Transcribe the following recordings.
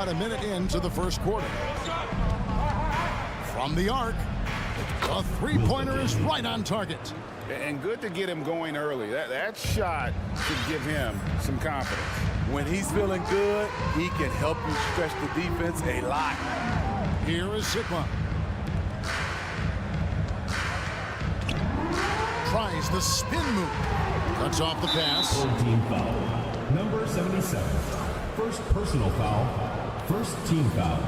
About a minute into the first quarter. From the arc, a three-pointer is right on target. And good to get him going early. That shot should give him some confidence. When he's feeling good, he can help you stretch the defense a lot. Here is Sigma. Tries the spin move. Cuts off the pass. 14 foul. Number 77. First personal foul. First team foul.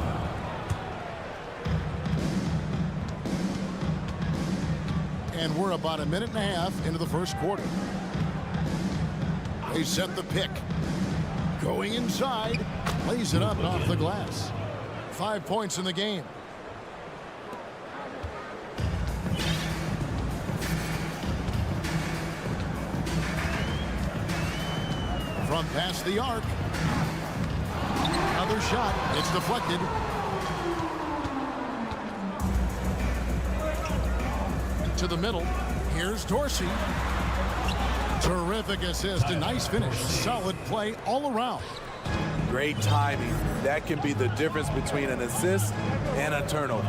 And we're about a minute and a half into the first quarter. They set the pick. Going inside. Lays it up and off the glass. 5 points in the game. From past the arc. Another shot. It's deflected. To the middle. Here's Dorsey. Terrific assist. A nice finish. Solid play all around. Great timing. That can be the difference between an assist and a turnover.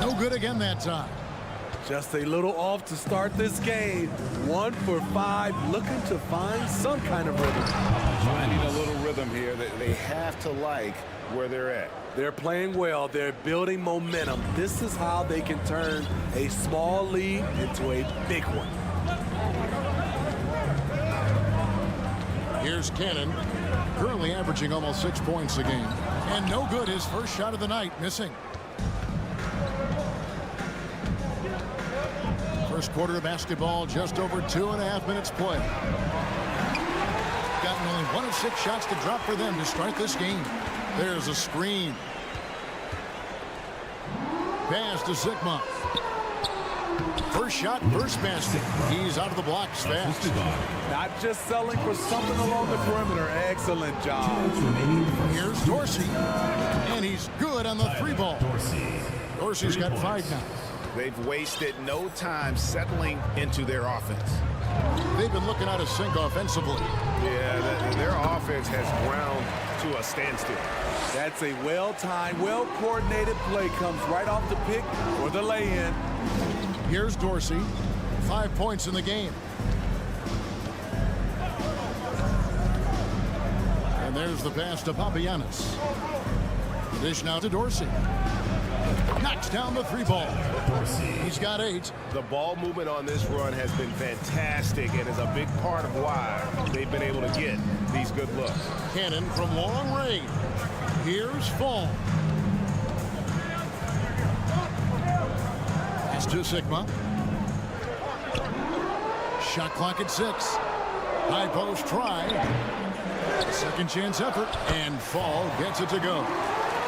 No good again that time. Just a little off to start this game. 1 for 5, looking to find some kind of rhythm. Finding a little rhythm here that they have to like where they're at. They're playing well. They're building momentum. This is how they can turn a small lead into a big one. Here's Cannon, currently averaging almost 6 points a game. And no good, his first shot of the night, missing. First quarter of basketball, just over 2.5 minutes play. Gotten only 1 of 6 shots to drop for them to start this game. There's a screen. Pass to Sigma. First shot, first basket. He's out of the blocks fast. Not just selling for something along the perimeter. Excellent job. Here's Dorsey. And he's good on the 3-ball. Dorsey's got 5 now. They've wasted no time settling into their offense. They've been looking out of sync offensively. Yeah, their offense has ground to a standstill. That's a well-timed, well-coordinated play. Comes right off the pick or the lay-in. Here's Dorsey. 5 points in the game. And there's the pass to Papagiannis. Dish now to Dorsey. Knocks down the 3-ball. He's got 8. The ball movement on this run has been fantastic and is a big part of why they've been able to get these good looks. Cannon from long range. Here's Fall. Pass to Sigma. Shot clock at 6. High post try. Second chance effort. And Fall gets it to go.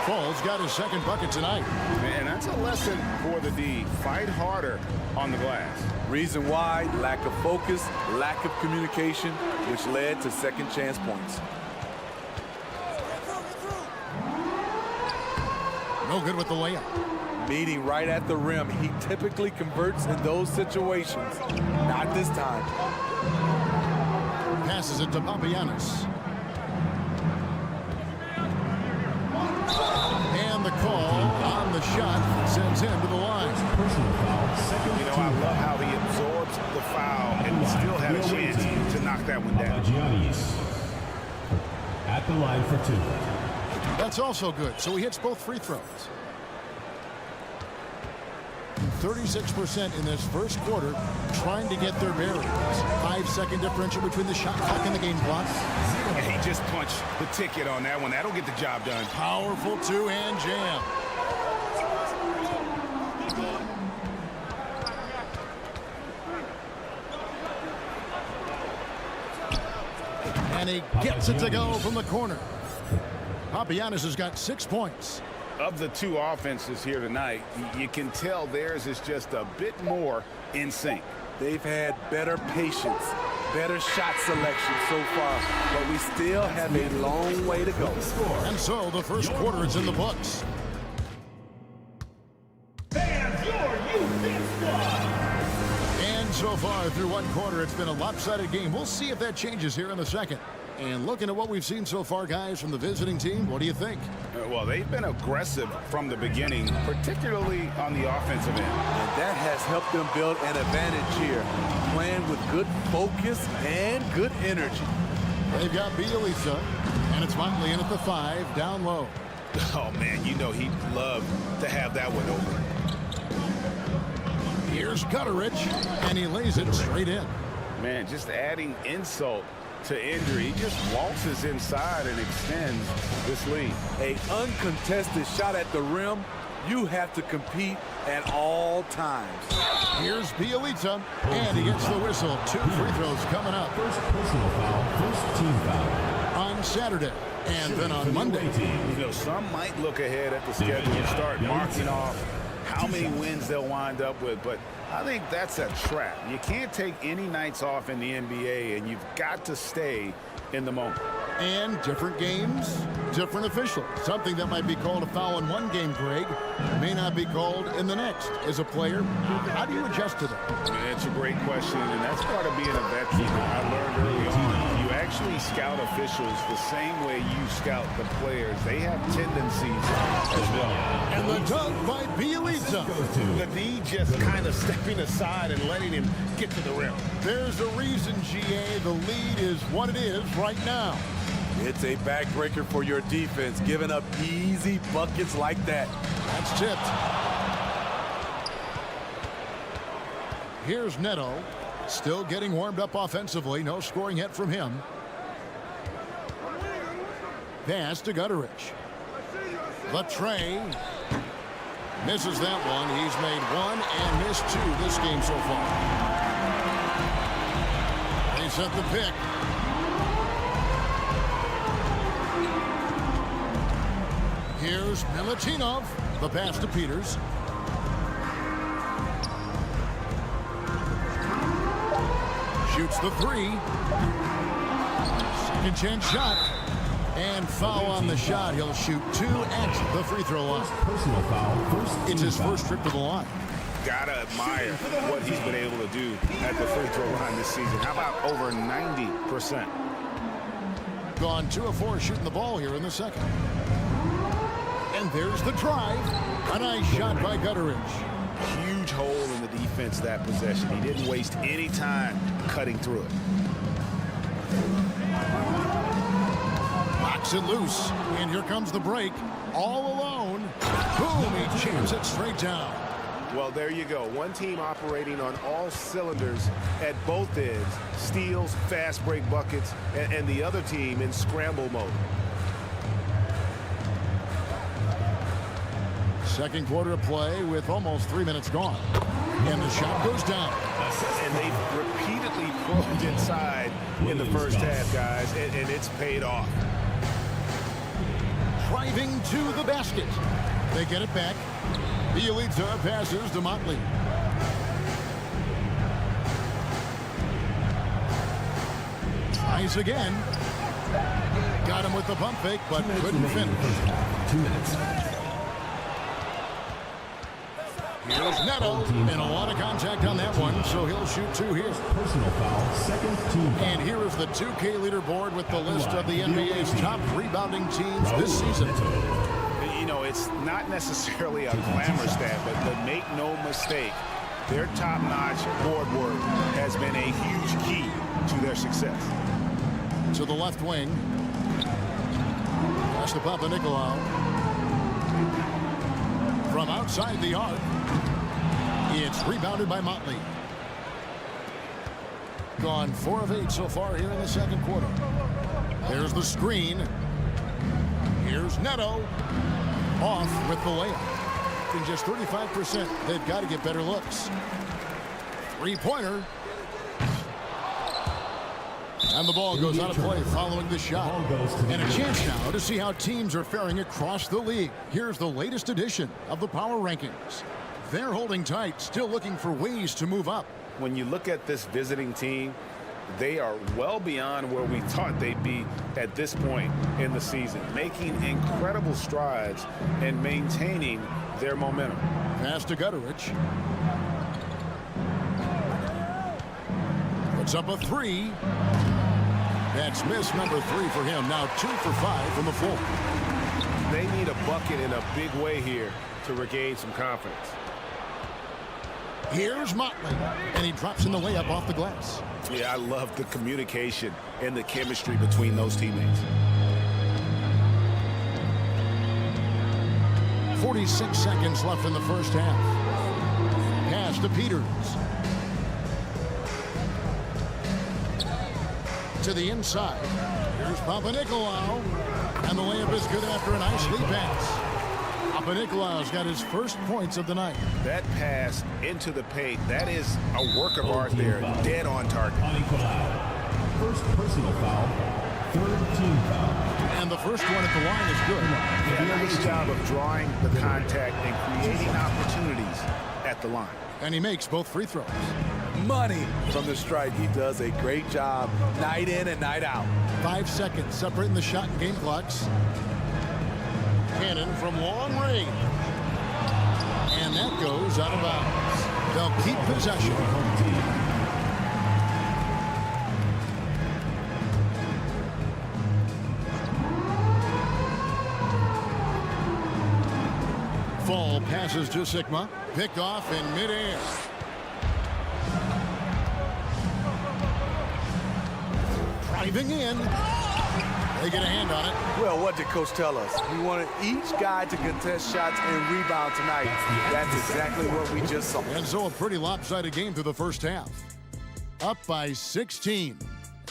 Fall's got his second bucket tonight. Man, that's a lesson for the D. Fight harder on the glass. Reason why, lack of focus, lack of communication, which led to second chance points. No good with the layup. Meeting right at the rim. He typically converts in those situations. Not this time. Passes it to Papagiannis. And the call on the shot sends him to the line. You know, I love how he absorbs the foul and still had a chance to knock that one down. At the line for 2. That's also good. So he hits both free throws. 36% in this first quarter trying to get their bearings. 5-second differential between the shot clock and the game clock. And he just punched the ticket on that one. That'll get the job done. Powerful two-hand jam. And he gets it to go from the corner. Papagiannis has got 6 points. Of the 2 offenses here tonight, you can tell theirs is just a bit more in sync. They've had better patience, better shot selection so far, but we still have a long way to go. And so the first quarter is in the books. And so far through one quarter, it's been a lopsided game. We'll see if that changes here in the second. And looking at what we've seen so far, guys, from the visiting team, what do you think? Well, they've been aggressive from the beginning, particularly on the offensive end. And that has helped them build an advantage here, playing with good focus and good energy. They've got Bielitsa, and it's Motley in at the 5, down low. Oh, man, you know he'd love to have that one over. Here's Gutterich, and he lays it straight in. Man, just adding insult to injury. He just waltzes inside and extends this lead. An uncontested shot at the rim, you have to compete at all times. Here's Bielitsa, and he gets the whistle. 2 free throws coming up. First personal foul, first team foul. On Saturday, and then on Monday. You know, some might look ahead at the schedule and start marking off how many wins they'll wind up with, but I think that's a trap. You can't take any nights off in the NBA, and you've got to stay in the moment. And different games, different officials. Something that might be called a foul in one game, Greg, may not be called in the next. As a player, how do you adjust to that? It's a great question, and that's part of being a veteran. I learned early on, you actually scout officials the same way you scout the players. They have tendencies as well. And the dunk by Bielitsa. The D just kind of stepping aside and letting him get to the rim. There's a reason, GA, the lead is what it is right now. It's a backbreaker for your defense, giving up easy buckets like that. That's tipped. Here's Neto, still getting warmed up offensively. No scoring yet from him. Pass to Gutterich. Latre misses that one. He's made 1 and missed 2 this game so far. They set the pick. Here's Milutinov. The pass to Peters. Shoots the 3. Second chance shot. And foul on the shot. He'll shoot 2 at the free throw line. Personal foul, first It's his team first trip to the line. Gotta admire what he's been able to do at the free throw line this season. How about over 90%? Gone 2 of 4 shooting the ball here in the second. And there's the drive. A nice shot by Gutterich. Huge hole in the defense that possession. He didn't waste any time cutting through it. Knocks it loose. And here comes the break. All alone. Boom, he jams it straight down. Well, there you go. One team operating on all cylinders at both ends. Steals, fast break buckets, and the other team in scramble mode. Second quarter of play with almost 3 minutes gone. And the shot goes down. And they've repeatedly probed inside in the first half, guys, and it's paid off. Driving to the basket. They get it back. Bielitsa passes to Motley. Tries again. Got him with the pump fake, but couldn't finish. 2 minutes. Here's Neto, and a lot of contact on that one, so he'll shoot 2 here. Personal foul, second team foul. And here is the 2K leaderboard with the list of the NBA's top rebounding teams this season. You know, it's not necessarily a glamour stat, but make no mistake, their top-notch board work has been a huge key to their success. To the left wing. Pass to Papanikolaou. From outside the arc. It's rebounded by Motley. Gone 4 of 8 so far here in the second quarter. There's the screen. Here's Neto. Off with the layup. In just 35%, they've got to get better looks. Three-pointer. And the ball goes out of play following the shot. And a chance now to see how teams are faring across the league. Here's the latest edition of the Power Rankings. They're holding tight, still looking for ways to move up. When you look at this visiting team, they are well beyond where we thought they'd be at this point in the season, making incredible strides and maintaining their momentum. Pass to Gutterich. Puts up a 3. That's miss number 3 for him. Now 2 for 5 from the floor. They need a bucket in a big way here to regain some confidence. Here's Motley, and he drops in the layup off the glass. Yeah, I love the communication and the chemistry between those teammates. 46 seconds left in the first half. Pass to Peters. To the inside. Here's Papanikolaou. And the layup is good after a nice lead pass. Papanikolaou's got his first points of the night. That pass into the paint, that is a work of art there. Dead on target. First personal foul. Third team foul. And the first one at the line is good. Yeah, nice job of drawing the contact and creating opportunities at the line. And he makes both free throws. Money from the stripe. He does a great job night in and night out. 5 seconds separating the shot and game clocks. Cannon from long range. And that goes out of bounds. They'll keep possession. Fall passes to Sigma. Picked off in midair. Driving in. They get a hand on it. Well, what did Coach tell us? We wanted each guy to contest shots and rebound tonight. That's exactly what we just saw. And so a pretty lopsided game through the first half. Up by 16.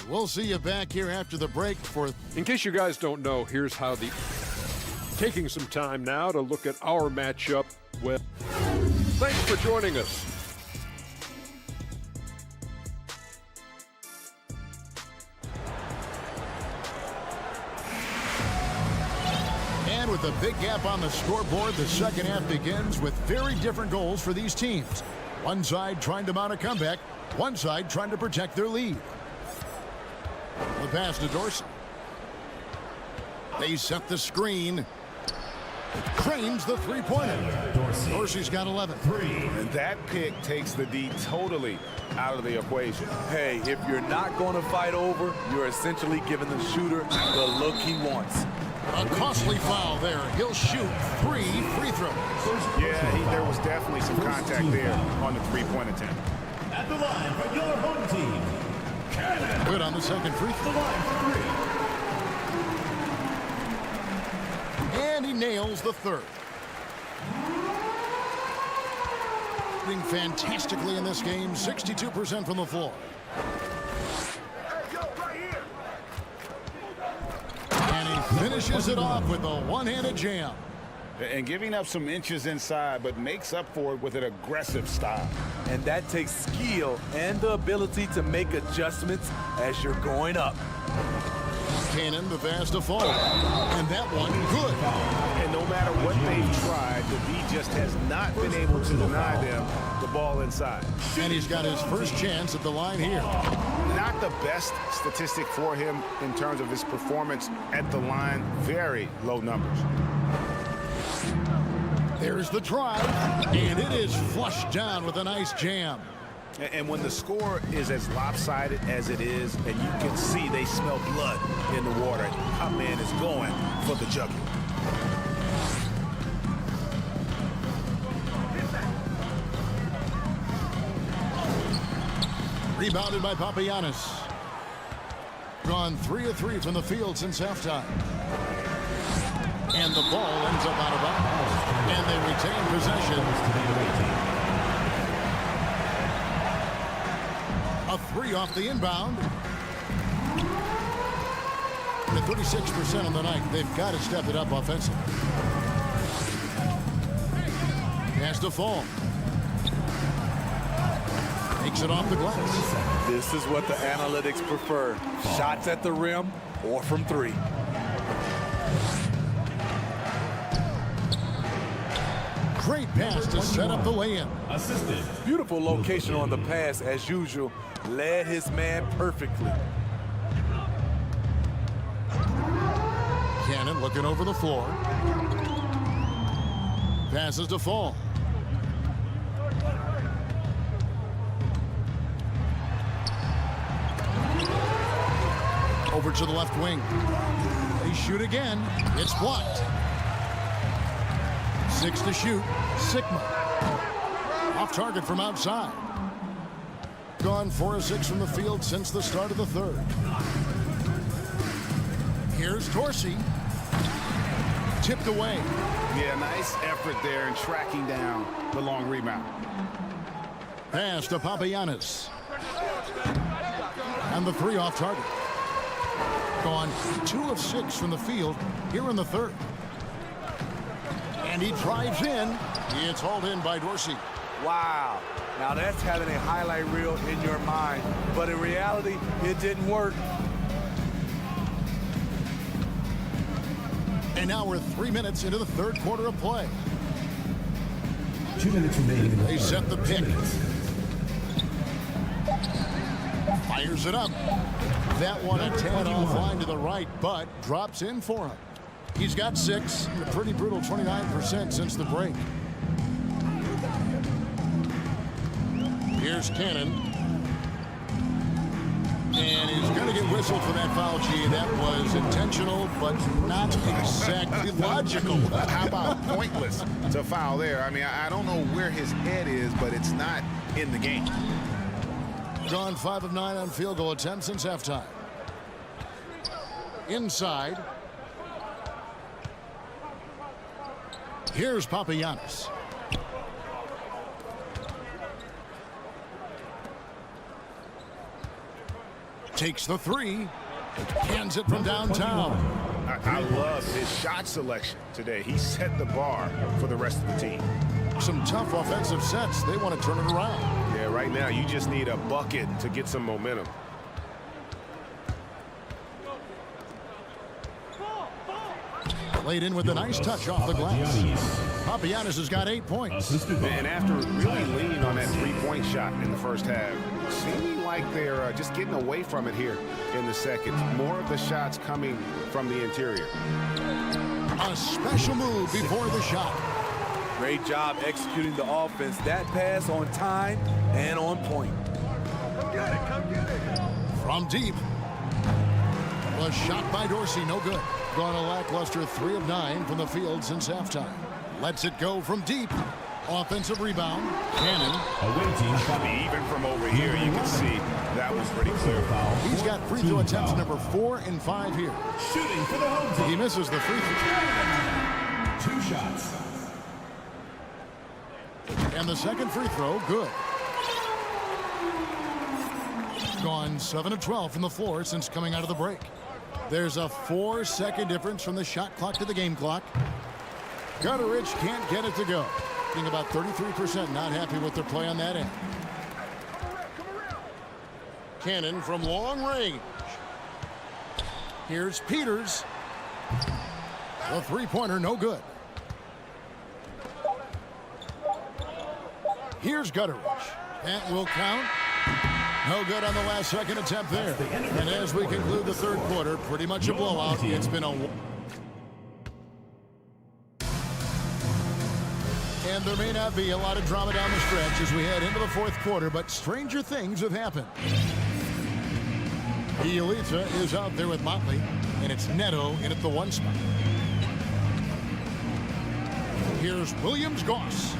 We'll see you back here after the break for... In case you guys don't know, here's how the... Taking some time now to look at our matchup with... Thanks for joining us. And with a big gap on the scoreboard, the second half begins with very different goals for these teams. One side trying to mount a comeback, one side trying to protect their lead. The pass to Dorsey. They set the screen. Cranes the three-pointer. Dorsey's got 11. And that pick takes the D totally out of the equation. Hey, if you're not going to fight over, you're essentially giving the shooter the look he wants. A costly foul there. He'll shoot 3 free throws. Yeah, there was definitely some contact there on the three-point attempt. At the line for your home team. Canada. Good on the second free throw. The line for 3. And he nails the third. Doing fantastically in this game, 62% from the floor. And he finishes it off with a one-handed jam. And giving up some inches inside, but makes up for it with an aggressive style. And that takes skill and the ability to make adjustments as you're going up. Cannon, the pass to fall. And that one, good. And no matter what they've tried, the D just has not been able to deny them the ball inside. And he's got his first chance at the line here. Not the best statistic for him in terms of his performance at the line. Very low numbers. There's the drive, and it is flushed down with a nice jam. And when the score is as lopsided as it is, and you can see they smell blood in the water, our man is going for the jugular. Rebounded by Papagiannis. Gone 3 of 3 from the field since halftime. And the ball ends up out of bounds. And they retain possession. A 3 off the inbound. At 36% on the night. They've got to step it up offensively. Has to fall. Takes it off the glass. This is what the analytics prefer. Shots at the rim or from 3. Great pass to set up the lay-in. Assisted. Beautiful location on the pass as usual. Led his man perfectly. Cannon looking over the floor. Passes to Fall. Over to the left wing. They shoot again. It's blocked. 6 to shoot. Sigma. Off target from outside. Gone 4 of 6 from the field since the start of the third. Here's Dorsey. Tipped away. Yeah, nice effort there in tracking down the long rebound. Pass to Papagiannis. And the 3 off target. Gone 2 of 6 from the field here in the third. And he drives in. It's hauled in by Dorsey. Wow. Now that's having a highlight reel in your mind. But in reality, it didn't work. And now we're 3 minutes into the third quarter of play. 2 minutes remaining in the They third. set the 2 pick. minutes. Fires it up. That one a tad offline to the right, but drops in for him. He's got 6, a pretty brutal 29% since the break. Here's Cannon. And he's going to get whistled for that foul, G. That was intentional, but not exactly logical. How about pointless to foul there? I mean, I don't know where his head is, but it's not in the game. Gone 5 of 9 on field goal attempts since halftime. Inside. Here's Papagiannis. Takes the 3. Hands it from downtown. I love his shot selection today. He set the bar for the rest of the team. Some tough offensive sets. They want to turn it around. Yeah, right now you just need a bucket to get some momentum. Played in with a nice touch off the glass. Papagiannis has got 8 points. And after really leaning on that three-point shot in the first half, seeming like they're just getting away from it here in the second. More of the shots coming from the interior. A special move before the shot. Great job executing the offense. That pass on time and on point. Come get it, come get it. From deep. Was shot by Dorsey, no good. Gone a lackluster 3 of 9 from the field since halftime. Lets it go from deep. Offensive rebound. Cannon. Away team foul. Even from over here, you can see that was pretty clear. He's got free throw attempts number 4 and 5 here. Shooting for the home team. He misses the free throw. 2 shots. And the second free throw, good. Gone 7 of 12 from the floor since coming out of the break. There's a 4-second difference from the shot clock to the game clock. Gutteridge can't get it to go. Being about 33%, not happy with their play on that end. Cannon from long range. Here's Peters. The three-pointer, no good. Here's Gutteridge. That will count. No good on the last second attempt there. And as we conclude the third quarter, pretty much a blowout. It's been a... And there may not be a lot of drama down the stretch as we head into the fourth quarter, but stranger things have happened. Bielitsa is out there with Motley, and it's Neto in at the 1 spot. Here's Williams-Goss.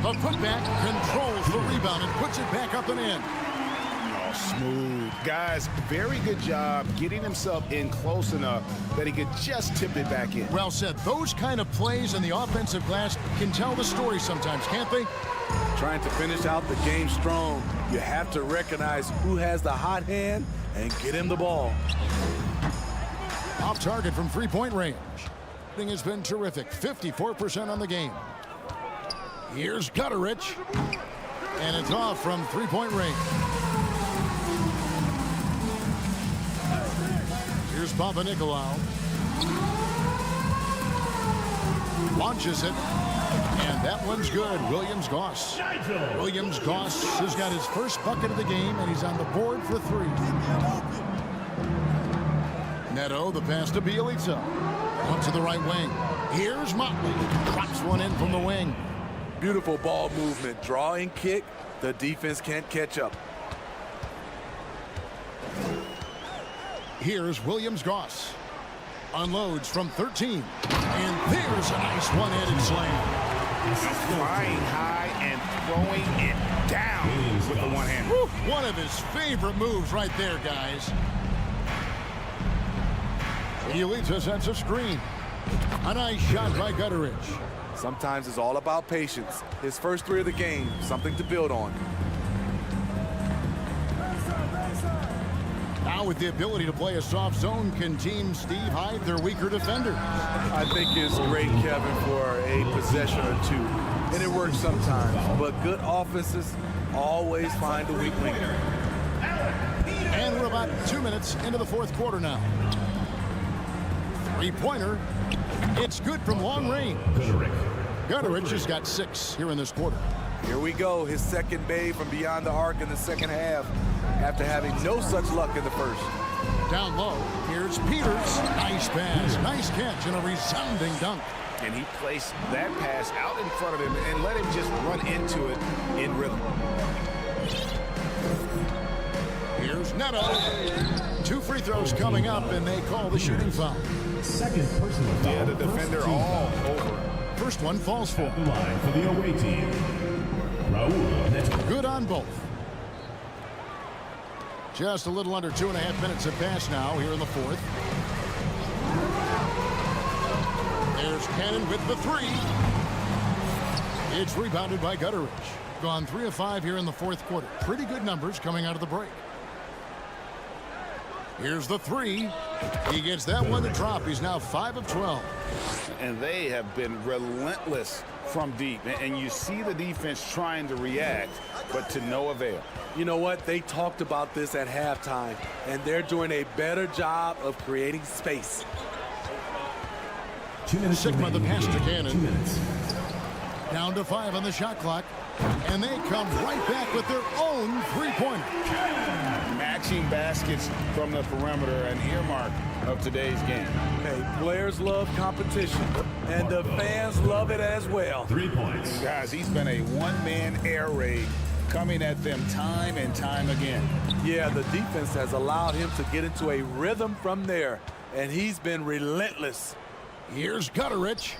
The putback controls the rebound and puts it back up and in. Oh, smooth. Guys, very good job getting himself in close enough that he could just tip it back in. Well said. Those kind of plays in the offensive glass can tell the story sometimes, can't they? Trying to finish out the game strong, you have to recognize who has the hot hand and get him the ball. Off target from three-point range. Thing has been terrific. 54% on the game. Here's Gutteridge. And it's off from three-point range. Here's Papanikolaou. Launches it. And that one's good. Williams-Goss. Williams-Goss has got his first bucket of the game, and he's on the board for 3. Neto, the pass to Bielitsa. One to the right wing. Here's Motley. Drops one in from the wing. Beautiful ball movement. Draw and kick. The defense can't catch up. Here's Williams-Goss. Unloads from 13. And there's a nice one-handed slam. Flying high and throwing it down with the one-hand. One of his favorite moves right there, guys. He leads us at a screen. A nice shot by Gutteridge. Sometimes it's all about patience. His first 3 of the game, something to build on. Now with the ability to play a soft zone, can Team Steve hide their weaker defenders? I think it's great, Kevin, for a possession or 2. And it works sometimes. But good offenses always find a weak link. And we're about 2 minutes into the fourth quarter now. Three-pointer. It's good from long range. Gutteridge has got 6 here in this quarter. Here we go. His second bay from beyond the arc in the second half after having no such luck in the first. Down low, here's Peters. Nice pass, nice catch, and a resounding dunk. And he placed that pass out in front of him and let him just run into it in rhythm. Here's Neto. 2 free throws coming up, and they call the shooting foul. Second personal foul. Yeah, the defender all over. First one falls for. At the line for the away team. Raul Neto. Good on both. Just a little under 2.5 minutes have passed now here in the fourth. There's Cannon with the 3. It's rebounded by Gutteridge. Gone 3 of 5 here in the fourth quarter. Pretty good numbers coming out of the break. Here's the 3. He gets that one to drop. He's now 5 of 12. And they have been relentless from deep. And you see the defense trying to react, but to no avail. You know what? They talked about this at halftime, and they're doing a better job of creating space. 2 minutes. Sigma the pass to Cannon. 2 minutes. Down to 5 on the shot clock. And they come right back with their own three-pointer. Matching baskets from the perimeter, an earmark of today's game. Hey, players love competition, and the fans love it as well. 3 points. Guys, he's been a one-man air raid coming at them time and time again. Yeah, the defense has allowed him to get into a rhythm from there, and he's been relentless. Here's Gutteridge.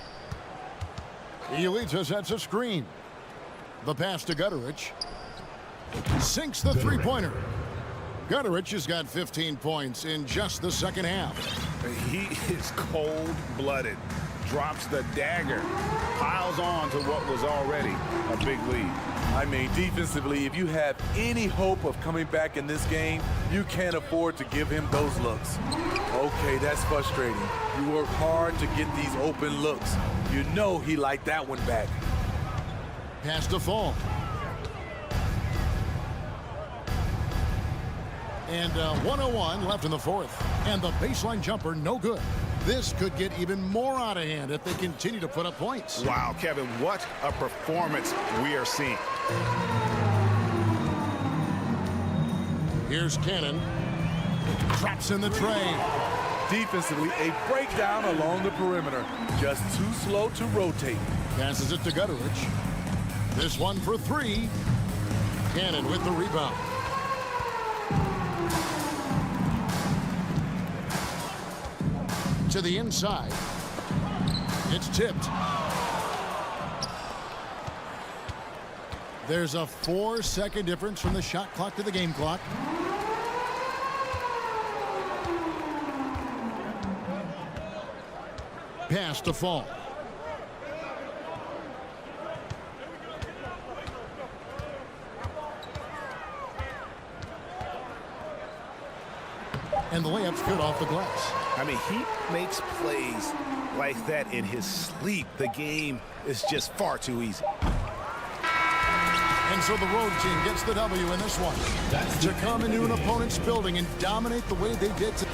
He leads us at a screen. The pass to Gutteridge. Sinks the three-pointer. Gutteridge has got 15 points in just the second half. He is cold-blooded. Drops the dagger. Piles on to what was already a big lead. I mean, defensively, if you have any hope of coming back in this game, you can't afford to give him those looks. Okay, that's frustrating. You work hard to get these open looks. You know he liked that one back. Pass to Fall. And 1:01 left in the fourth. And the baseline jumper, no good. This could get even more out of hand if they continue to put up points. Wow, Kevin, what a performance we are seeing. Here's Cannon. Traps in the tray. Defensively, a breakdown along the perimeter. Just too slow to rotate. Passes it to Gutteridge. This one for 3. Cannon with the rebound. To the inside. It's tipped. There's a 4-second difference from the shot clock to the game clock. Pass to Fall. And the layup's good off the glass. I mean, he makes plays like that in his sleep. The game is just far too easy. And so the road team gets the W in this one. To come into an opponent's building and dominate the way they did today.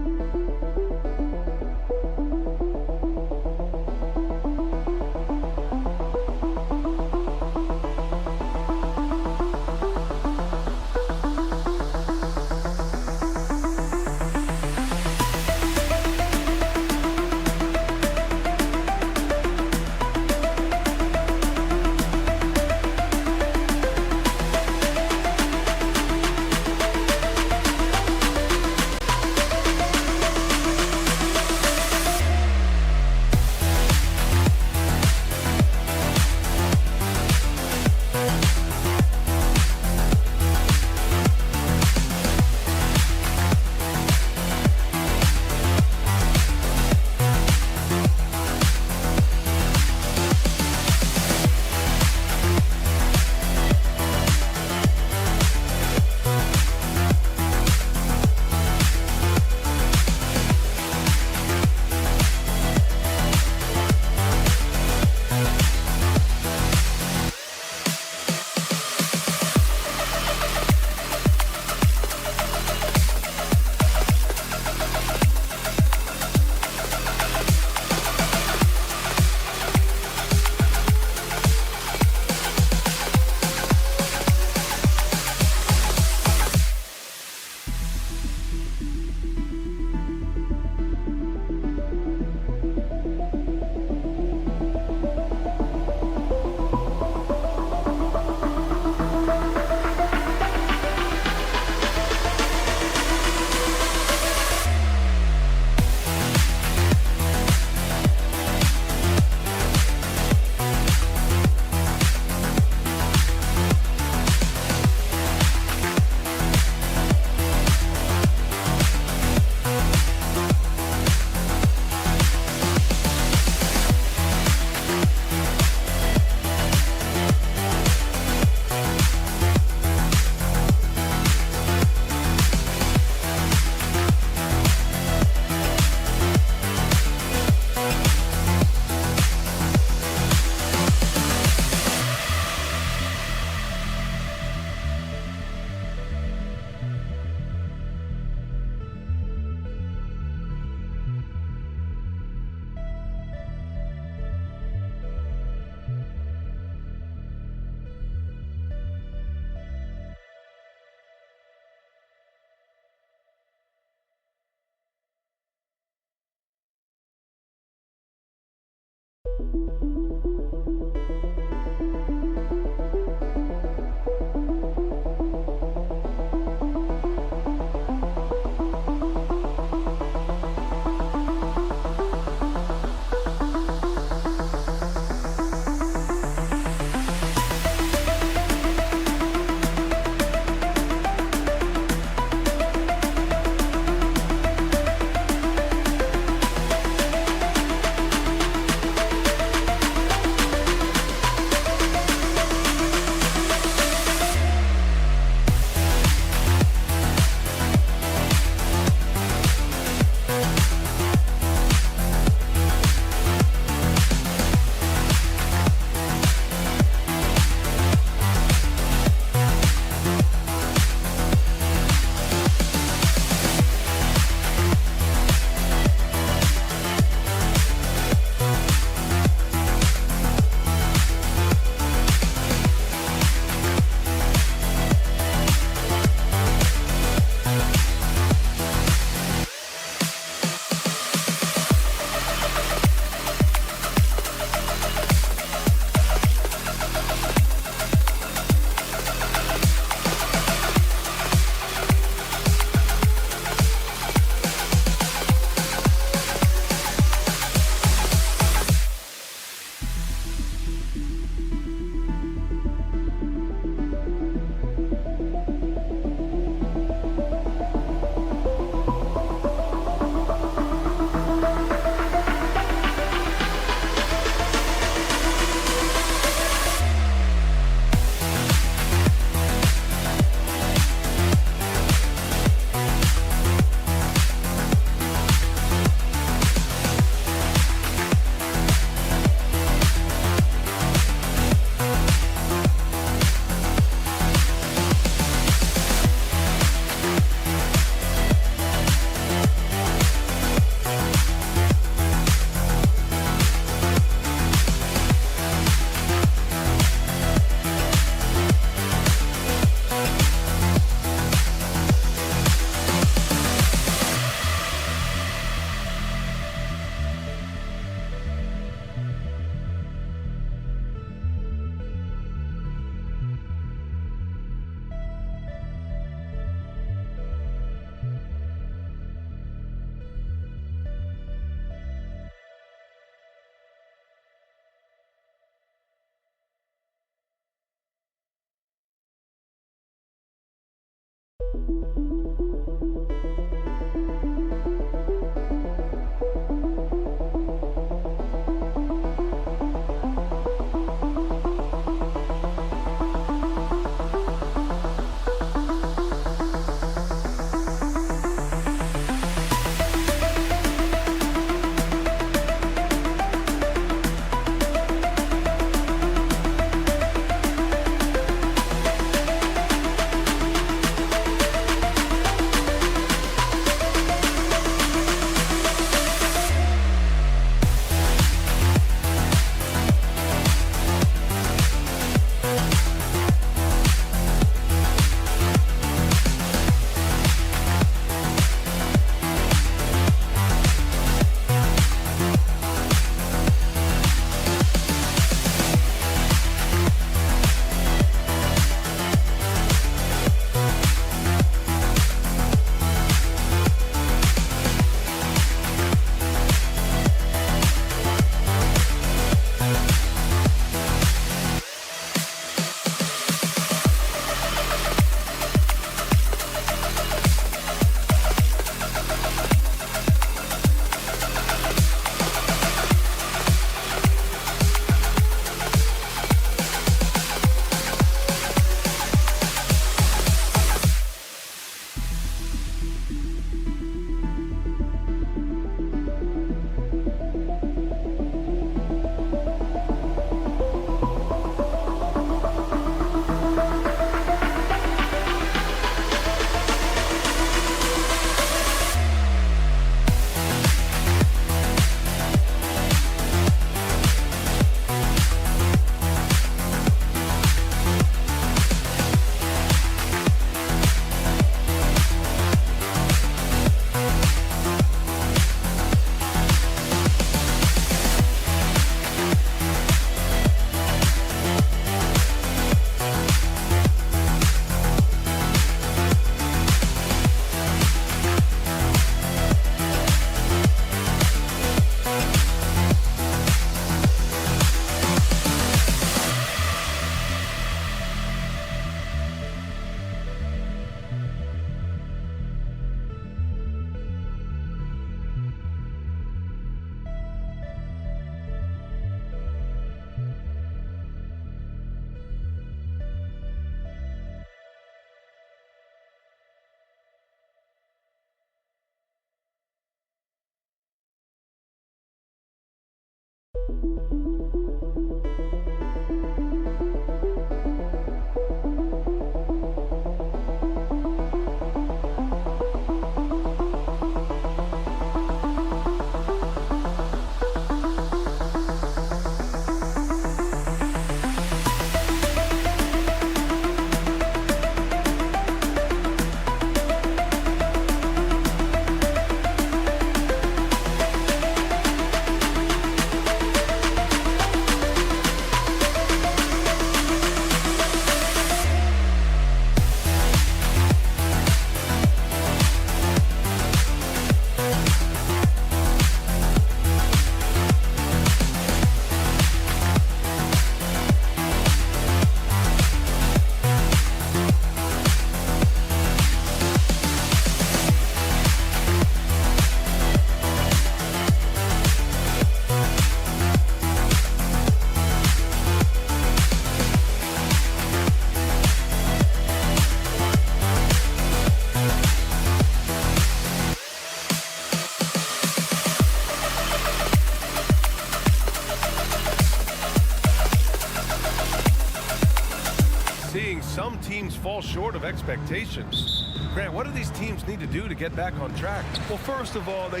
some teams fall short of expectations. Grant, what do these teams need to do to get back on track? Well, first of all, they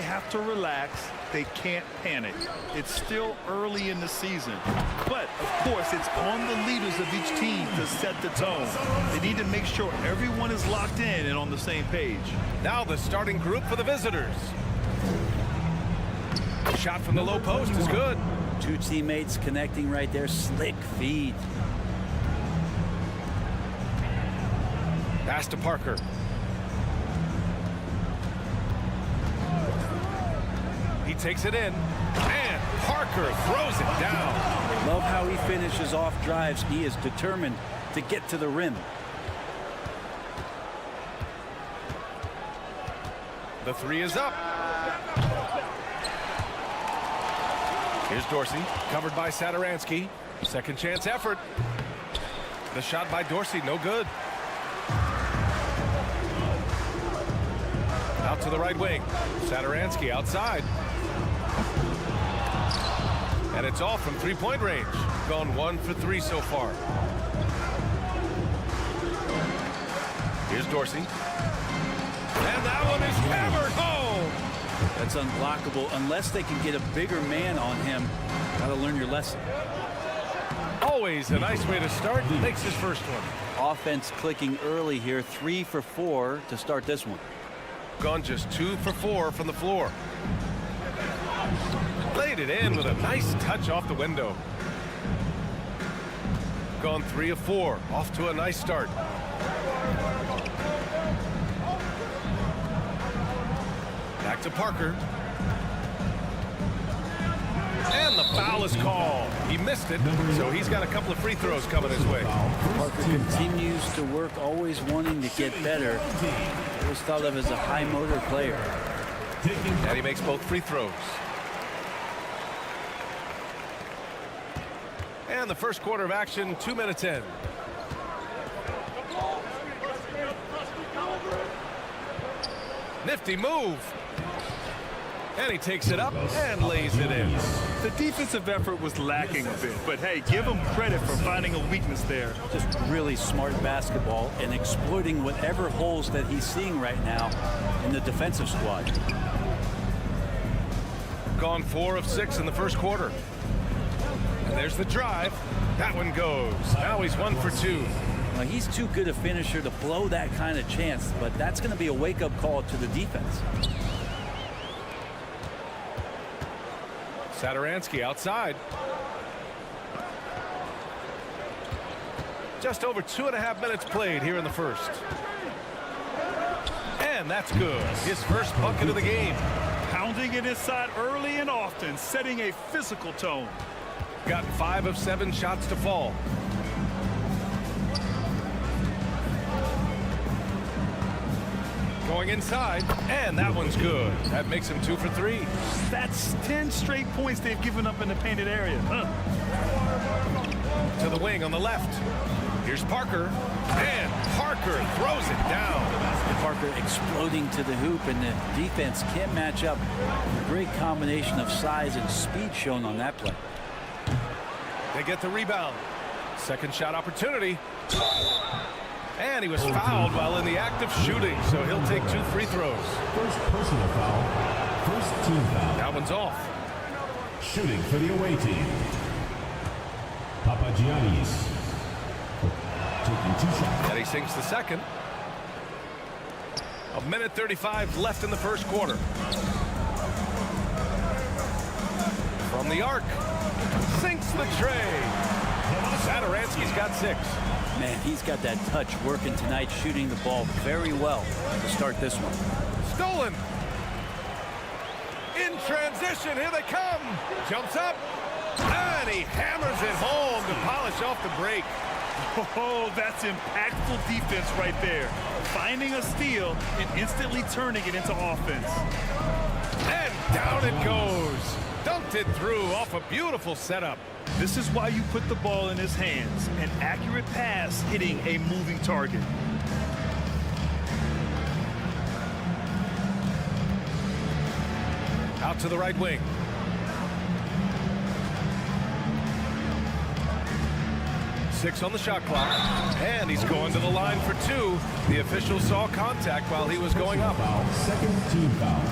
have to relax. They can't panic. It's still early in the season. But, of course, it's on the leaders of each team to set the tone. They need to make sure everyone is locked in and on the same page. Now the starting group for the visitors. Shot from the low post is good. Two teammates connecting right there. Slick feed. Pass to Parker. He takes it in, and Parker throws it down. Love how he finishes off drives. He is determined to get to the rim. The three is up. Here's Dorsey, covered by Satoransky. Second chance effort. The shot by Dorsey, no good. Out to the right wing. Satoransky outside. And it's off from three-point range. Gone 1 for 3 so far. Here's Dorsey. And that one is hammered home. That's unblockable unless they can get a bigger man on him. Gotta learn your lesson. Always a nice way to start. Makes his first one. Offense clicking early here. 3 for 4 to start this one. Gone just 2 for 4 from the floor. Laid it in with a nice touch off the window. Gone 3 of 4. Off to a nice start. Back to Parker. And the foul is called. He missed it, so he's got a couple of free throws coming his way. Parker continues to work, always wanting to get better. Always thought of as a high motor player. And he makes both free throws. And the first quarter of action, 2 minutes in. Nifty move. And he takes it up and lays it in. The defensive effort was lacking a bit, but hey, give him credit for finding a weakness there. Just really smart basketball and exploiting whatever holes that he's seeing right now in the defensive squad. Gone 4 of 6 in the first quarter. And there's the drive. That one goes. Now he's 1 for 2. Now, he's too good a finisher to blow that kind of chance, but that's going to be a wake-up call to the defense. Satoransky outside. Just over 2.5 minutes played here in the first. And that's good. His first bucket of the game. Pounding it inside early and often, setting a physical tone. Got 5 of 7 shots to fall. Going inside, and that one's good. That makes him 2 for 3. That's 10 straight points they've given up in the painted area. To the wing on the left. Here's Parker, and Parker throws it down. Parker exploding to the hoop, and the defense can't match up. A great combination of size and speed shown on that play. They get the rebound. Second shot opportunity. And he was fouled while in the act of shooting, so he'll take 2 free throws. First personal foul. First team foul. That one's off. Shooting for the away team. Papagiannis taking 2 shots. And he sinks the second. 1:35 left in the first quarter. From the arc. Sinks the tray. Satoransky's got 6. Man, he's got that touch working tonight, shooting the ball very well to start this one. Stolen. In transition, here they come. Jumps up. And he hammers it home to polish off the break. Oh, that's impactful defense right there. Finding a steal and instantly turning it into offense. And down it goes. Dunked it through off a beautiful setup. This is why you put the ball in his hands. An accurate pass hitting a moving target. Out to the right wing. Six on the shot clock. And he's going to the line for 2. The official saw contact while he was going up. Second team foul.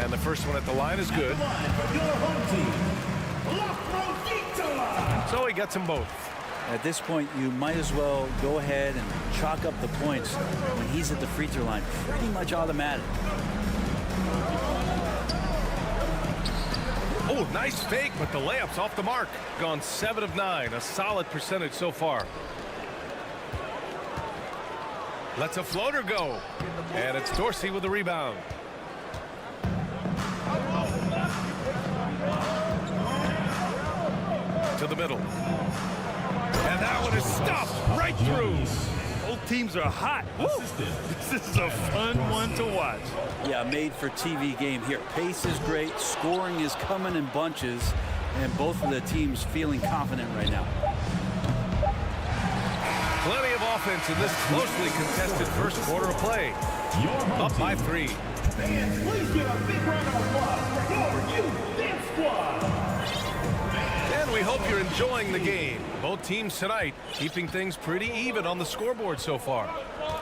And the first one at the line is good. So he gets them both. At this point, you might as well go ahead and chalk up the points when he's at the free throw line. Pretty much automatic. Oh, nice fake, but the layup's off the mark. Gone 7 of 9, a solid percentage so far. Lets a floater go. And it's Dorsey with the rebound. To the middle. And that one is stopped right through. Both teams are hot. Woo! This is a fun one to watch. Yeah, made for TV game here. Pace is great. Scoring is coming in bunches. And both of the teams feeling confident right now. Plenty of offense in this closely contested first quarter of play. Up by 3. Fans, please give a big round of applause for your Dance Squad. And we hope you're enjoying the game. Both teams tonight keeping things pretty even on the scoreboard so far.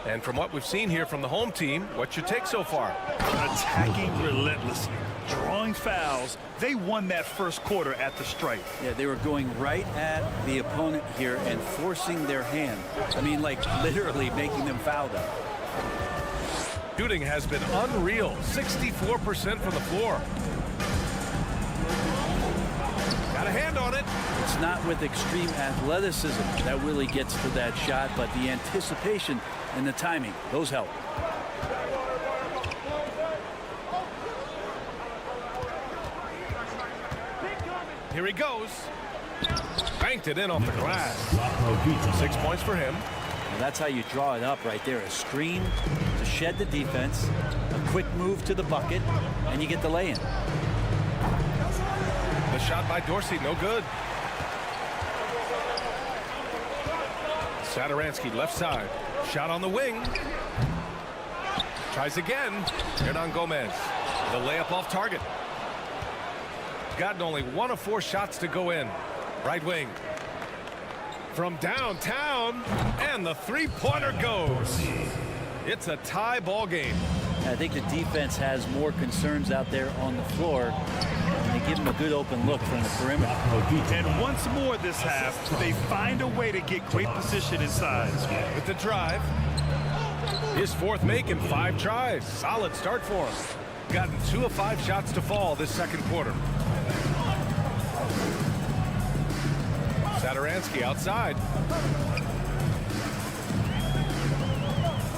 And from what we've seen here from the home team, what's your take so far? Attacking relentlessly, drawing fouls. They won that first quarter at the stripe. Yeah, they were going right at the opponent here and forcing their hand. I mean, like literally making them foul them. Shooting has been unreal. 64% from the floor. Got a hand on it. It's not with extreme athleticism that really gets to that shot, but the anticipation and the timing, those help. Here he goes. Banked it in off the glass. 6 points for him. And that's how you draw it up right there. A screen to shed the defense, a quick move to the bucket, and you get the lay-in. The shot by Dorsey, no good. Satoransky left side. Shot on the wing. Tries again. Hernan Gomez. The layup off target. Gotten only 1 of 4 shots to go in. Right wing. From downtown. And the three-pointer goes. It's a tie ball game. I think the defense has more concerns out there on the floor. And they give them a good open look from the perimeter. And once more this half, they find a way to get great position inside. With the drive. His 4th make in 5 tries. Solid start for him. Gotten 2 of 5 shots to fall this second quarter. Satoransky outside.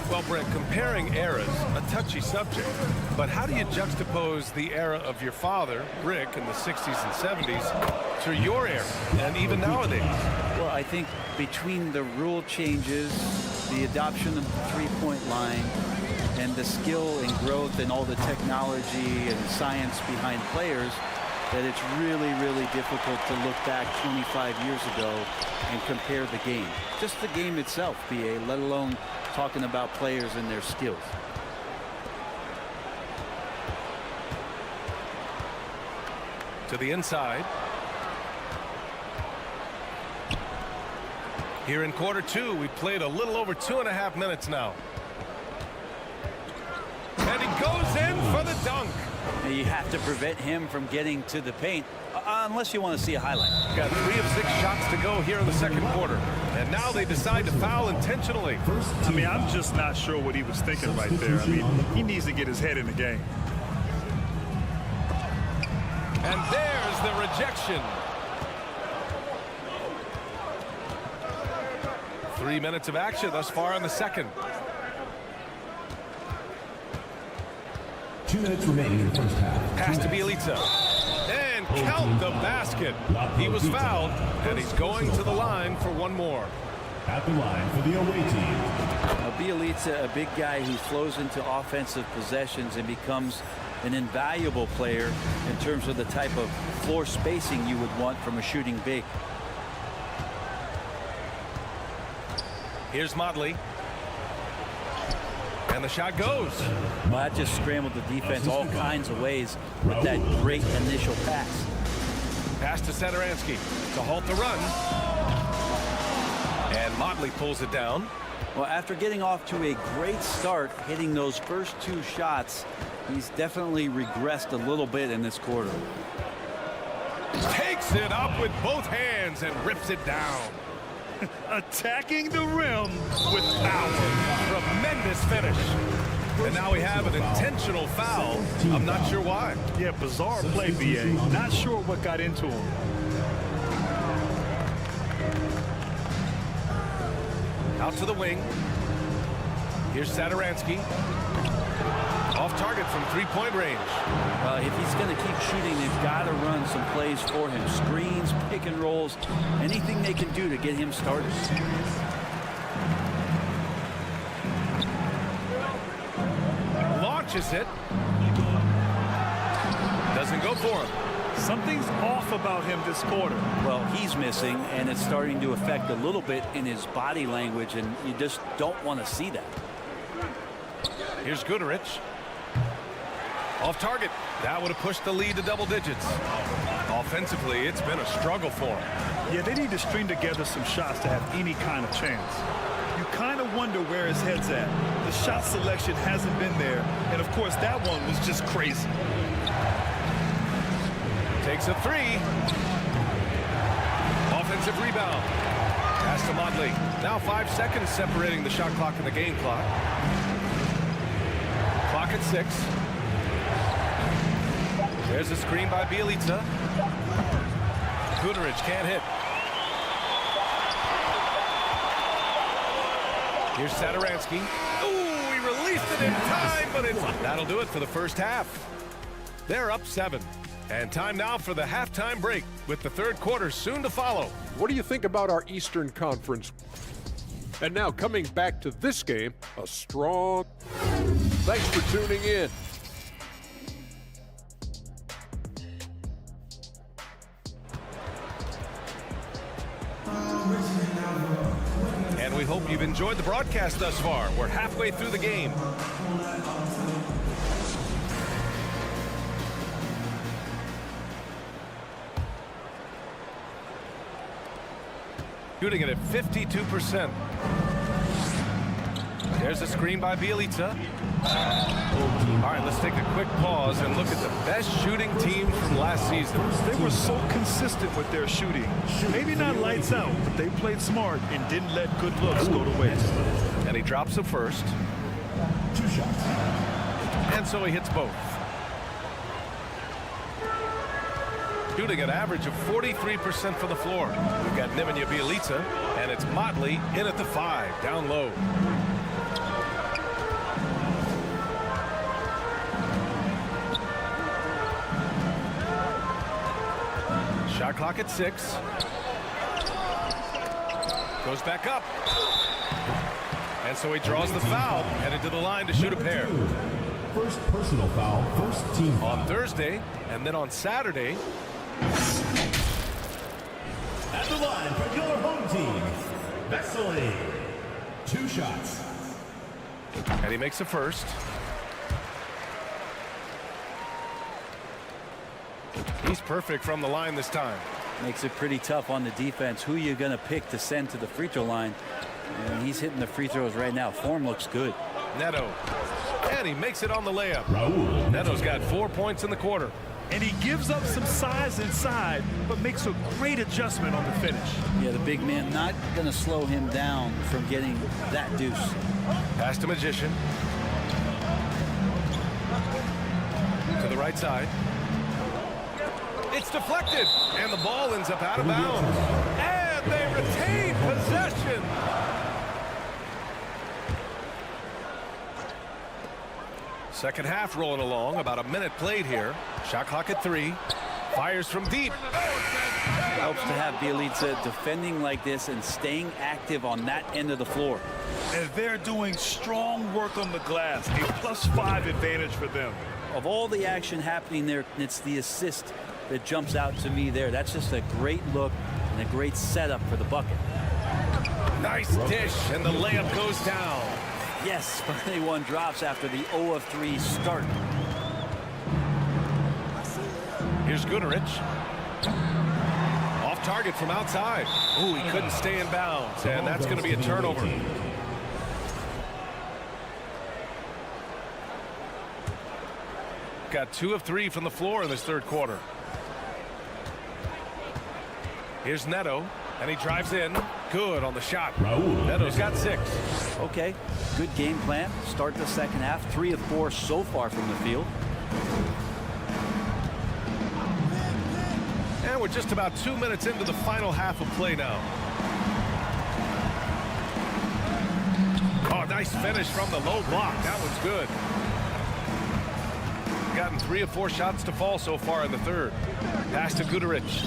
Well, Brent, comparing eras, a touchy subject. But how do you juxtapose the era of your father, Rick, in the 60s and 70s, to your era, and even nowadays? Well, I think between the rule changes, the adoption of the three-point line, and the skill and growth and all the technology and science behind players, that it's really, really difficult to look back 25 years ago and compare the game. Just the game itself, BA, let alone talking about players and their skills. To the inside. Here in quarter 2, we played a little over 2.5 minutes now. And he goes in for the dunk. And you have to prevent him from getting to the paint, unless you want to see a highlight. Got 3 of 6 shots to go here in the second quarter. And now they decide to foul intentionally. I mean, I'm just not sure what he was thinking right there. I mean, he needs to get his head in the game. And there's the rejection. 3 minutes of action thus far in the second. 2 minutes remaining in the first half. Pass to Bielitsa. And count the basket. He was fouled, and he's going to the line for 1 more. At the line for the away team. Now, Bielitsa, a big guy who flows into offensive possessions and becomes an invaluable player in terms of the type of floor spacing you would want from a shooting big. Here's Motley. And the shot goes. Well, that just scrambled the defense all kinds of ways with that great initial pass. Pass to Satoransky to halt the run. And Motley pulls it down. Well, after getting off to a great start, hitting those first 2 shots, he's definitely regressed a little bit in this quarter. Takes it up with both hands and rips it down. Attacking the rim with power. Tremendous finish. And now we have an intentional foul. I'm not sure why. Yeah, bizarre play, BA. Not sure what got into him. Out to the wing. Here's Satoransky. Off target from 3-point range. If he's going to keep shooting, they've got to run some plays for him. Screens, pick and rolls, anything they can do to get him started. catches it. Doesn't go for him. Something's off about him this quarter. Well, he's missing, and it's starting to affect a little bit in his body language, and you just don't want to see that. Here's Goodrich. Off target. That would have pushed the lead to double digits. Offensively, it's been a struggle for him. Yeah, they need to string together some shots to have any kind of chance. You kind of wonder where his head's at. The shot selection hasn't been there, and of course that one was just crazy. Takes a three. Offensive rebound. Pass to Motley. Now 5 seconds separating the shot clock and the game clock. Clock at 6. There's a screen by Bielica. Goodrich can't hit. Here's Satoransky. Ooh, he released it in time, but that'll do it for the first half. They're up 7. And time now for the halftime break, with the third quarter soon to follow. What do you think about our Eastern Conference? And now coming back to this game, a strong... Thanks for tuning in. And we hope you've enjoyed the broadcast thus far. We're halfway through the game. Shooting it at 52%. There's a screen by Bielica. All right, let's take a quick pause and look at the best shooting team from last season. They were so consistent with their shooting. Maybe not lights out, but they played smart and didn't let good looks go to waste. And he drops the first. 2 shots. And so he hits both. Shooting an average of 43% from the floor. We've got Nemanja Bielica, and it's Motley in at the 5, down low. Shot clock at 6. Goes back up. And so he draws the foul, headed to the line to shoot a pair. First personal foul, first team foul. On Thursday, and then on Saturday. At the line for your home team, Vesely. 2 shots. And he makes the first. He's perfect from the line this time. Makes it pretty tough on the defense. Who you going to pick to send to the free throw line? And he's hitting the free throws right now. Form looks good. Neto. And he makes it on the layup. Raul. Neto's got 4 points in the quarter. And he gives up some size inside, but makes a great adjustment on the finish. Yeah, the big man not going to slow him down from getting that deuce. Pass to Magician. To the right side. It's deflected, and the ball ends up out of bounds. And they retain possession. Second half rolling along, about a minute played here. Shot clock at 3. Fires from deep. Helps to have Bielica defending like this and staying active on that end of the floor. And they're doing strong work on the glass. A +5 advantage for them. Of all the action happening there, it's the assist that jumps out to me there. That's just a great look and a great setup for the bucket. Nice dish, and the layup goes down. Yes, finally one drops after the 0 of 3 start. Here's Goodrich. Off target from outside. Ooh, he couldn't stay in bounds, and that's going to be a turnover. Got 2 of 3 from the floor in this third quarter. Here's Neto, and he drives in. Good on the shot. Raul. Neto's got 6. Okay, good game plan. Start the second half. 3 of 4 so far from the field. And we're just about 2 minutes into the final half of play now. Oh, nice finish from the low block. That one's good. Gotten 3 of 4 shots to fall so far in the third. Pass to Goodrich.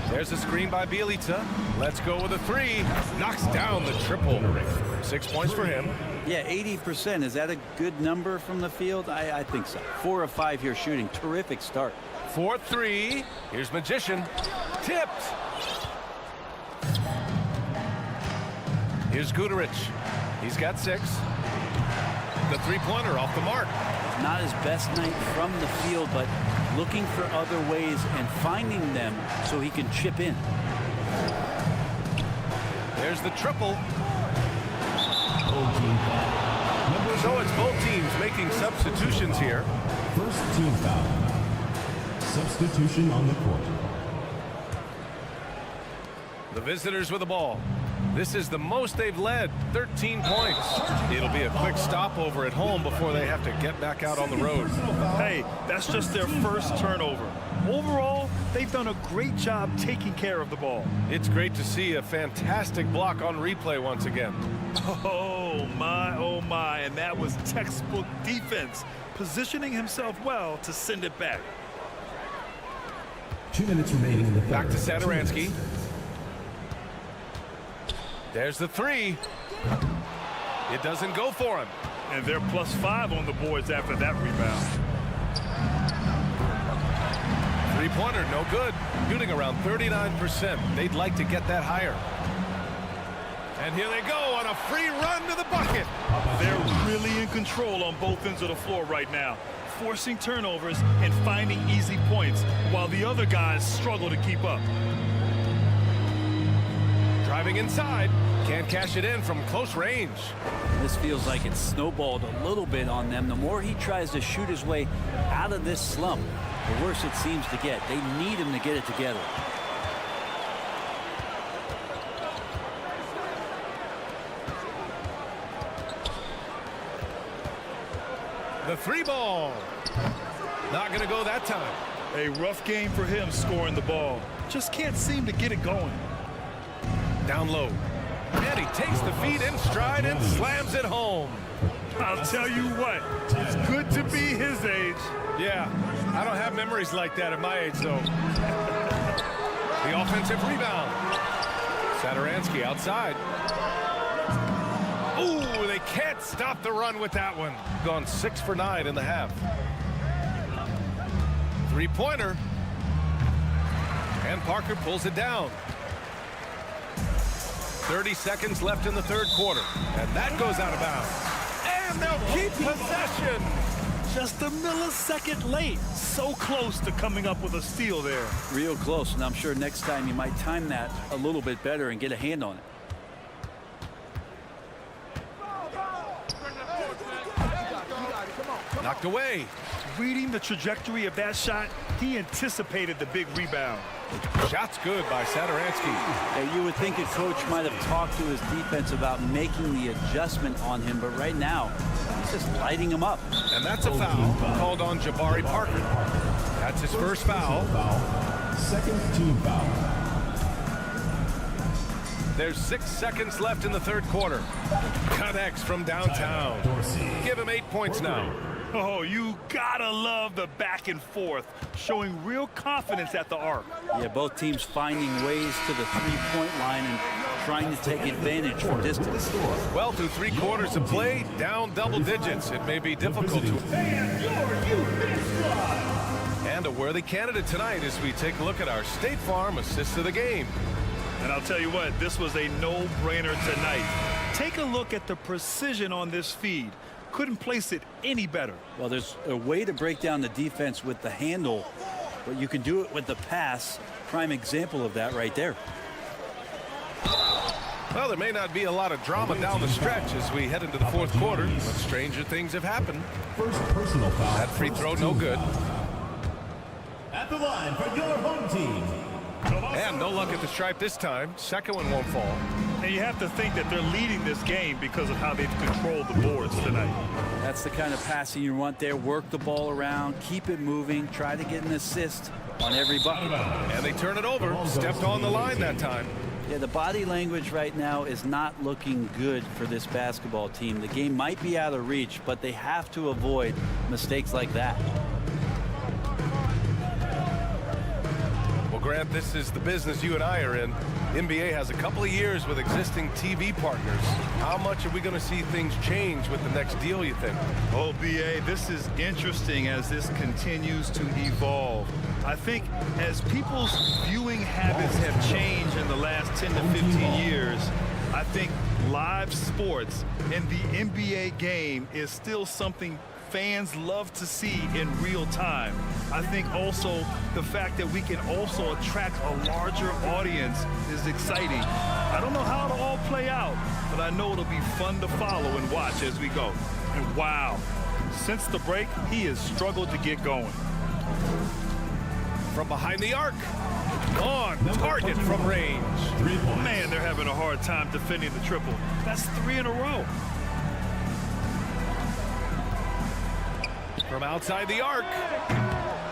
There's a screen by Bielica. Let's go with a 3. Knocks down the triple. 6 points for him. Yeah, 80%. Is that a good number from the field? I think so. 4 of 5 here shooting. Terrific start. 4-3. Here's Magician. Tipped. Here's Guterich. He's got 6. The three-pointer off the mark. Not his best night from the field, but looking for other ways and finding them so he can chip in. There's the triple. So it's both teams making substitutions here. First team foul. Substitution on the court. The visitors with the ball. This is the most they've led, 13 points. It'll be a quick stopover at home before they have to get back out on the road. Hey, that's just their first turnover. Overall, they've done a great job taking care of the ball. It's great to see a fantastic block on replay once again. Oh my, and that was textbook defense, positioning himself well to send it back. 2 minutes remaining in the third. Back to Satoransky. There's the 3. It doesn't go for him. And they're +5 on the boards after that rebound. Three-pointer, no good. Shooting around 39%. They'd like to get that higher. And here they go on a free run to the bucket. They're really in control on both ends of the floor right now, forcing turnovers and finding easy points while the other guys struggle to keep up. Driving inside, can't cash it in from close range. This feels like it's snowballed a little bit on them. The more he tries to shoot his way out of this slump, the worse it seems to get. They need him to get it together. The 3 ball. Not going to go that time. A rough game for him scoring the ball. Just can't seem to get it going. Down low. And he takes the feed in stride and slams it home. I'll tell you what, it's good to be his age. Yeah, I don't have memories like that at my age, though. The offensive rebound. Satoransky outside. Ooh, they can't stop the run with that one. Gone 6 for 9 in the half. Three-pointer. And Parker pulls it down. 30 seconds left in the third quarter. And that goes out of bounds. And they'll keep possession. Just a millisecond late. So close to coming up with a steal there. Real close, and I'm sure next time you might time that a little bit better and get a hand on it. Knocked away. Reading the trajectory of that shot, he anticipated the big rebound. Shot's good by Satoransky. Yeah, you would think a coach might have talked to his defense about making the adjustment on him, but right now, he's just lighting him up. And that's a foul called on Jabari Parker. That's his first foul. Second team foul. There's 6 seconds left in the third quarter. Connects from downtown. Give him 8 points now. Oh, you gotta love the back and forth, showing real confidence at the arc. Yeah, both teams finding ways to the three-point line and trying to take advantage from distance. Well, through 3 quarters of play, down double digits. It may be difficult to... And a worthy candidate tonight as we take a look at our State Farm assist of the game. And I'll tell you what, this was a no-brainer tonight. Take a look at the precision on this feed. Couldn't place it any better. Well, there's a way to break down the defense with the handle, but you can do it with the pass. Prime example of that right there. Well, there may not be a lot of drama down the stretch as we head into the fourth quarter, but stranger things have happened. First personal foul. That free throw, no good. At the line for your home team. And no luck at the stripe this time. Second one won't fall. And you have to think that they're leading this game because of how they've controlled the boards tonight. That's the kind of passing you want there. Work the ball around, keep it moving, try to get an assist on every bucket. And they turn it over. Stepped on the line that time. Yeah, the body language right now is not looking good for this basketball team. The game might be out of reach, but they have to avoid mistakes like that. Well, Grant, this is the business you and I are in. NBA has a couple of years with existing TV partners. How much are we going to see things change with the next deal, you think? Oh, BA, this is interesting as this continues to evolve. I think as people's viewing habits have changed in the last 10 to 15 years, I think live sports and the NBA game is still something fans love to see in real time. I think also the fact that we can also attract a larger audience is exciting. I don't know how it'll all play out, but I know it'll be fun to follow and watch as we go. And wow, since the break, he has struggled to get going. From behind the arc. On target from range. Man, they're having a hard time defending the triple. That's 3 in a row. From outside the arc.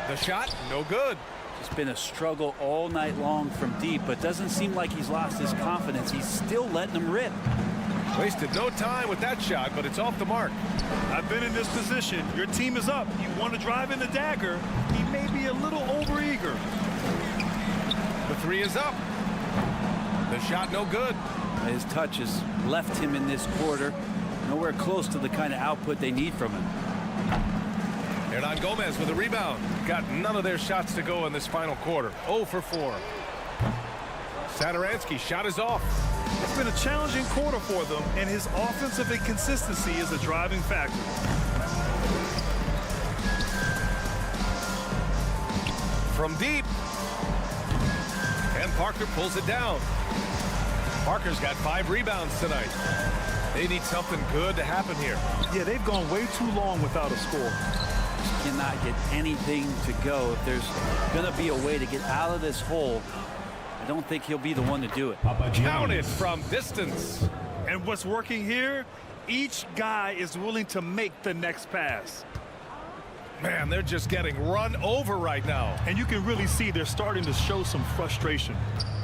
The shot, no good. It's been a struggle all night long from deep, but doesn't seem like he's lost his confidence. He's still letting them rip. Wasted no time with that shot, but it's off the mark. I've been in this position. Your team is up. You want to drive in the dagger. He may be a little overeager. The 3 is up. The shot no good. His touch has left him in this quarter. Nowhere close to the kind of output they need from him. Hernan Gomez with a rebound. Got none of their shots to go in this final quarter. 0 for 4. Satoransky's shot is off. It's been a challenging quarter for them, and his offensive inconsistency is a driving factor. From deep. And Parker pulls it down. Parker's got 5 rebounds tonight. They need something good to happen here. Yeah, they've gone way too long without a score. Cannot get anything to go. If there's going to be a way to get out of this hole, I don't think he'll be the one to do it. Count it from distance. And what's working here, each guy is willing to make the next pass. Man, they're just getting run over right now. And you can really see they're starting to show some frustration.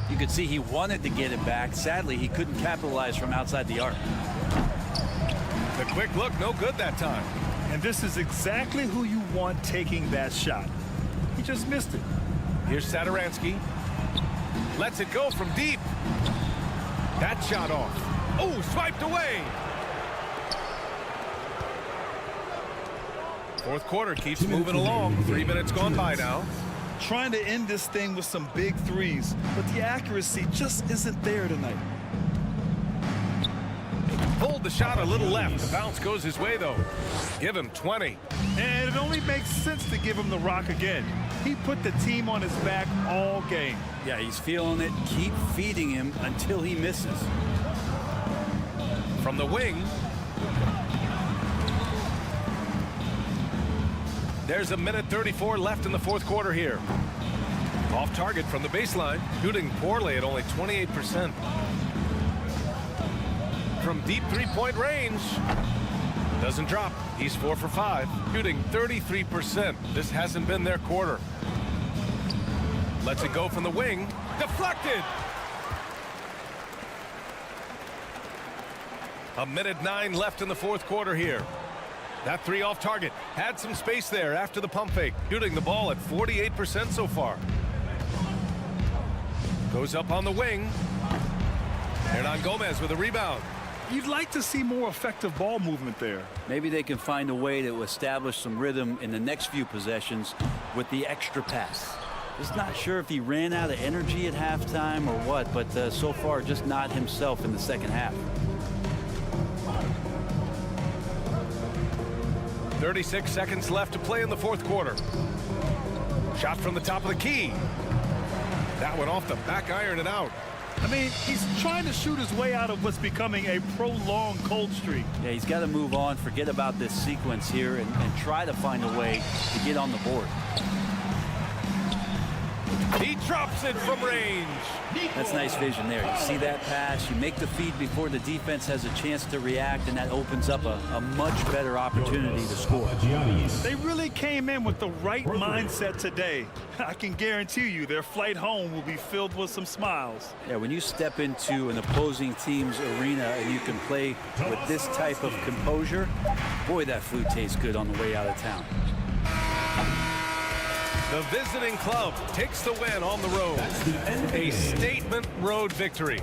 You could see he wanted to get it back. Sadly, he couldn't capitalize from outside the arc. The quick look, no good that time. And this is exactly who you want taking that shot. He just missed it. Here's Satoransky. Lets it go from deep. That shot off. Oh, swiped away. Fourth quarter keeps moving along. 3 minutes gone by now. Trying to end this thing with some big threes, but the accuracy just isn't there tonight. Pulled the shot a little left. The bounce goes his way, though. Give him 20. And it only makes sense to give him the rock again. He put the team on his back all game. Yeah, he's feeling it. Keep feeding him until he misses. From the wing. There's a minute 34 left in the fourth quarter here. Off target from the baseline. Shooting poorly at only 28%. From deep three-point range. Doesn't drop. He's 4 for 5. Shooting 33%. This hasn't been their quarter. Lets it go from the wing. Deflected. A minute 9 left in the fourth quarter here. That 3 off target. Had some space there after the pump fake. Shooting the ball at 48% so far. Goes up on the wing. Hernan Gomez with a rebound. You'd like to see more effective ball movement there. Maybe they can find a way to establish some rhythm in the next few possessions with the extra pass. Just not sure if he ran out of energy at halftime or what, but so far just not himself in the second half. 36 seconds left to play in the fourth quarter. Shot from the top of the key. That went off the back iron and out. I mean, he's trying to shoot his way out of what's becoming a prolonged cold streak. Yeah, he's got to move on, forget about this sequence here, and try to find a way to get on the board. He drops it from range. That's nice vision there. You see that pass, you make the feed before the defense has a chance to react, and that opens up a much better opportunity to score. They really came in with the right mindset today. I can guarantee you their flight home will be filled with some smiles. Yeah, when you step into an opposing team's arena and you can play with this type of composure, boy, that food tastes good on the way out of town. The visiting club takes the win on the road. A statement road victory.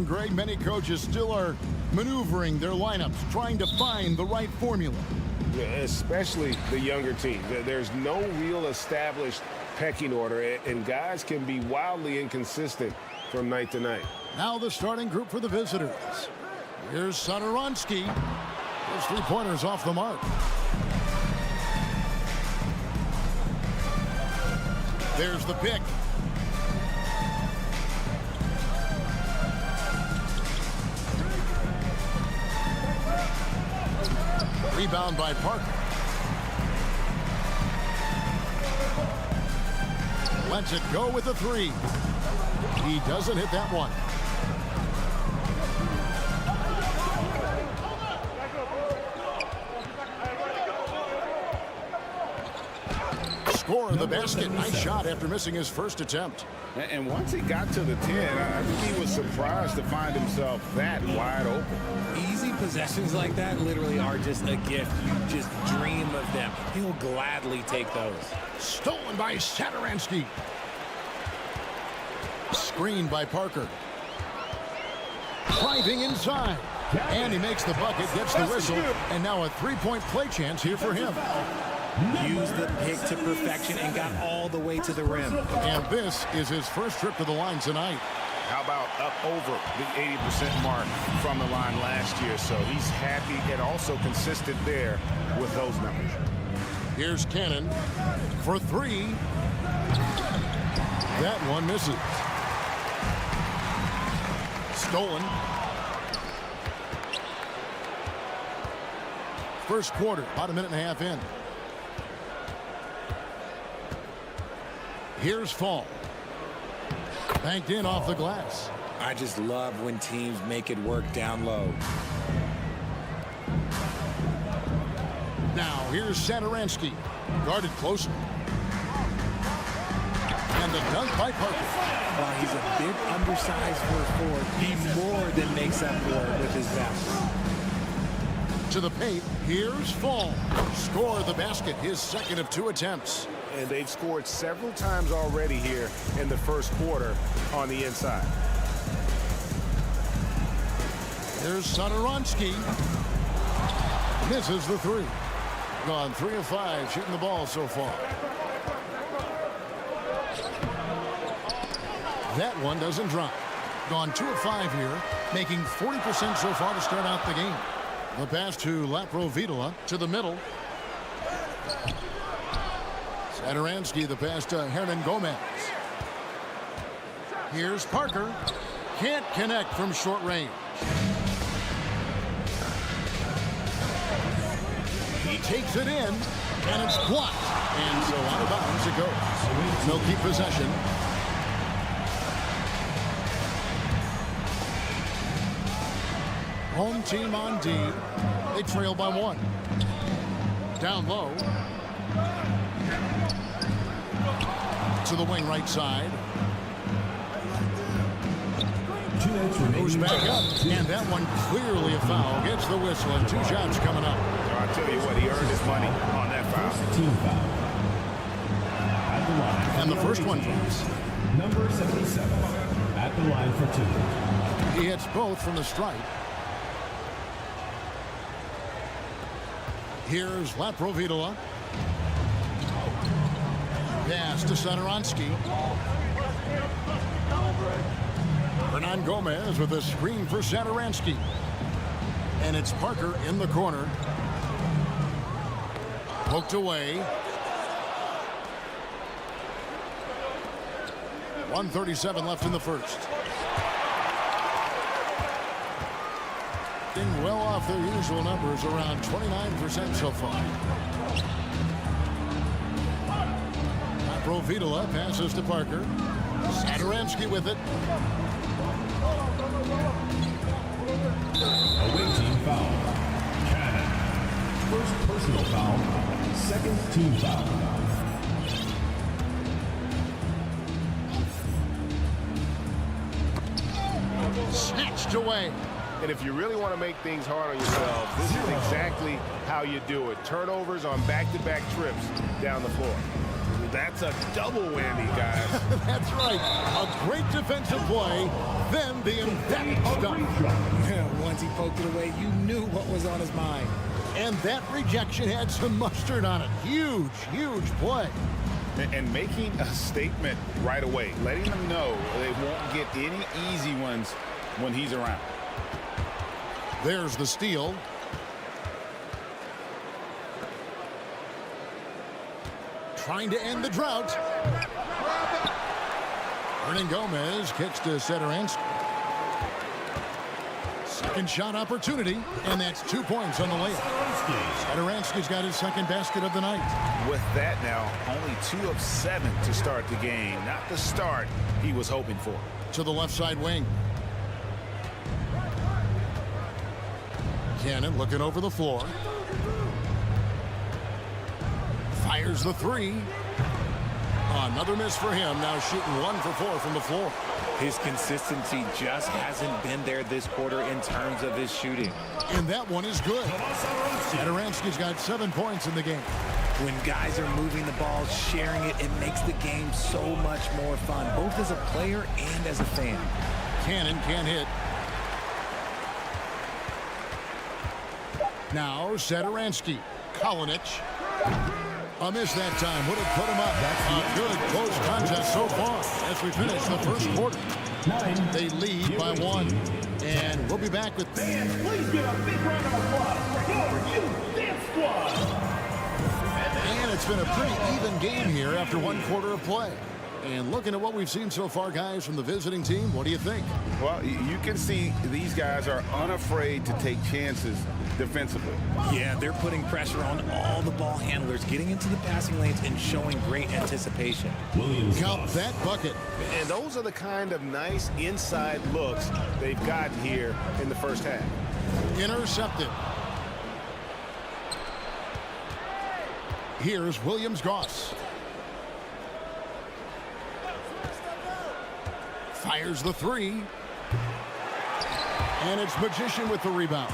Greg, many coaches still are maneuvering their lineups, trying to find the right formula. Yeah, especially the younger team. There's no real established pecking order, and guys can be wildly inconsistent from night to night. Now the starting group for the visitors. Here's Satoransky. His three-pointers off the mark. There's the pick. Rebound by Parker. Lets it go with the three. He doesn't hit that one. Score the basket. Nice shot after missing his first attempt. And once he got to the 10, I think he was surprised to find himself that wide open. Easy possessions like that literally are just a gift. You just dream of them. He'll gladly take those. Stolen by Satoransky. Screened by Parker. Driving inside. And he makes the bucket, gets the whistle, and now a three-point play chance here for him. Used the pick to perfection and got all the way to the rim. And this is his first trip to the line tonight. How about up over the 80% mark from the line last year? So he's happy and also consistent there with those numbers. Here's Cannon for three. That one misses. Stolen. First quarter, about a minute and a half in. Here's Fall. Banked in off the glass. I just love when teams make it work down low. Now here's Satoransky. Guarded closer. And the dunk by Parker. While he's a bit undersized for a forward, he more than makes up for it with his balance. To the paint, here's Fall. Score the basket, his second of 2 attempts. And they've scored several times already here in the first quarter on the inside. Here's Satoransky. Misses the three. Gone 3 of 5 shooting the ball so far. That one doesn't drop. Gone 2 of 5 here, making 40% so far to start out the game. The pass to Laprovitola to the middle. Satoransky, the pass to Hernan Gomez. Here's Parker. Can't connect from short range. He takes it in, and it's blocked. And so out of bounds it goes. They'll keep possession. Home team on D. They trail by 1. Down low. To the wing right side. Goes back up. And that one clearly a foul. Gets the whistle and 2 shots coming up. I'll tell you what, he earned his money on that foul. Team foul. At the line. And the first one drops. Number 77 at the line for 2. He hits both from the stripe. Here's Laprovitola. Pass to Satoransky. Hernan Gomez with a screen for Satoransky. And it's Parker in the corner. Poked away. 1:37 left in the first. Well off their usual numbers, around 29% so far. Laprovitola passes to Parker. Satoransky with it. Away team foul. Cannon. First personal foul. Second team foul. Snatched away. And if you really want to make things hard on yourselves, this is exactly how you do it. Turnovers on back-to-back trips down the floor. That's a double whammy, guys. That's right. A great defensive play, then the embedded stuff. Once he poked it away, you knew what was on his mind. And that rejection had some mustard on it. Huge, huge play. And making a statement right away, letting them know they won't get any easy ones when he's around. There's the steal. Trying to end the drought. Hernan Gomez kicks to Satoransky. Second shot opportunity, and that's 2 points on the layup. Satoransky's got his second basket of the night. With that now, only 2 of 7 to start the game. Not the start he was hoping for. To the left side wing. Cannon looking over the floor. Fires the three. Another miss for him. Now shooting 1 for 4 from the floor. His consistency just hasn't been there this quarter in terms of his shooting. And that one is good. Satoransky's got 7 points in the game. When guys are moving the ball, sharing it, it makes the game so much more fun, both as a player and as a fan. Cannon can't hit. Now Satoransky. Kalinic. A miss that time. Would have put him up. A good close contest so far as we finish the first quarter. They lead by 1. And we'll be back with... Fans, please give a big round of applause for your youth dance squad. And it's been a pretty even game here after 1 quarter of play. And looking at what we've seen so far, guys, from the visiting team, what do you think? Well, you can see these guys are unafraid to take chances defensively. Yeah, they're putting pressure on all the ball handlers, getting into the passing lanes and showing great anticipation. Count that bucket. And those are the kind of nice inside looks they've gotten here in the first half. Intercepted. Here's Williams-Goss. Fires the three. And it's Magician with the rebound.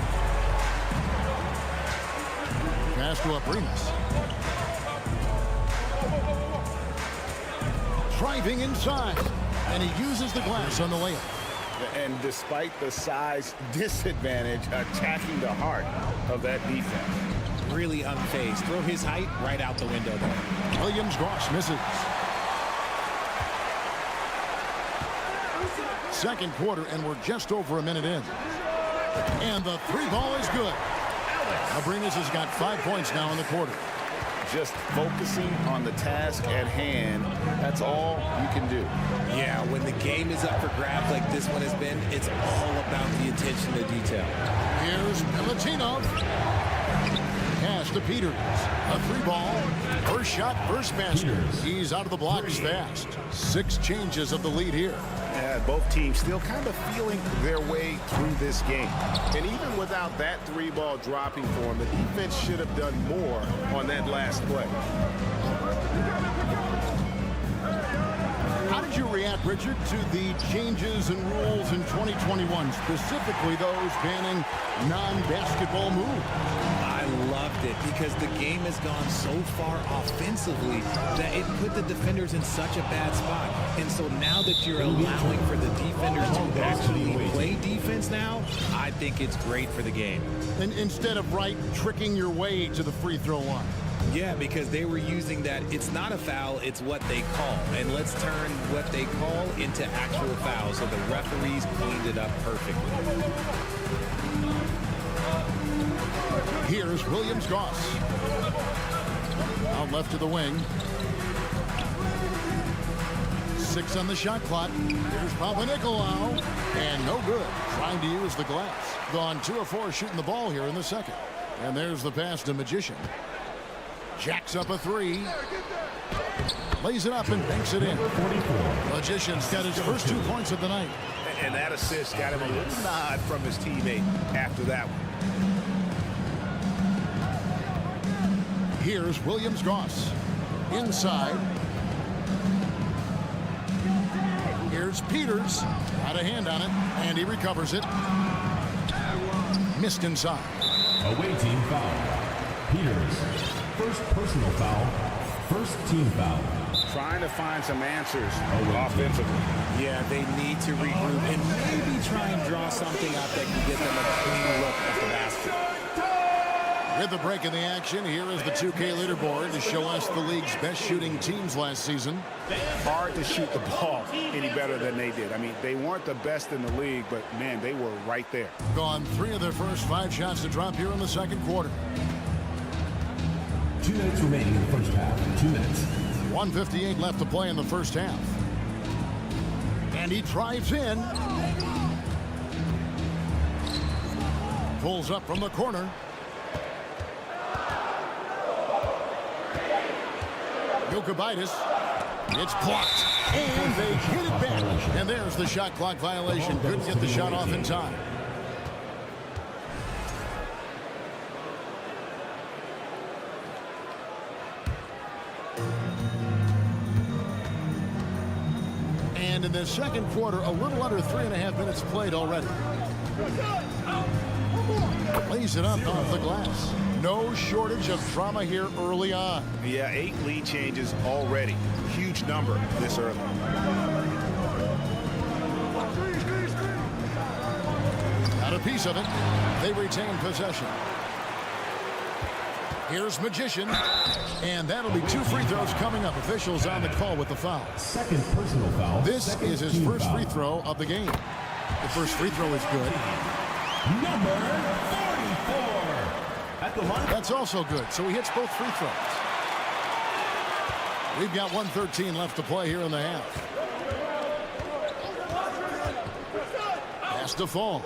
Pass to Abrinas. Driving inside. And he uses the glass on the layup. And despite the size disadvantage, attacking the heart of that defense. Really unfazed. Throw his height right out the window there. Williams-Goss misses. Second quarter, and we're just over a minute in. And the 3 ball is good. Abrinas has got 5 points now in the quarter. Just focusing on the task at hand, that's all you can do. Yeah, when the game is up for grabs like this one has been, it's all about the attention to detail. Here's Latino. Pass to Peters. A 3 ball. First shot, first basket. He's out of the blocks fast. 6 changes of the lead here. Yeah, both teams still kind of feeling their way through this game. And even without that 3 ball dropping for them, the defense should have done more on that last play. How did you react, Richard, to the changes and rules in 2021, specifically those banning non-basketball moves? I loved it because the game has gone so far offensively that it put the defenders in such a bad spot. And so now that you're allowing for the defenders to actually play defense now, I think it's great for the game. And instead of tricking your way to the free throw line. Yeah, because they were using that it's not a foul, it's what they call. And let's turn what they call into actual fouls. So the referees cleaned it up perfectly. Here's Williams-Goss. Out left to the wing. 6 on the shot clock. Here's Papanikolaou. And no good. Trying to use the glass. Gone 2 of 4 shooting the ball here in the second. And there's the pass to Magician. Jacks up a 3. Lays it up and banks it in. Magician's got his first 2 points of the night. And that assist got him a little nod from his teammate after that one. Here's Williams-Goss. Inside. Here's Peters. Got a hand on it, and he recovers it. Missed inside. Away team foul. Peters. First personal foul. First team foul. Trying to find some answers offensively. Yeah, they need to regroup and maybe try and draw something up that can get them a clean look at the basket. With the break in the action, here is the 2K leaderboard to show us the league's best shooting teams last season. Hard to shoot the ball any better than they did. I mean, they weren't the best in the league, but, man, they were right there. Gone 3 of their first 5 shots to drop here in the second quarter. 2 minutes remaining in the first half. 2 minutes. 1:58 left to play in the first half. And he drives in. pulls up from the corner. Jokic. It's blocked. And they hit it back. And there's the shot clock violation. Couldn't get the shot off in time. And in the second quarter, a little under 3.5 minutes played already. Lays it up off the glass. No shortage of drama here early on. Yeah, 8 lead changes already. Huge number this early. Got a piece of it. They retain possession. Here's Magician. And that'll be 2 free throws coming up. Officials on the call with the foul. Second personal foul. This is his first free throw of the game. The first free throw is good. Number 44. At the line. That's also good. So he hits both free throws. We've got 1:13 left to play here in the half. Has to fall.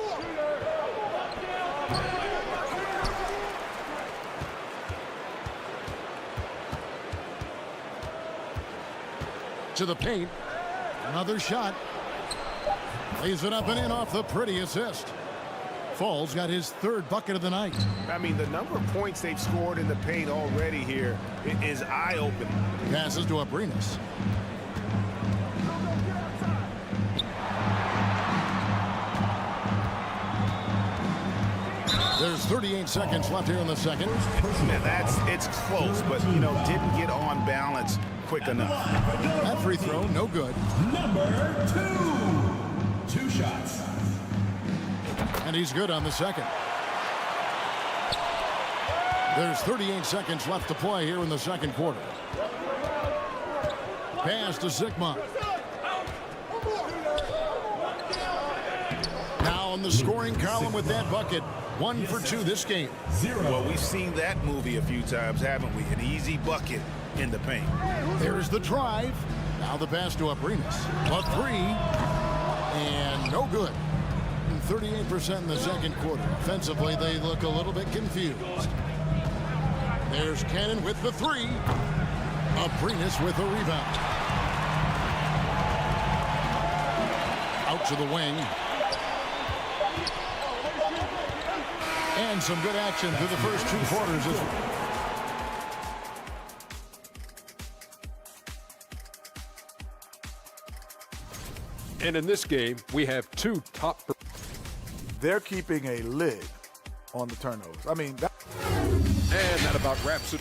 To the paint. Another shot. Lays it up and in off the pretty assist. Fall's got his 3rd bucket of the night. I mean, the number of points they've scored in the paint already here is eye-opening. Passes to Abrinas. There's 38 seconds left here in the second. And it's close, but, you know, didn't get on balance quick enough. That free throw, no good. Number 2. 2 shots. And he's good on the second. There's 38 seconds left to play here in the second quarter. Pass to Sigma. Now in the scoring column with that bucket. 1 for 2 this game. Well, we've seen that movie a few times, haven't we? An easy bucket in the paint. There's the drive. Now the pass to Abrinas. A 3. And no good. 38% in the second quarter. Offensively, they look a little bit confused. There's Cannon with the 3. Abrinas with a rebound. Out to the wing. And some good action through the first 2 quarters. And in this game, we have 2 top. They're keeping a lid on the turnovers. I mean, And that about wraps it.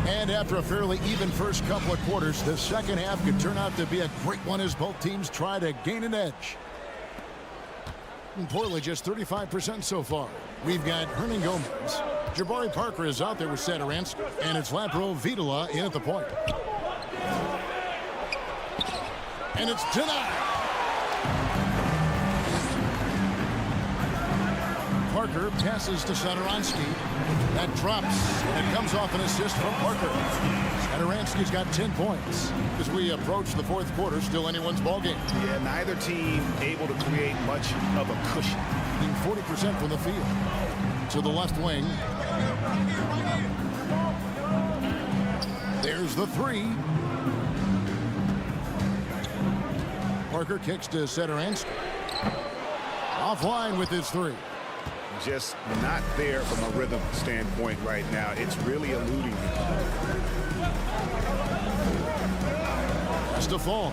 And after a fairly even first couple of quarters, the second half could turn out to be a great one as both teams try to gain an edge. And Portland just 35% so far. We've got Hernan Gomez. Jabari Parker is out there with Satoransky. And it's Vitola in at the point. And it's denied. Parker passes to Satoransky. That drops, and it comes off an assist from Parker. Satoransky's got 10 points. As we approach the fourth quarter, still anyone's ballgame. Yeah, neither team able to create much of a cushion. 40% from the field. To the left wing. There's the 3. Parker kicks to Satoransky. Offline with his 3. Just not there from a rhythm standpoint right now. It's really eluding him. Has to fall.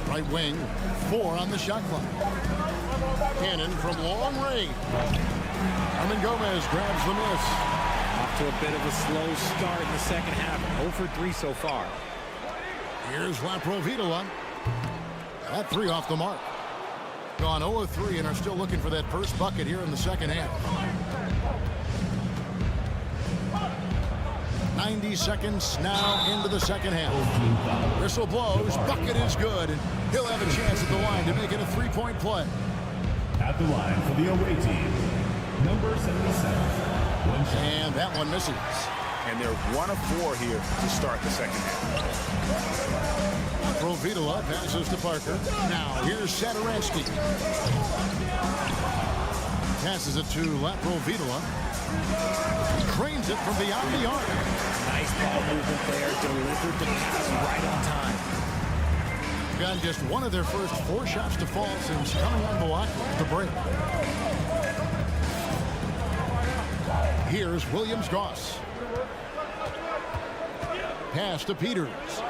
Right wing, 4 on the shot clock. Cannon from long range. Hernan Gomez grabs the miss. Off to a bit of a slow start in the second half. 0 for 3 so far. Here's Vitola. That 3 off the mark. Gone 0 of 3 and are still looking for that first bucket here in the second half. 90 seconds now into the second half. Whistle blows. Bucket is good. And he'll have a chance at the line to make it a 3-point play. At the line for the away team, Number 77. One shot. And that one misses. And they're 1 of 4 here to start the second half. Provitola passes to Parker. Now here's Satoransky. Passes it to Provitola. Cranes it from beyond the arc. Nice ball movement there. Delivered the pass right on time. Got just one of their first 4 shots to fall since coming on Milwaukee at the break. Here's Williams-Goss. Pass to Peters.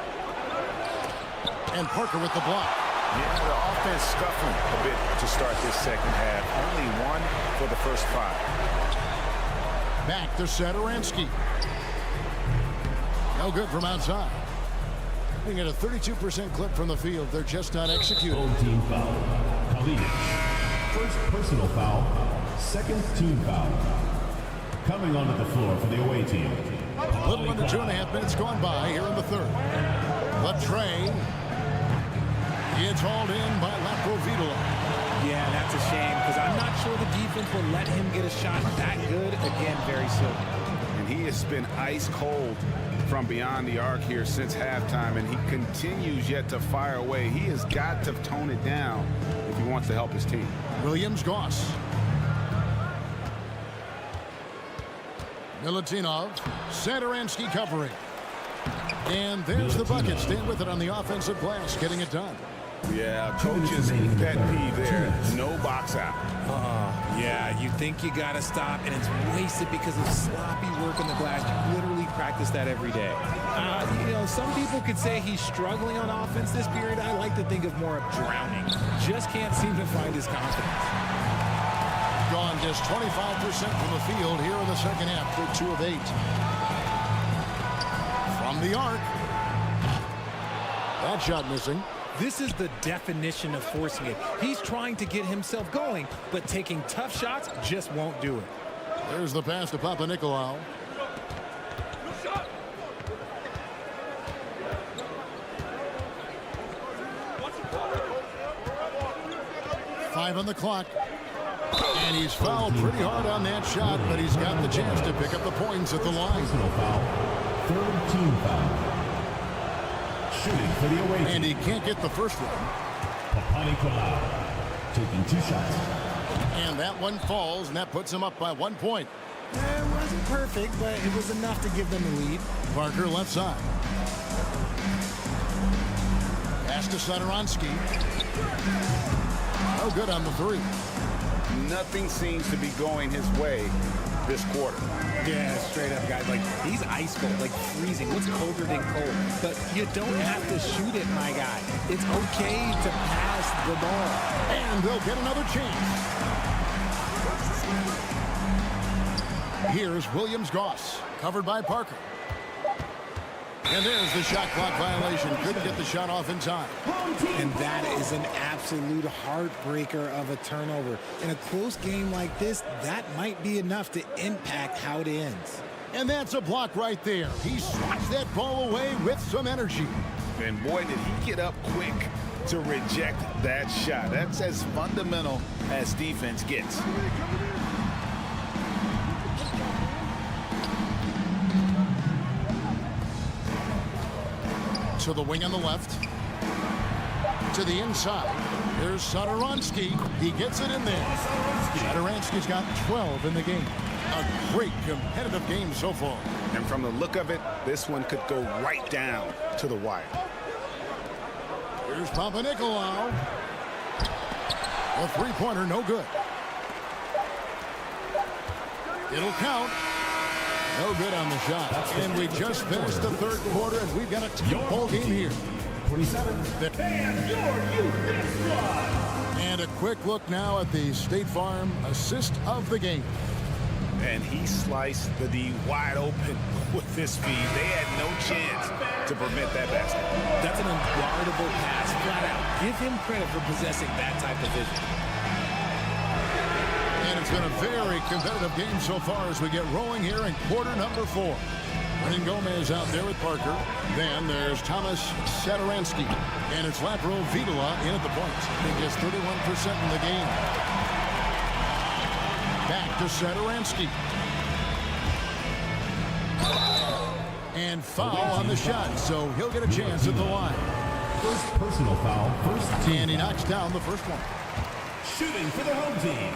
And Parker with the block. Yeah, the offense scuffling a bit to start this second half. Only 1 for the first 5. Back to Satoransky. No good from outside. They get a 32% clip from the field. They're just not executing. Home team foul. Kalinic. First personal foul. Second team foul. Coming onto the floor for the away team. A little under 2.5 minutes gone by here in the third. Latrey. It's hauled in by Provitola. Yeah, that's a shame because I'm not sure the defense will let him get a shot that good again very soon. And he has been ice cold from beyond the arc here since halftime, and he continues yet to fire away. He has got to tone it down if he wants to help his team. Williams-Goss. Milutinov. Satoransky covering. And there's the bucket. Stand with it on the offensive glass, getting it done. Yeah, coach's pet peeve there. No box out. Yeah, you think you got to stop, and it's wasted because of sloppy work on the glass. You literally practice that every day. You know, some people could say he's struggling on offense this period. I like to think of more of drowning. Just can't seem to find his confidence. Gone just 25% from the field here in the second half for 2 of 8. From the arc. That shot missing. This is the definition of forcing it. He's trying to get himself going, but taking tough shots just won't do it. There's the pass to Papanikolaou. Five on the clock. And he's fouled pretty hard on that shot, but he's got the chance to pick up the points at the line. Personal foul. Third team foul. Shooting for the away team. And he can't get the first one. Papanikolaou taking 2 shots. And that one falls, and that puts him up by 1 point. It wasn't perfect, but it was enough to give them the lead. Parker left side. Pass to Satoransky. No good on the 3. Nothing seems to be going his way this quarter. Yeah, straight up, guys. Like, he's ice cold, like freezing. What's colder than cold? But you don't have to shoot it, my guy. It's okay to pass the ball. And they'll get another chance. Here's Williams-Goss, covered by Parker. And there's the shot clock violation. Couldn't get the shot off in time. And that is an absolute heartbreaker of a turnover. In a close game like this, that might be enough to impact how it ends. And that's a block right there. He swats that ball away with some energy. And boy, did he get up quick to reject that shot. That's as fundamental as defense gets. To the wing on the left. To the inside. Here's Satoransky. He gets it in there. Satoransky's got 12 in the game. A great competitive game so far. And from the look of it, this one could go right down to the wire. Here's Papanikolaou. A 3-pointer, no good. It'll count. No good on the shot. And we just finished the third quarter, and we've got a 10-ball game here. 27. And a quick look now at the State Farm assist of the game. And he sliced the D wide open with his feet. They had no chance to prevent that basket. That's an unguardable pass, flat out. Give him credit for possessing that type of vision. And it's been a very competitive game so far as we get rolling here in quarter number 4. Brennan Gomez out there with Parker. Then there's Thomas Satoransky. And it's Provitola in at the point. I think he has 31% in the game. Back to Satoransky. And foul on the shot, so he'll get a chance at the line. First personal foul, first team And he foul. knocks down the first one. Shooting for the home team.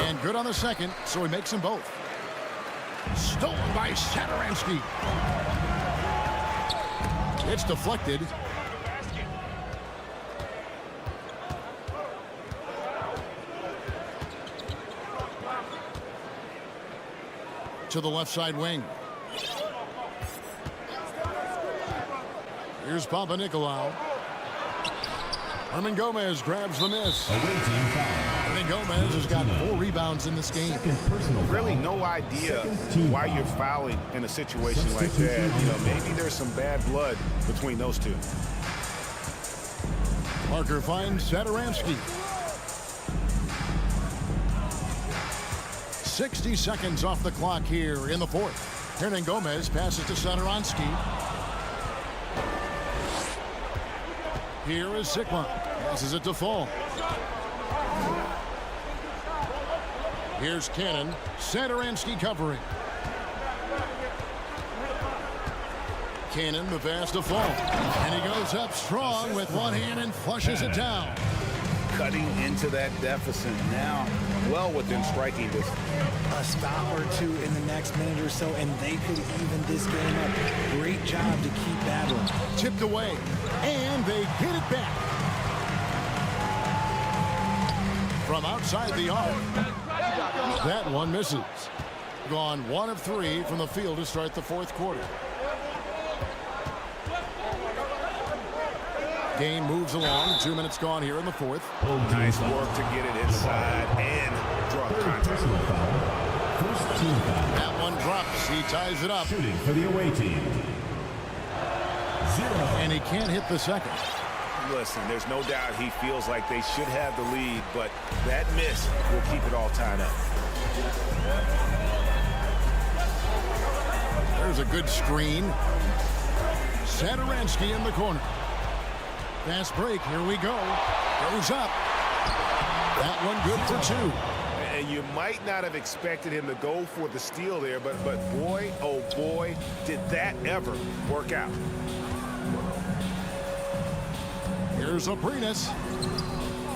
And good on the second, so he makes them both. Stolen by Satoransky. It's deflected. To the left side wing. Here's Papanikolaou. Herman Gomez grabs the miss. Away team foul. Herman Gomez has got 4 rebounds in this game. Second personal foul. Really no idea team why foul. you're fouling in a situation like that. You know, maybe there's some bad blood between those two. Parker finds Satoransky. 60 seconds off the clock here in the fourth. Hernan Gomez passes to Satoransky. Here is Sigma. Passes it to Fall. Here's Cannon. Satoransky covering. Cannon, the pass to Fall. And he goes up strong with one hand and flushes it down. Cutting into that deficit now, well within striking distance. A stop or two in the next minute or so, and they could even this game up. Great job to keep battling. Tipped away, and they get it back. From outside the arc. That one misses. Gone 1 of 3 from the field to start the fourth quarter. Game moves along. 2 minutes gone here in the fourth. Nice work to get it inside and draw contact. Personal foul. First team foul. That one drops. He ties it up. Shooting for the away team. 0. And he can't hit the second. Listen, there's no doubt he feels like they should have the lead, but that miss will keep it all tied up. There's a good screen. Satoransky in the corner. Fast break. Here we go. Goes up. That one good for 2. And you might not have expected him to go for the steal there, but boy, oh boy, did that ever work out. Here's Aprinas.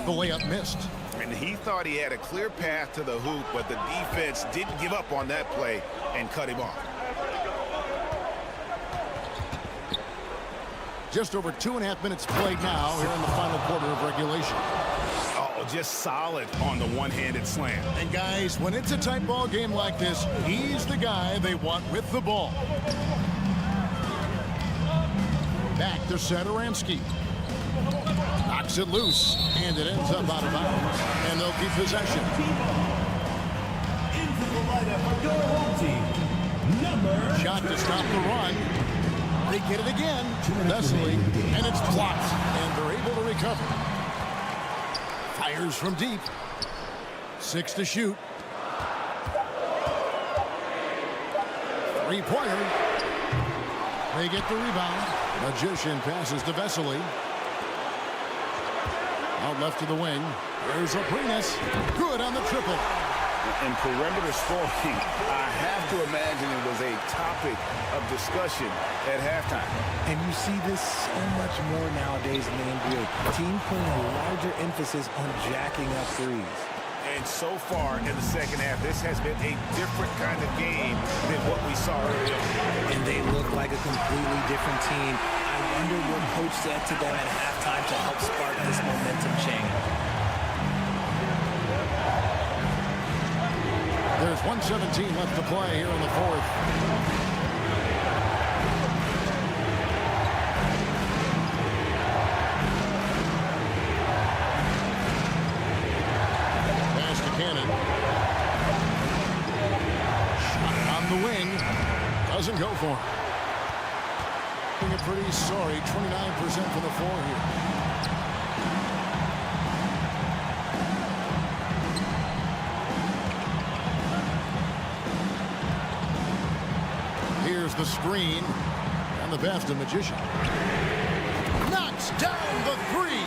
The layup missed. And he thought he had a clear path to the hoop, but the defense didn't give up on that play and cut him off. Just over 2.5 minutes played now here in the final quarter of regulation. Oh, just solid on the one-handed slam. And guys, when it's a tight ball game like this, he's the guy they want with the ball. Back to Satoransky. Knocks it loose, and it ends up out of bounds. And they'll keep possession. Into the lineup for your home team. Number Shot to stop the run. They get it again. Vesely, and it's blocked. And they're able to recover. Fires from deep. 6 to shoot. 3-pointer. They get the rebound. Magician passes to Vesely. Out left to the wing. There's Aprinas. Good on the triple. In perimeter scoring, I have to imagine it was a topic of discussion at halftime. And you see this so much more nowadays in the NBA. Team putting a larger emphasis on jacking up threes. And so far in the second half, this has been a different kind of game than what we saw earlier. And they look like a completely different team. I wonder what coach said to them at halftime to help spark this momentum change. There's 1:17 left to play here in the fourth. Pass to Cannon. Shot on the wing. Doesn't go for him. A pretty sorry 29% for the floor here. Here's the screen and the pass to Magician. Knocks down the 3.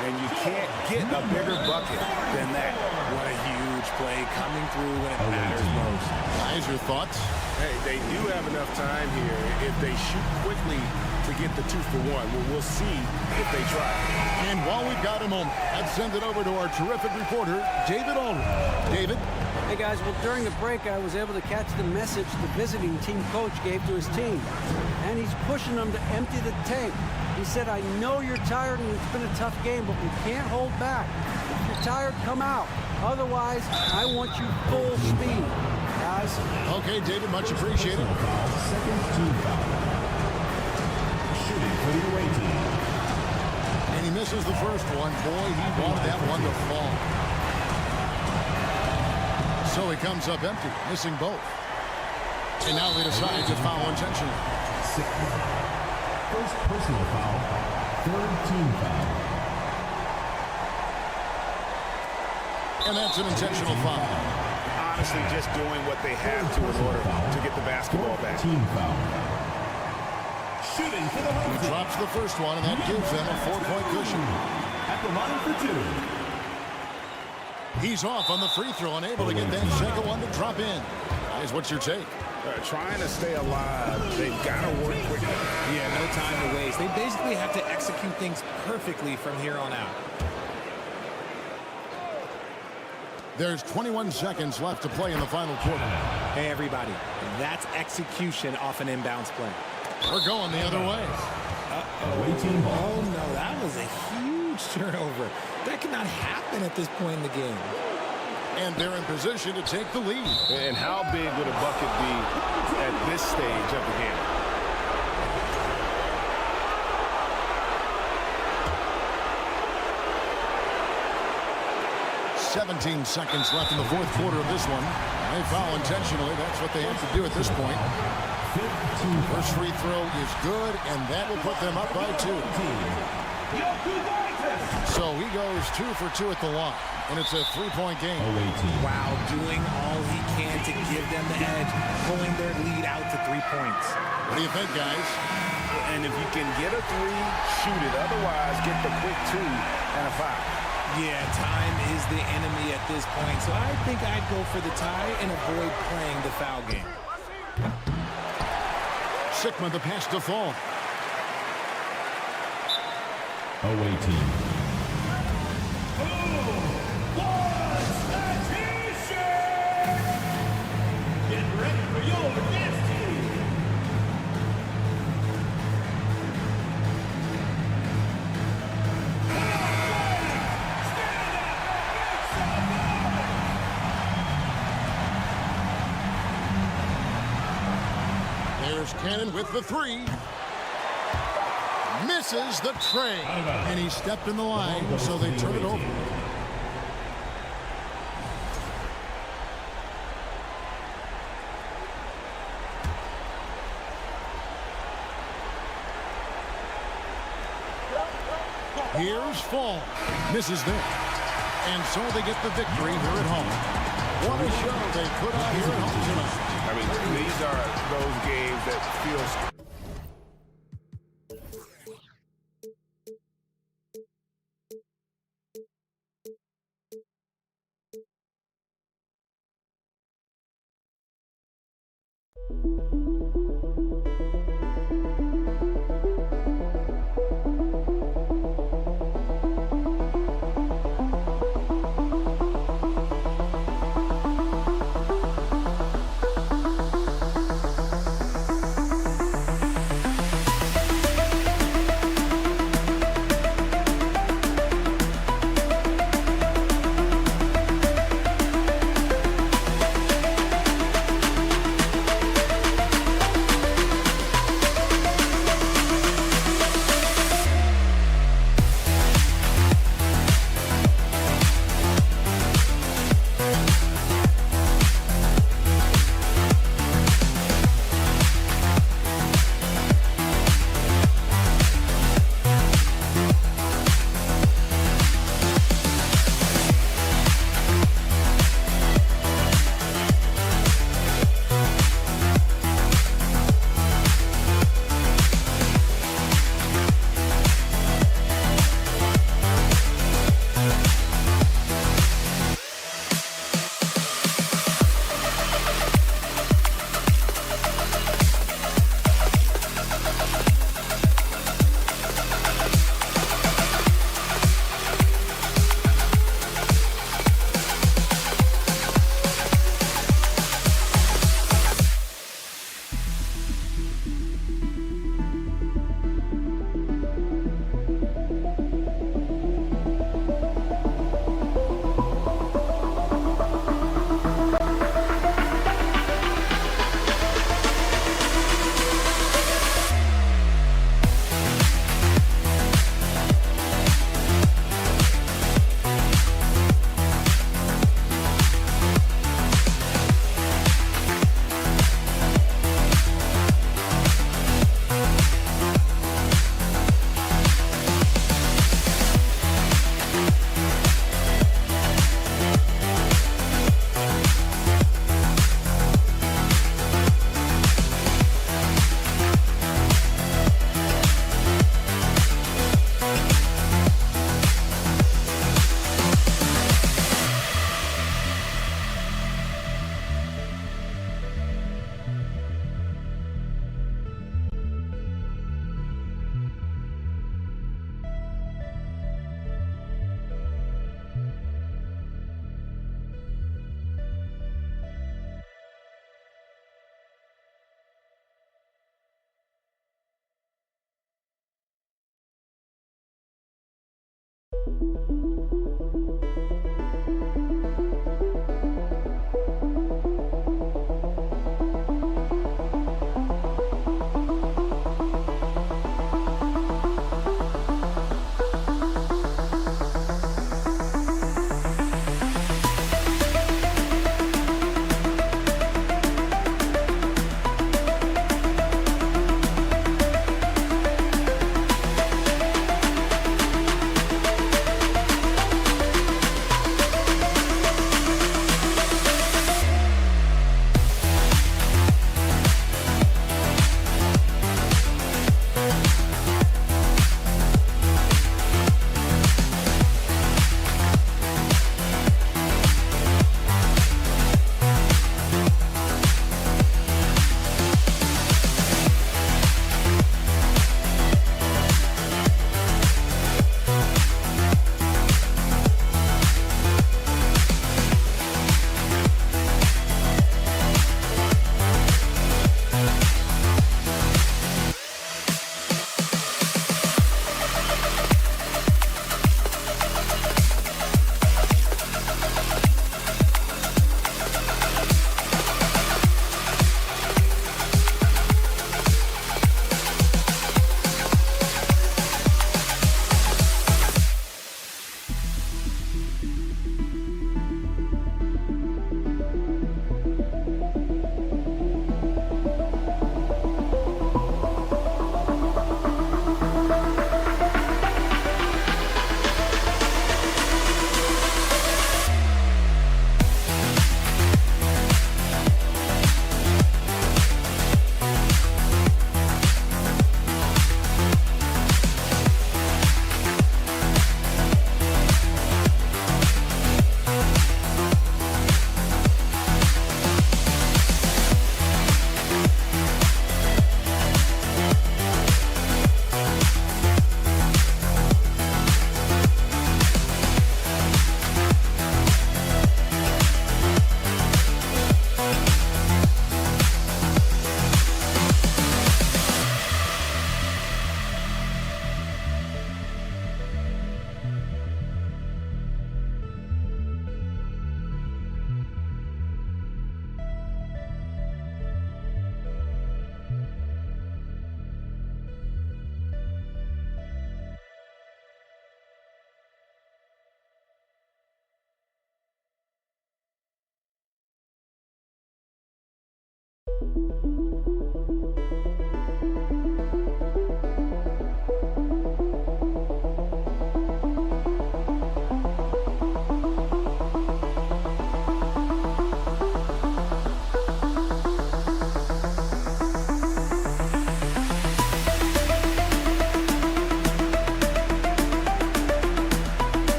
And you can't get a bigger bucket than that. What a huge play coming through when it matters most. Guys, your thoughts? Hey, they do have enough time here if they shoot quickly to get the 2-for-1. Well, we'll see if they try. And while we've got a moment, let's send it over to our terrific reporter, David Aldridge. David? Hey guys, well during the break I was able to catch the message the visiting team coach gave to his team. And he's pushing them to empty the tank. He said, I know you're tired and it's been a tough game, but we can't hold back. If you're tired, come out. Otherwise, I want you full speed. Guys. Okay, David, much appreciated. Second team foul. Shooting for the away team. And he misses the first one. Boy, he wanted that one to fall. So he comes up empty, missing both. And now they decide to foul intentionally. First personal foul. Third team foul. And that's an intentional foul. Honestly, just doing what they have to in order to get the basketball back. Team foul. Shooting for the He drops the first one, and that gives them a 4-point cushion. At the line for two. He's off on the free throw, unable to get that second one to drop in. Guys, what's your take? Trying to stay alive, they've got to work quickly. Yeah, no time to waste. They basically have to execute things perfectly from here on out. There's 21 seconds left to play in the final quarter. Hey, everybody, that's execution off an inbounds play. We're going the other way. Oh, no, that was a huge turnover. That cannot happen at this point in the game. And they're in position to take the lead. And how big would a bucket be at this stage of the game? "17 seconds left in the fourth quarter of this one. They foul intentionally. That's what they have to do at this point. First free throw is good, and that will put them up by 2. So he goes 2 for 2 at the line, and it's a 3-point game. Wow, doing all he can to give them the edge, pulling their lead out to 3 points. What do you think, guys? And if you can get a 3, shoot it. Otherwise, get the quick 2 and a foul. Yeah, time is the enemy at this point, so I think I'd go for the tie and avoid playing the foul game. Sigma the pass to Fall. Away team. Get ready for your dance team. There's Cannon with the 3. Misses the tray. And he stepped in the line, so they turn it over. Here's Fall. Misses there. And so they get the victory here at home. What a show they put on here at home tonight. I mean, these are those games that feel...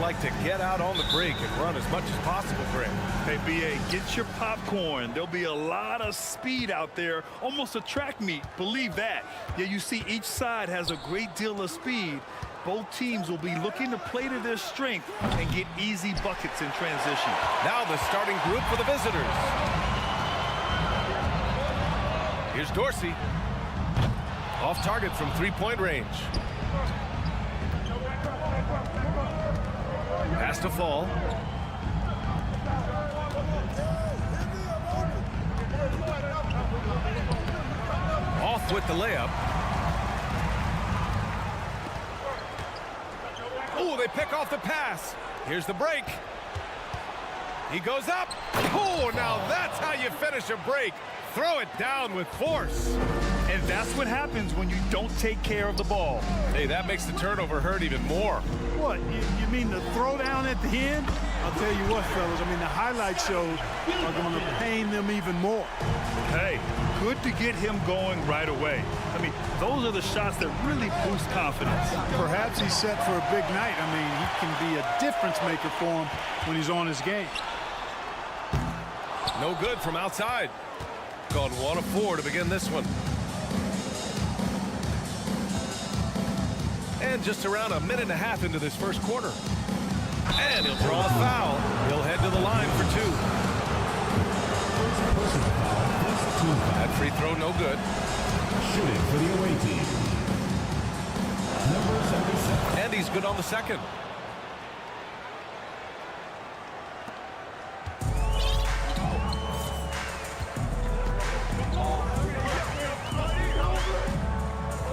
like to get out on the break and run as much as possible, Greg. Hey, B.A., get your popcorn. There'll be a lot of speed out there, almost a track meet, believe that. Yeah, you see each side has a great deal of speed. Both teams will be looking to play to their strength and get easy buckets in transition. Now the starting group for the visitors. Here's Dorsey. Off target from three-point range. Pass to Fall. Off with the layup. Oh, they pick off the pass. Here's the break. He goes up. Oh, now that's how you finish a break. Throw it down with force. And that's what happens when you don't take care of the ball. Hey, that makes the turnover hurt even more. What, you mean the throw down at the end? I'll tell you what, fellas, I mean, the highlight shows are going to pain them even more. Hey, good to get him going right away. I mean, those are the shots that really boost confidence. Perhaps he's set for a big night. I mean, he can be a difference maker for him when he's on his game. No good from outside. Gone 1 of 4 to begin this one. And just around a minute and a half into this first quarter. And he'll draw a foul. He'll head to the line for 2. That free throw no good. Shooting for the away team. Number 77. And he's good on the second.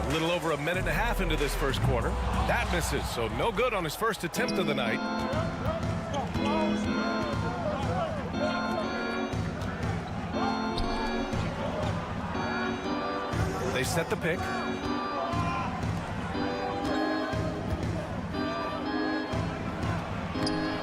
A little over a minute and a half into this first quarter. That misses, so no good on his first attempt of the night. They set the pick.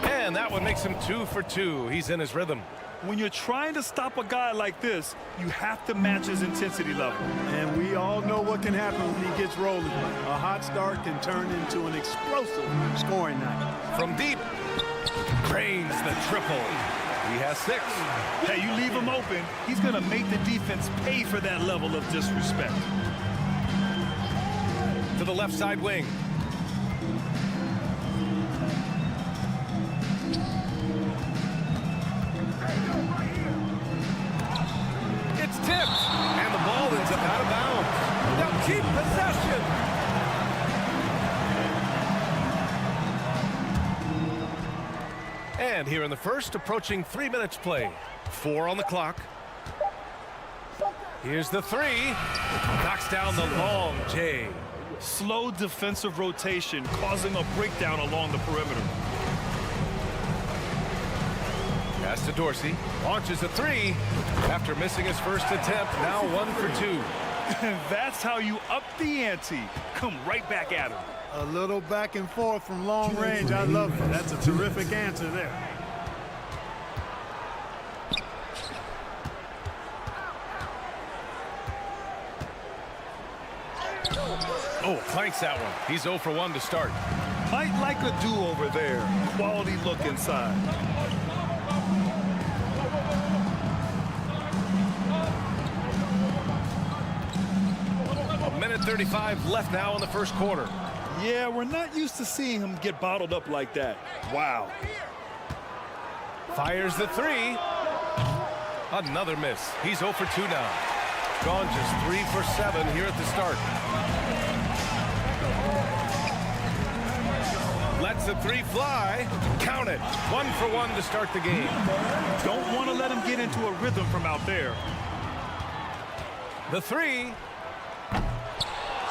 And that one makes him 2 for 2. He's in his rhythm. When you're trying to stop a guy like this, you have to match his intensity level. And we all know what can happen when he gets rolling. A hot start can turn into an explosive scoring night. From deep, cranes the triple. He has 6. Hey, you leave him open, he's going to make the defense pay for that level of disrespect. To the left side wing. It's tipped, and the ball ends up out of bounds. They'll keep possession. And here in the first, approaching 3 minutes play. 4 on the clock. Here's the 3. Knocks down the long J. Slow defensive rotation causing a breakdown along the perimeter. Pass to Dorsey. Launches a 3. After missing his first attempt, now 1 for 2. And that's how you up the ante. Come right back at him. A little back and forth from long range. I love it. That's a terrific answer there. Oh, clanks that one. He's 0 for 1 to start. Might like a do-over there. Quality look inside. A minute 35 left now in the first quarter. Yeah, we're not used to seeing him get bottled up like that. Wow. Fires the 3. Another miss. He's 0 for 2 now. Gone just 3 for 7 here at the start. Lets the 3 fly. Count it. 1 for 1 to start the game. Don't want to let him get into a rhythm from out there. The 3.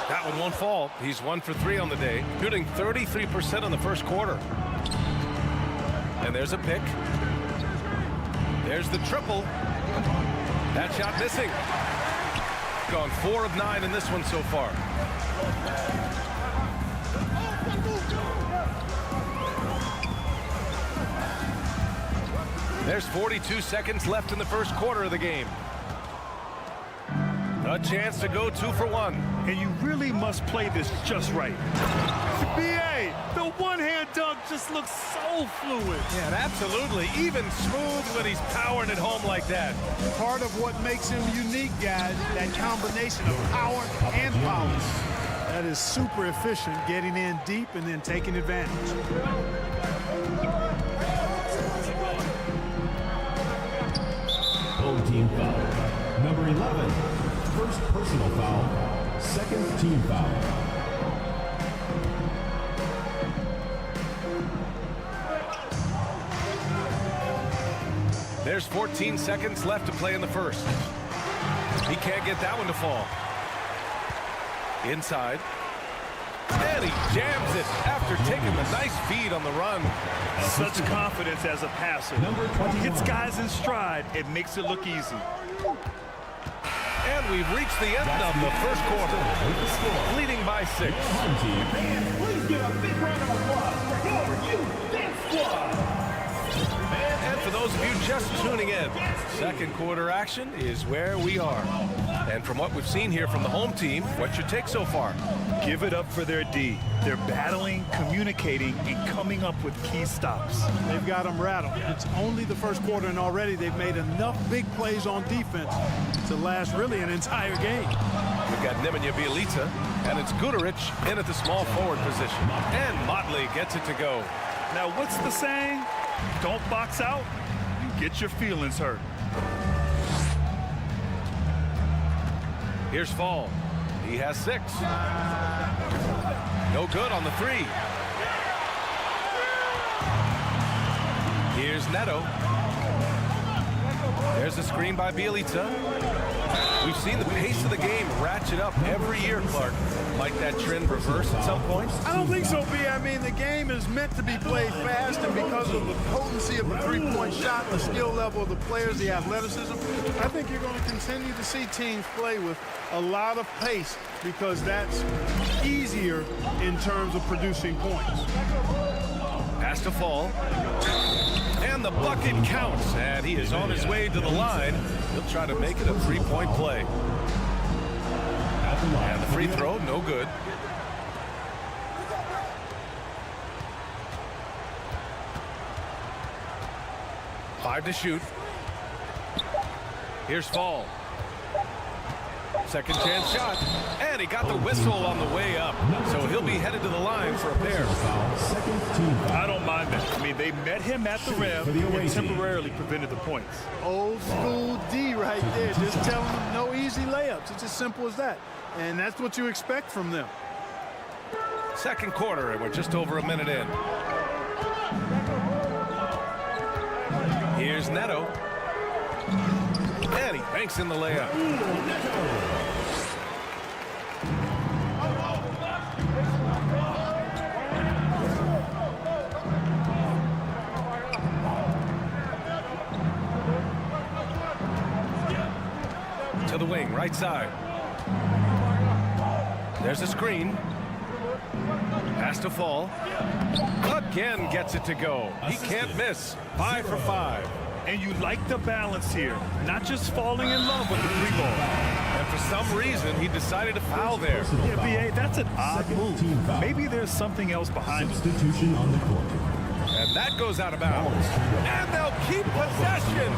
That one won't fall. He's 1 for 3 on the day, shooting 33% in the first quarter. And there's a pick. There's the triple. That shot missing. Gone 4 of 9 in this one so far. There's 42 seconds left in the first quarter of the game. A chance to go 2 for 1. And you really must play this just right. B.A., the one-hand dunk just looks so fluid. Yeah, absolutely. Even smooth when he's powering it home like that. Part of what makes him unique, guys, that combination of power and polish. That is super efficient, getting in deep and then taking advantage. Home team foul. Number 11. First personal foul. Second team foul. There's 14 seconds left to play in the first. He can't get that one to fall. Inside. And he jams it after taking the nice feed on the run. Such confidence as a passer. Hits guys in stride. It makes it look easy. And we've reached the end of the first quarter, leading by 6. Please give a big round of applause for your youth dance squad. for those of you just tuning in, second quarter action is where we are. And from what we've seen here from the home team, what's your take so far? Give it up for their D. They're battling, communicating, and coming up with key stops. They've got them rattled. It's only the first quarter, and already they've made enough big plays on defense to last really an entire game. We've got Nemanja Bjelica, and it's Guduric in at the small forward position. And Motley gets it to go. Now, what's the saying? Don't box out, you get your feelings hurt. Here's Fall. He has 6. No good on the 3. Here's Neto. There's a screen by Bjelica. We've seen the pace of the game ratchet up every year, Clark. Might that trend reverse at some point? I don't think so, B. I mean, the game is meant to be played fast, and because of the potency of the three-point shot, the skill level of the players, the athleticism, I think you're going to continue to see teams play with a lot of pace because that's easier in terms of producing points. Has to Fall. And the bucket counts, and he is on his way to the line. He'll try to make it a three-point play. And the free throw, no good. Five to shoot. Here's Fall. Second chance shot. And he got the whistle on the way up. So he'll be headed to the line for a pair. I don't mind that. I mean, they met him at the rim and temporarily prevented the points. Old school D right there, just telling them no easy layups. It's as simple as that. And that's what you expect from them. Second quarter, and we're just over a minute in. Here's Neto. And he banks in the layup. To the wing, right side. There's a screen. Has to Fall. Again gets it to go. He can't miss. 5 for 5. And you like the balance here. Not just falling in love with the three ball. And for some reason, he decided to foul there. Yeah, B.A., that's an odd move. Maybe there's something else behind it. Substitution on the court. And that goes out of bounds. And they'll keep possession.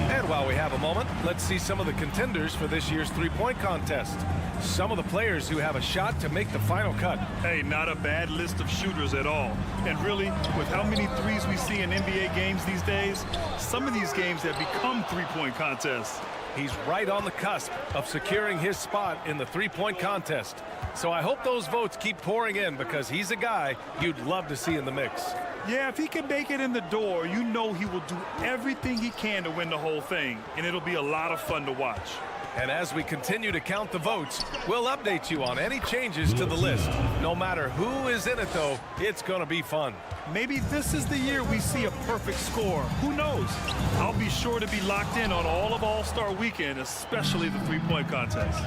And while we have a moment, let's see some of the contenders for this year's three-point contest. Some of the players who have a shot to make the final cut. Hey, not a bad list of shooters at all. And really, with how many threes we see in NBA games these days, some of these games have become three-point contests. He's right on the cusp of securing his spot in the three-point contest. So I hope those votes keep pouring in because he's a guy you'd love to see in the mix. Yeah, if he can make it in the door, you know he will do everything he can to win the whole thing, and it'll be a lot of fun to watch. And as we continue to count the votes, we'll update you on any changes to the list. No matter who is in it, though, it's going to be fun. Maybe this is the year we see a perfect score. Who knows? I'll be sure to be locked in on all of All-Star Weekend, especially the three-point contest.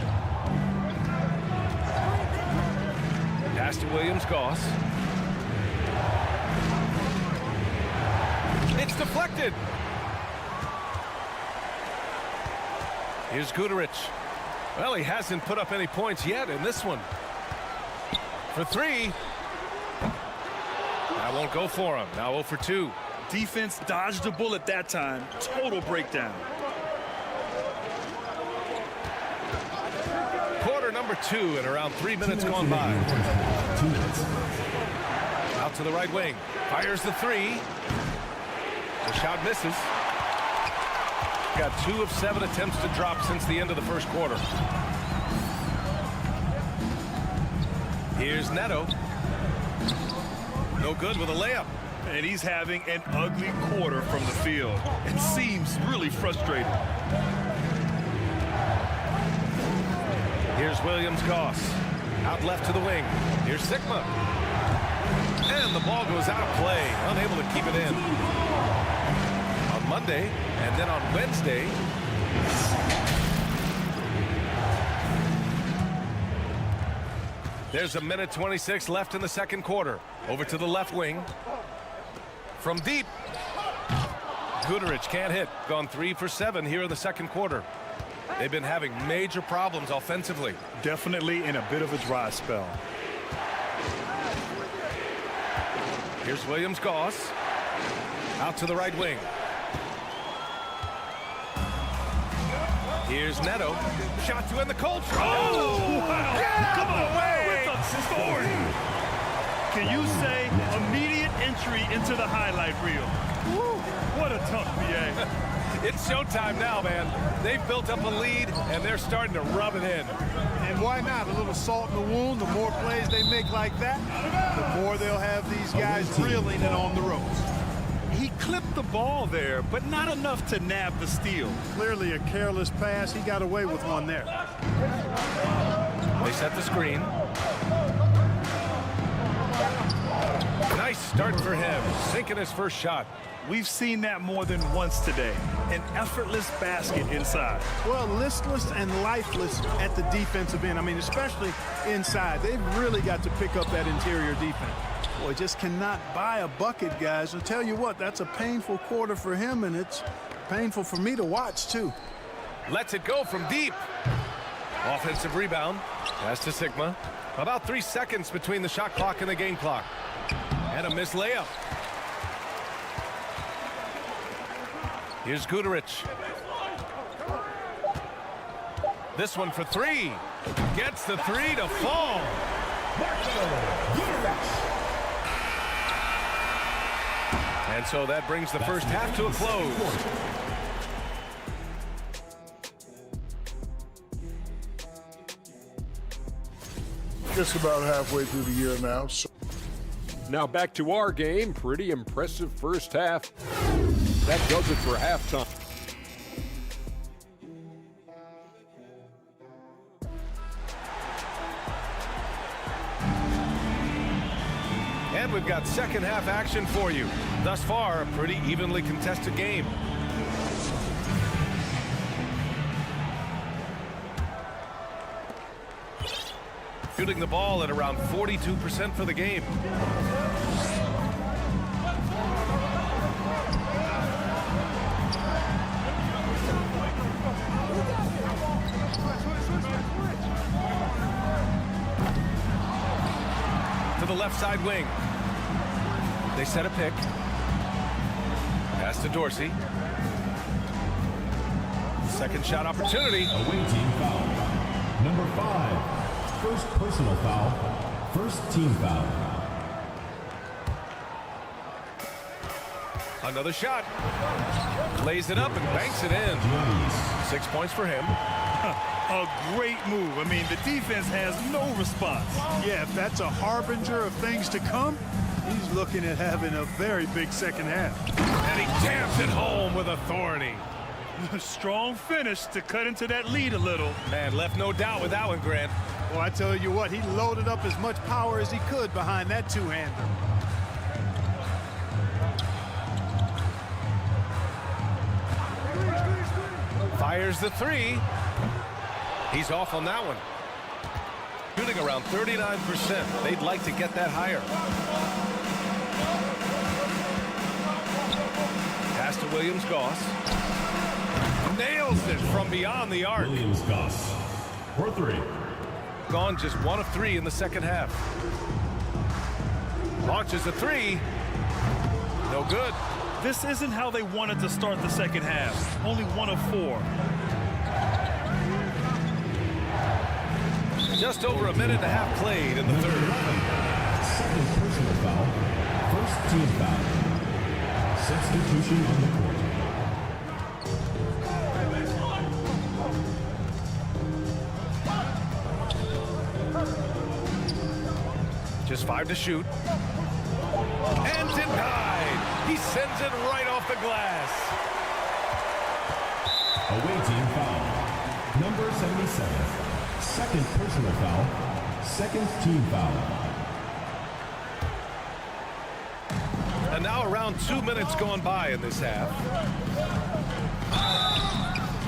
Pass to Williams-Goss. It's deflected. Here's Guduric. Well, he hasn't put up any points yet in this one. For 3. That won't go for him. Now 0 for 2. Defense dodged a bullet that time. Total breakdown. Quarter number 2 and around 3 minutes gone by. Out to the right wing. Fires the 3. The shot misses. Got 2 of 7 attempts to drop since the end of the first quarter. Here's Neto. No good with a layup. And he's having an ugly quarter from the field. It seems really frustrated. Here's Williams-Goss. Out left to the wing. Here's Sigma. And the ball goes out of play. Unable to keep it in. On Monday, and then on Wednesday. There's a minute 26 left in the second quarter. Over to the left wing. From deep. Guduric can't hit. Gone 3 for 7 here in the second quarter. They've been having major problems offensively. Definitely in a bit of a dry spell. Here's Williams-Goss. Out to the right wing. Here's Neto. Shot to end the cold strike. Oh, wow. Yeah, Come on, away. with authority. Can you say immediate entry into the highlight reel? Woo, what a tough BA. It's showtime now, man. They've built up a lead, and they're starting to rub it in. And why not? A little salt in the wound. The more plays they make like that, the more they'll have these guys reeling and on the ropes. He clipped the ball there, but not enough to nab the steal. Clearly a careless pass. He got away with one there. They set the screen. Nice start for him, sinking his first shot. We've seen that more than once today. An effortless basket inside. Well, listless and lifeless at the defensive end. I mean, especially inside. They've really got to pick up that interior defense. Boy, just cannot buy a bucket, guys. I'll tell you what, that's a painful quarter for him, and it's painful for me to watch, too. Lets it go from deep. Offensive rebound. Pass to Sigma. About 3 seconds between the shot clock and the game clock. And a missed layup. Here's Guduric. This one for 3. Gets the 3 to fall. And so that brings the first half to a close. Just about halfway through the year now. Now back to our game. Pretty impressive first half. That does it for halftime. And we've got second half action for you. Thus far, a pretty evenly contested game. Shooting the ball at around 42% for the game. To the left side wing. They set a pick. Pass to Dorsey. Second shot opportunity. Away team foul. Number 5. First personal foul. First team foul. Another shot. Lays it up and banks it in. 6 points for him. A great move. I mean, the defense has no response. Yeah, if that's a harbinger of things to come, he's looking at having a very big second half. And he jams it home with authority. Strong finish to cut into that lead a little. Man, left no doubt with that one, Grant. Well, I tell you what, he loaded up as much power as he could behind that two-hander. Fires the 3. He's off on that one. Shooting around 39%. They'd like to get that higher. Pass to Williams-Goss. Nails it from beyond the arc. Williams-Goss for 3. Gone just 1 of 3 in the second half. Launches a 3. No good. This isn't how they wanted to start the second half. Only 1 of 4. Just over a minute and a half played in the third. Second personal foul. First team foul. Substitution on the court. Just 5 to shoot. And denied. He sends it right off the glass. Away team foul. Number 77. Second personal foul. Second team foul. And now around 2 minutes gone by in this half.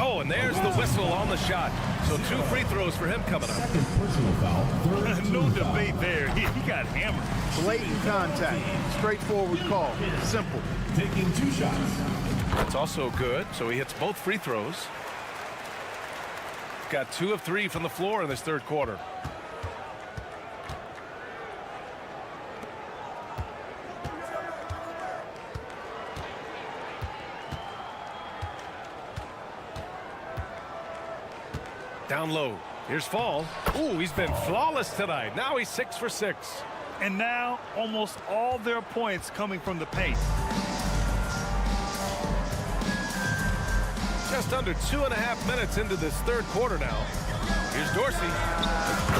Oh, and there's the whistle on the shot. So 2 free throws for him coming up. Second personal foul. Third No team debate foul. there. He got hammered. Blatant contact. Straightforward call. Simple. Taking 2 shots. That's also good. So he hits both free throws. Got 2 of 3 from the floor in this third quarter. Down low. Here's Fall. Ooh, he's been flawless tonight. Now he's 6 for 6. And now almost all their points coming from the paint. Just under 2.5 minutes into this third quarter now. Here's Dorsey.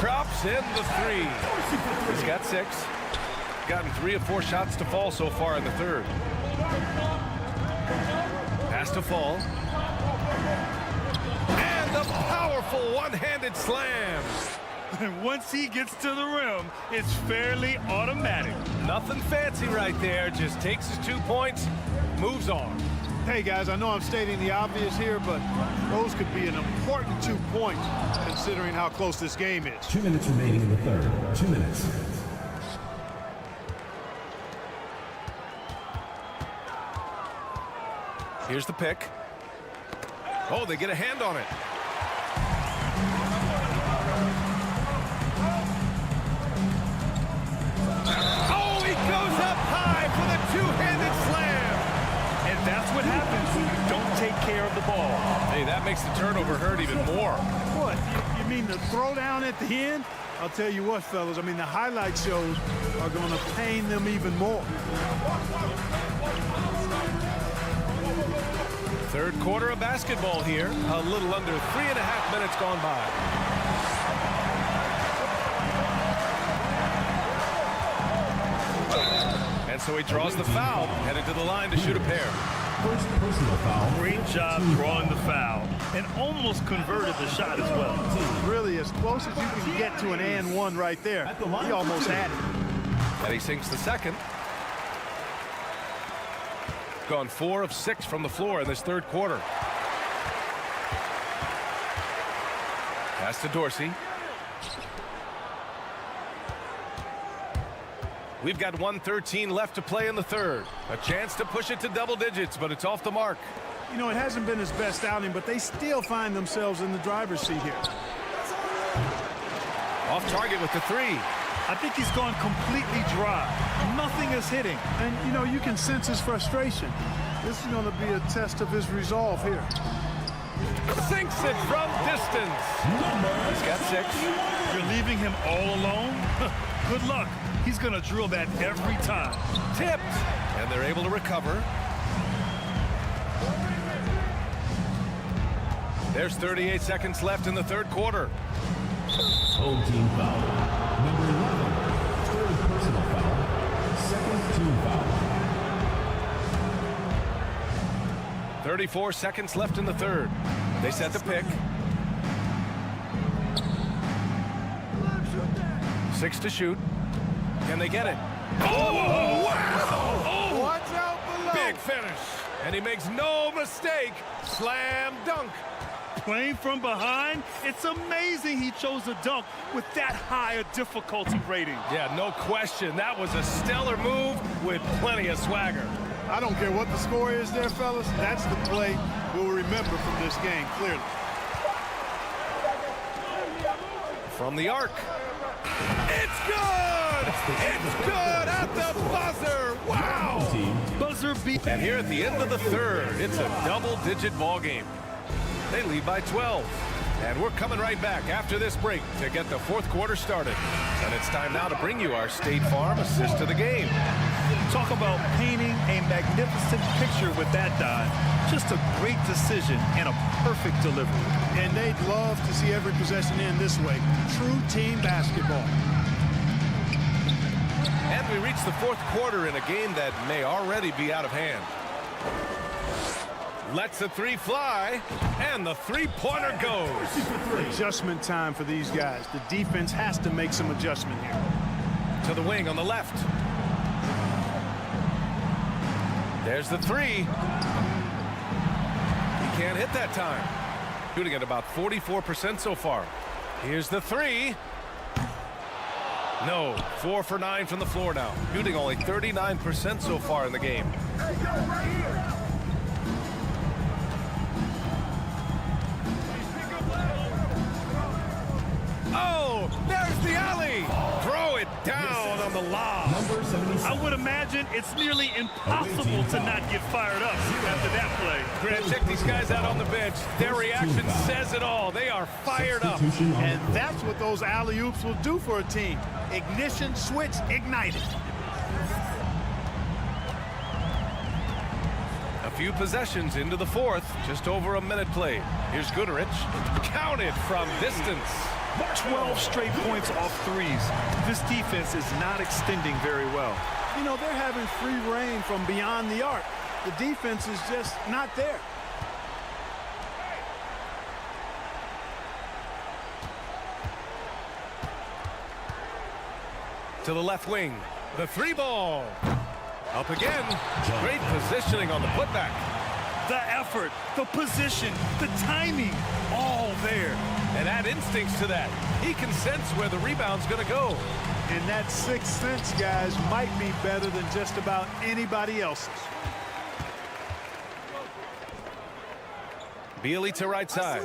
Drops in the 3. He's got 6. Gotten 3 of 4 shots to fall so far in the third. Pass to Fall. And a powerful one-handed slam. And once he gets to the rim, it's fairly automatic. Nothing fancy right there. Just takes his 2 points, moves on. Hey, guys, I know I'm stating the obvious here, but those could be an important 2 points considering how close this game is. 2 minutes remaining in the third. 2 minutes. Here's the pick. Oh, they get a hand on it. Oh, he goes up high for the two-handed slam. And that's what happens when you don't take care of the ball. Hey, that makes the turnover hurt even more. What? You mean the throwdown at the end? I'll tell you what, fellas. I mean, the highlight shows are going to pain them even more. Third quarter of basketball here. A little under 3.5 minutes gone by. And so he draws the foul, headed to the line to shoot a pair. First personal foul. Great job drawing the foul and almost converted the shot as well. Really, as close as you can get to an and one right there. He almost had it. And he sinks the second. Gone 4 of 6 from the floor in this third quarter. Pass to Dorsey. We've got 1:13 left to play in the third. A chance to push it to double digits, but it's off the mark. You know, it hasn't been his best outing, but they still find themselves in the driver's seat here. Off target with the 3. I think he's gone completely dry. Nothing is hitting. And, you know, you can sense his frustration. This is going to be a test of his resolve here. Sinks it from distance. He's got 6. You're leaving him all alone? Good luck. He's going to drill that every time. Tipped. And they're able to recover. There's 38 seconds left in the third quarter. Home team foul. Number 11. Third personal foul. Second team foul. 34 seconds left in the third. They set the pick. 6 to shoot. Can they get it? Oh, wow! Oh, watch out below. Big finish. And he makes no mistake. Slam dunk. Playing from behind, it's amazing he chose a dunk with that high a difficulty rating. Yeah, no question. That was a stellar move with plenty of swagger. I don't care what the score is there, fellas. That's the play we'll remember from this game, clearly. From the arc. It's good! It's good at the buzzer! Wow! Buzzer beat. And here at the end of the third, it's a double-digit ball game. They lead by 12. And we're coming right back after this break to get the fourth quarter started. And it's time now to bring you our State Farm assist to the game. Talk about painting a magnificent picture with that dive. Just a great decision and a perfect delivery. And they'd love to see every possession end this way. True team basketball. And we reach the fourth quarter in a game that may already be out of hand. Lets the 3 fly, and the three-pointer goes. Adjustment time for these guys. The defense has to make some adjustment here. To the wing on the left. There's the 3. He can't hit that time. Shooting at about 44% so far. Here's the 3. No, 4 for 9 from the floor now. Shooting only 39% so far in the game. Oh, there's the alley. Throw it down on the lob. Number 76. I would imagine it's nearly impossible to not get fired up after that play. Grant, check these guys out on the bench. Their reaction says it all. They are fired up. And that's what those alley-oops will do for a team. Ignition switch ignited. A few possessions into the fourth. Just over a minute played. Here's Guterich. Counted from distance. 12 straight points off threes. This defense is not extending very well. You know, they're having free reign from beyond the arc. The defense is just not there. To the left wing. The three ball. Up again. Great positioning on the putback. The effort, the position, the timing, all there. And add instincts to that. He can sense where the rebound's going to go. And that sixth sense, guys, might be better than just about anybody else's. Bealey to right side.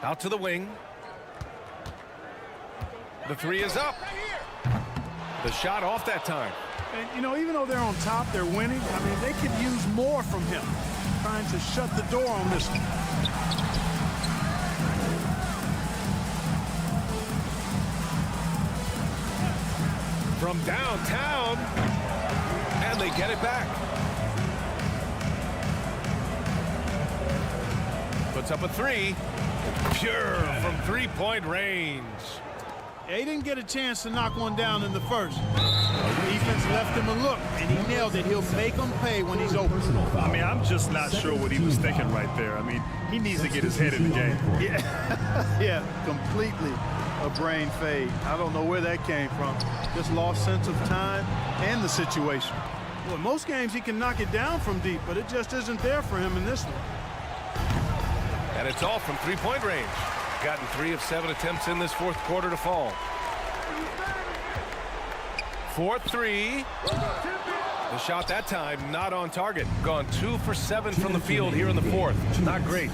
Out to the wing. The three is up. The shot off that time. And, you know, even though they're on top, they're winning. I mean, they could use more from him. Trying to shut the door on this one. From downtown. And they get it back. Puts up a three. Pure from three-point range. They didn't get a chance to knock one down in the first. The defense left him a look, and he nailed it. He'll make them pay when he's open. I mean, I'm just not sure what he was thinking right there. I mean, he needs to get his head in the game. Yeah, completely a brain fade. I don't know where that came from. Just lost sense of time and the situation. Well, most games he can knock it down from deep, but it just isn't there for him in this one. And it's all from three-point range. Gotten 3 of 7 attempts in this fourth quarter to fall. 4-3. The shot that time not on target. Gone 2 for 7 from the field here in the fourth. Not great.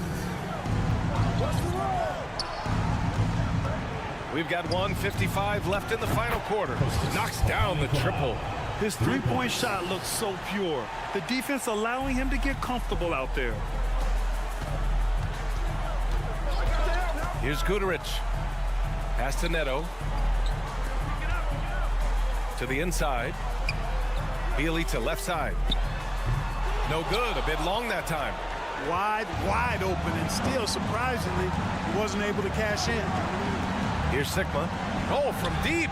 We've got 1:55 left in the final quarter. Knocks down the triple. His three-point shot looks so pure. The defense allowing him to get comfortable out there. Here's Guterich. Pass to Neto. To the inside. Bealey to left side. No good. A bit long that time. Wide open, and still, surprisingly, he wasn't able to cash in. Here's Sigma. Oh, from deep.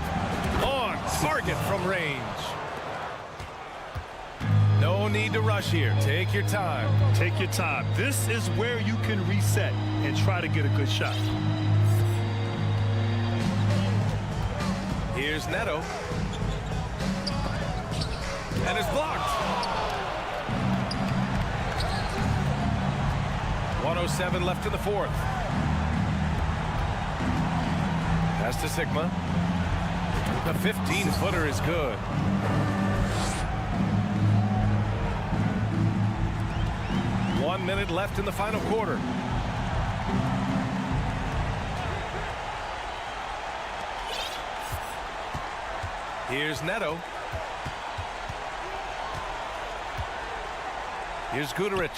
On target from range. No need to rush here. Take your time. Take your time. This is where you can reset and try to get a good shot. Here's Neto. And it's blocked. 1:07 left in the fourth. Pass to Sigma. The 15-footer is good. One minute left in the final quarter. Here's Neto. Here's Guterich.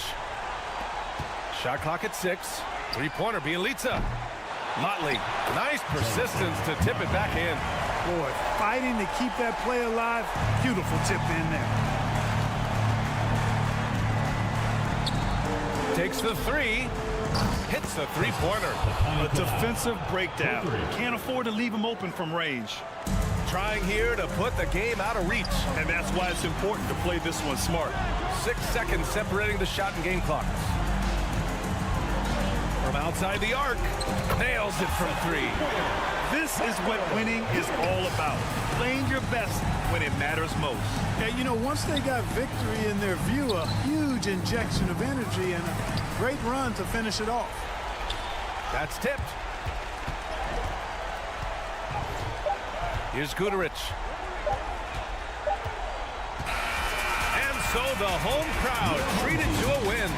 Shot clock at 6. Three-pointer, Bielitsa. Motley, nice persistence to tip it back in. Boy, fighting to keep that play alive. Beautiful tip in there. Takes the three. Hits the three-pointer. A defensive breakdown. Can't afford to leave him open from range. Trying here to put the game out of reach. And that's why it's important to play this one smart. 6 seconds separating the shot and game clocks. From outside the arc. Nails it from 3. This is what winning is all about. Playing your best when it matters most. Yeah, you know, once they got victory in their view, a huge injection of energy and a great run to finish it off. That's tipped. Here's Guterich. And so the home crowd treated to a win.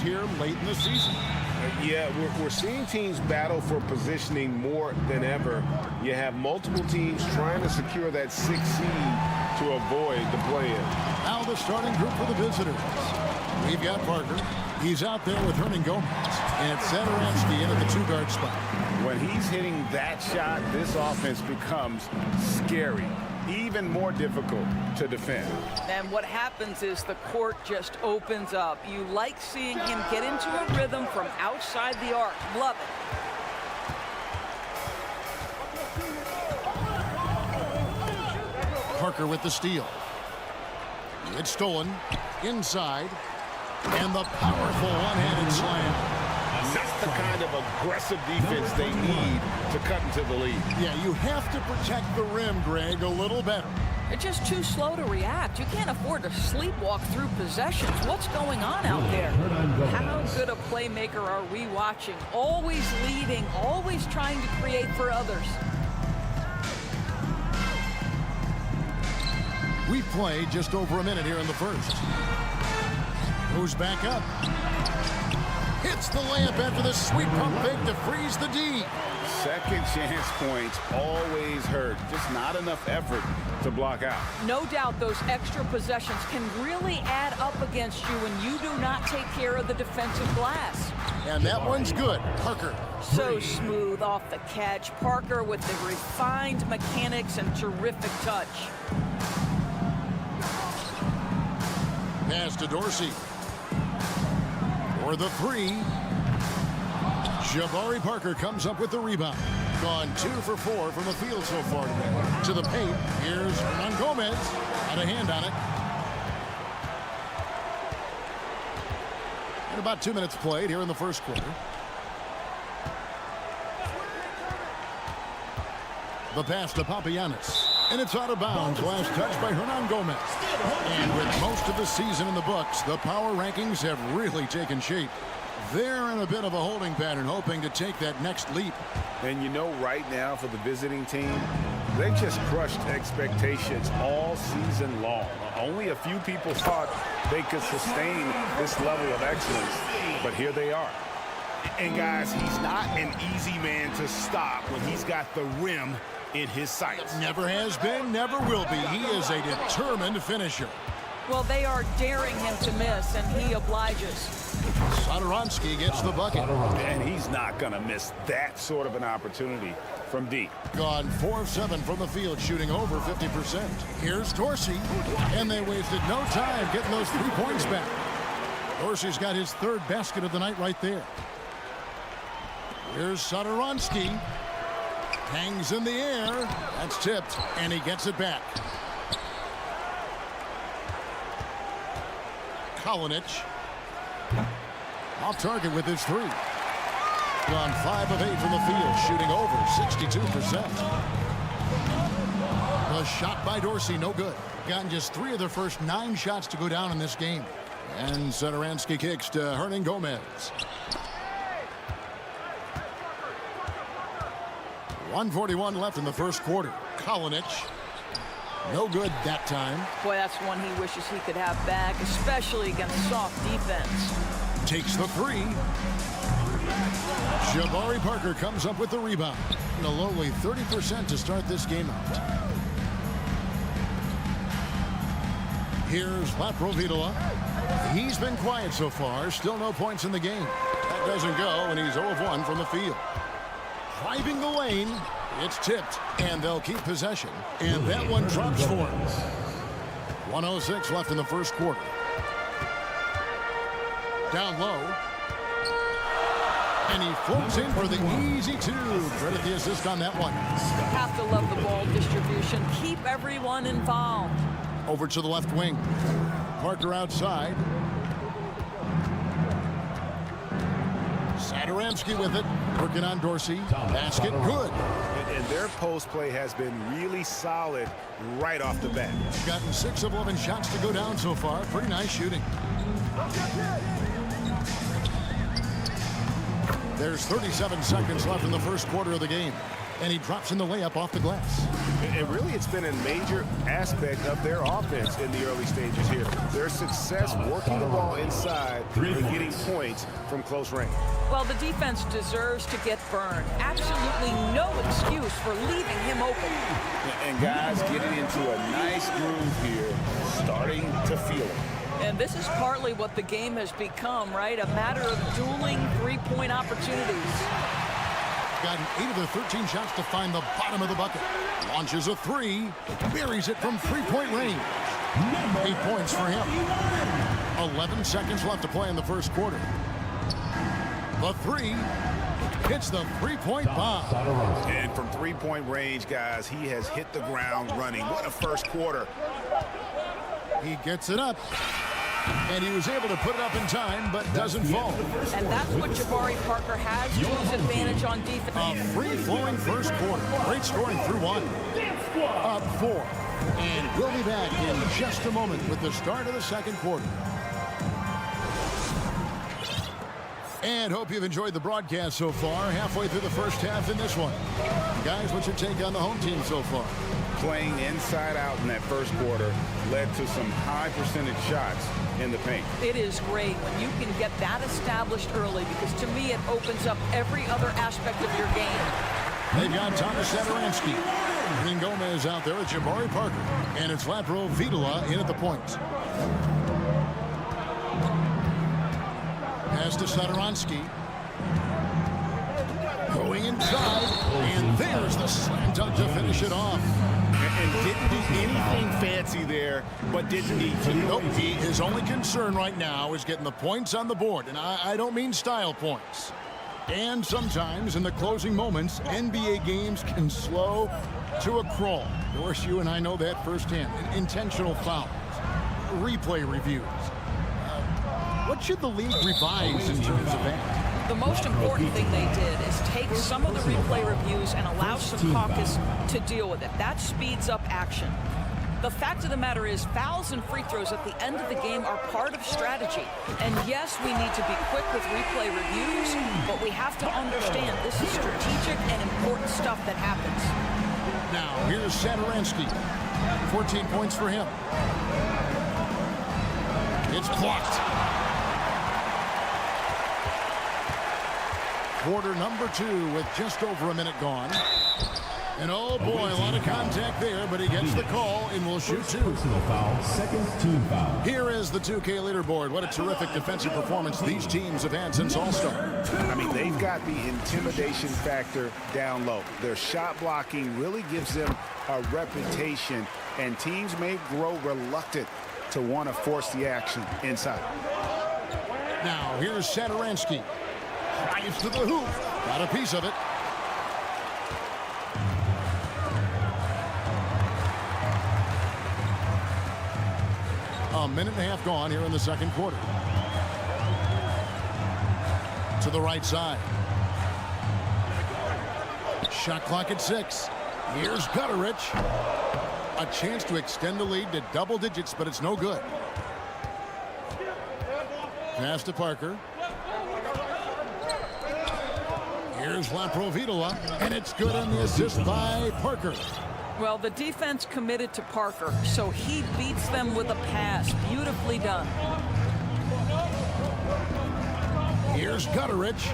games here late in the season. Yeah, we're seeing teams battle for positioning more than ever. You have multiple teams trying to secure that 6th seed to avoid the play-in. Now the starting group for the visitors. We've got Parker. He's out there with Hernan Gomez. And Satoransky in at the 2-guard spot. When he's hitting that shot, this offense becomes scary. Even more difficult to defend. And what happens is the court just opens up. You like seeing him get into a rhythm from outside the arc. Love it. Parker with the steal. It's stolen. Inside. And the powerful one-handed slam. Not the kind of aggressive defense they need to cut into the lead. Yeah, you have to protect the rim, Greg, a little better. They're just too slow to react. You can't afford to sleepwalk through possessions. What's going on out there? How good a playmaker are we watching? Always leading, always trying to create for others. We played just over a minute here in the first. Moves back up. Hits the layup after the sweep pump fake to freeze the D. Second chance points always hurt. Just not enough effort to block out. No doubt those extra possessions can really add up against you when you do not take care of the defensive glass. And that one's good. Parker. So smooth off the catch. Parker with the refined mechanics and terrific touch. Pass to Dorsey. For the 3. Jabari Parker comes up with the rebound. Gone 2 for 4 from the field so far today. To the paint. Here's Hernan Gomez. Had a hand on it. And about 2 minutes played here in the first quarter. The pass to Papagiannis. And it's out of bounds. Last touch by Hernan Gomez. And with most of the season in the books, the power rankings have really taken shape. They're in a bit of a holding pattern, hoping to take that next leap. And you know right now for the visiting team, they just crushed expectations all season long. Only a few people thought they could sustain this level of excellence, but here they are. And guys, he's not an easy man to stop when he's got the rim in his sights. Never has been, never will be. He is a determined finisher. Well, they are daring him to miss, and he obliges. Satoransky gets the bucket. And he's not going to miss that sort of an opportunity from deep. Gone 4 of 7 from the field, shooting over 50%. Here's Dorsey, and they wasted no time getting those 3 points back. Dorsey's got his 3rd basket of the night right there. Here's Satoransky. Hangs in the air. That's tipped, and he gets it back. Kalinic. Off target with his 3. Gone 5 of 8 from the field, shooting over 62%. The shot by Dorsey, no good. Gotten just 3 of their first 9 shots to go down in this game. And Satoransky kicks to Hernan Gomez. 1:41 left in the first quarter. Kalinic. No good that time. Boy, that's one he wishes he could have back, especially against soft defense. Takes the 3. Jabari Parker comes up with the rebound. And a lowly 30% to start this game out. Here's Laprovitola. He's been quiet so far. Still no points in the game. That doesn't go, and he's 0 of 1 from the field. Driving the lane. It's tipped, and they'll keep possession. And that one drops for him. 1:06 left in the first quarter. Down low. And he floats in for the easy 2. Credit the assist on that one. Have to love the ball distribution. Keep everyone involved. Over to the left wing. Parker outside. Satoransky with it. Working on Dorsey. Basket good. And their post play has been really solid right off the bat. Gotten 6 of 11 shots to go down so far. Pretty nice shooting. There's 37 seconds left in the first quarter of the game. And he drops in the layup off the glass. And really, it's been a major aspect of their offense in the early stages here. Their success working the ball inside and getting points from close range. Well, the defense deserves to get burned. Absolutely no excuse for leaving him open. And guys getting into a nice groove here, starting to feel it. And this is partly what the game has become, right? A matter of dueling three-point opportunities. Gotten 8 of the 13 shots to find the bottom of the bucket. Launches a 3, buries it from 3-point range. 8 points for him. 11 seconds left to play in the first quarter. The 3 hits the 3-point bomb. And from 3-point range, guys, he has hit the ground running. What a first quarter. He gets it up. And he was able to put it up in time, but doesn't fall. And that's what Jabari Parker has to his advantage on defense. A free-flowing first quarter. Great scoring through 1. Up 4. And we'll be back in just a moment with the start of the second quarter. And hope you've enjoyed the broadcast so far. Halfway through the first half in this one. Guys, what's your take on the home team so far? Playing inside out in that first quarter led to some high percentage shots in the paint. It is great when you can get that established early, because to me it opens up every other aspect of your game. They've got Thomas Satoransky. Green Gomez out there with Jabari Parker. And it's Lapro Vitola in at the point. Pass to Satoransky. Going inside. And there's the slam dunk to finish it off. And didn't do anything fancy there, but didn't need to. Nope, his only concern right now is getting the points on the board. And I don't mean style points. And sometimes in the closing moments, NBA games can slow to a crawl. Of course, you and I know that firsthand. Intentional fouls, replay reviews. What should the league revise in terms of that? The most important thing they did is take some of the replay reviews and allow some caucus to deal with it. That speeds up action. The fact of the matter is, fouls and free throws at the end of the game are part of strategy. And yes, we need to be quick with replay reviews, but we have to understand this is strategic and important stuff that happens. Now, here's Satoransky. 14 points for him. It's blocked. Quarter number 2 with just over a minute gone. And oh boy, a lot of contact there, but he gets the call and will shoot 2. Personal foul, second team foul. Here is the 2K leaderboard. What a terrific defensive performance these teams have had since All-Star. I mean, they've got the intimidation factor down low. Their shot blocking really gives them a reputation, and teams may grow reluctant to want to force the action inside. Now, here's Satoransky. Drives to the hoop. Got a piece of it. A minute and a half gone here in the second quarter. To the right side. Shot clock at 6. Here's Gutterich. A chance to extend the lead to double digits, but it's no good. Pass to Parker. Here's Lapro Vitola, and it's good on the assist by Parker. Well, the defense committed to Parker, so he beats them with a pass. Beautifully done. Here's Gutterich.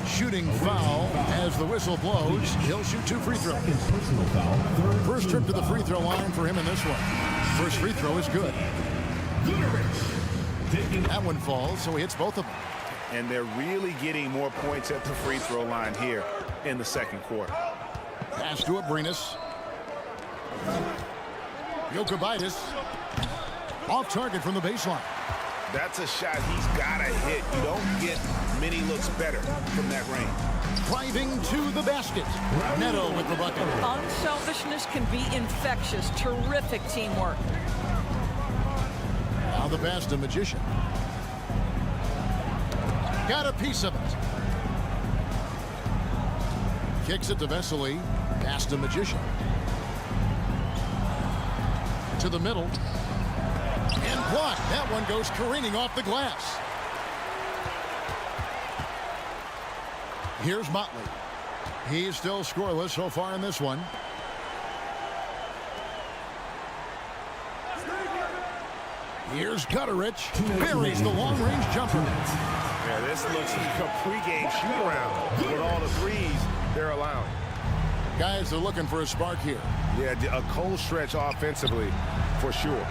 Shooting foul as the whistle blows. He'll shoot 2 free throws. First trip to the free throw line for him in this one. First free throw is good. That one falls, so he hits both of them. And they're really getting more points at the free throw line here in the second quarter. Pass to Abrinas. Jokubaitis. Off target from the baseline. That's a shot he's got to hit. You don't get many looks better from that range. Driving to the basket. Neto with the bucket. Unselfishness can be infectious. Terrific teamwork. Now the pass to Magician. Got a piece of it. Kicks it to Vesely. Pass to Magician. To the middle. And blocked. That one goes careening off the glass. Here's Motley. He's still scoreless so far in this one. Here's Gutterich. Buries the long-range jumper. Yeah, this looks like a pregame shoot-around with all the threes they're allowing. Guys are looking for a spark here. Yeah, a cold stretch offensively, for sure.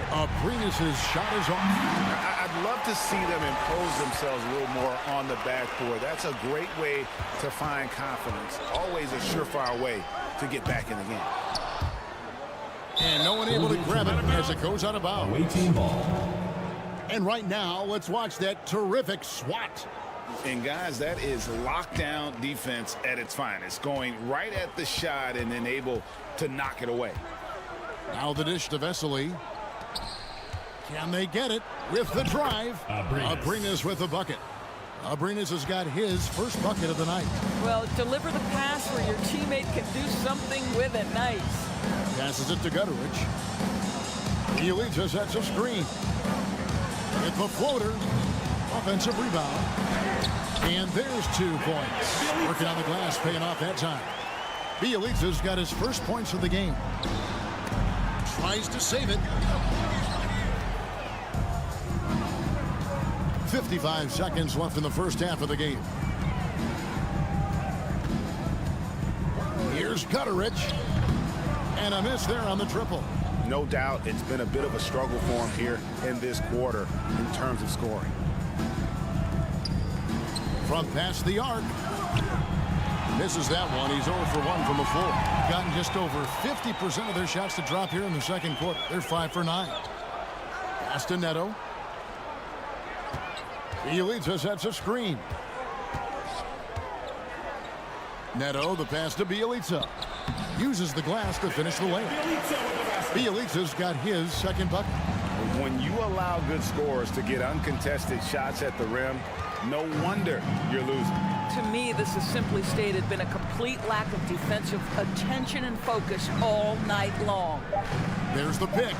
Aprinas' shot is off. I'd love to see them impose themselves a little more on the backboard. That's a great way to find confidence. Always a surefire way to get back in the game. And no one able to grab it as it goes out of bounds. Away team ball. And right now, let's watch that terrific swat. And guys, that is lockdown defense at its finest. Going right at the shot and then able to knock it away. Now the dish to Vesely. Can they get it with the drive? Aprinas with the bucket. Aprinas has got his first bucket of the night. Well, deliver the pass where your teammate can do something with it. Nice. Passes it to Gutterich. Bielica sets a screen. It's a floater. Offensive rebound. And there's 2 points. Working on the glass, paying off that time. Bielica's got his first points of the game. Tries to save it. 55 seconds left in the first half of the game. Here's Gutterich. And a miss there on the triple. No doubt it's been a bit of a struggle for him here in this quarter in terms of scoring. From past the arc. Misses that one. He's 0 for 1 from the floor. Gotten just over 50% of their shots to drop here in the second quarter. They're 5 for 9. Pass to Neto. Bielica sets a screen. Neto, the pass to Bielica. Uses the glass to finish the layup. Bielica's got his second bucket. When you allow good scorers to get uncontested shots at the rim, no wonder you're losing. To me, this has simply stated been a complete lack of defensive attention and focus all night long. There's the pick.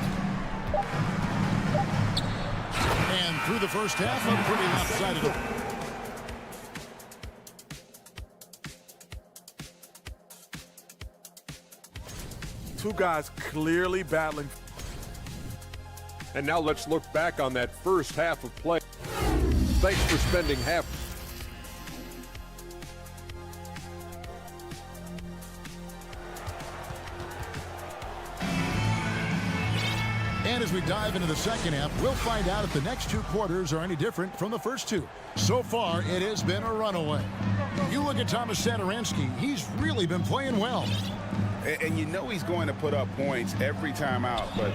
And through the first half, a pretty lopsided. Two guys clearly battling. And now let's look back on that first half of play. Thanks for spending half. And as we dive into the second half, we'll find out if the next 2 quarters are any different from the first 2. So far, it has been a runaway. You look at Thomas Satoransky, he's really been playing well. And you know he's going to put up points every time out, but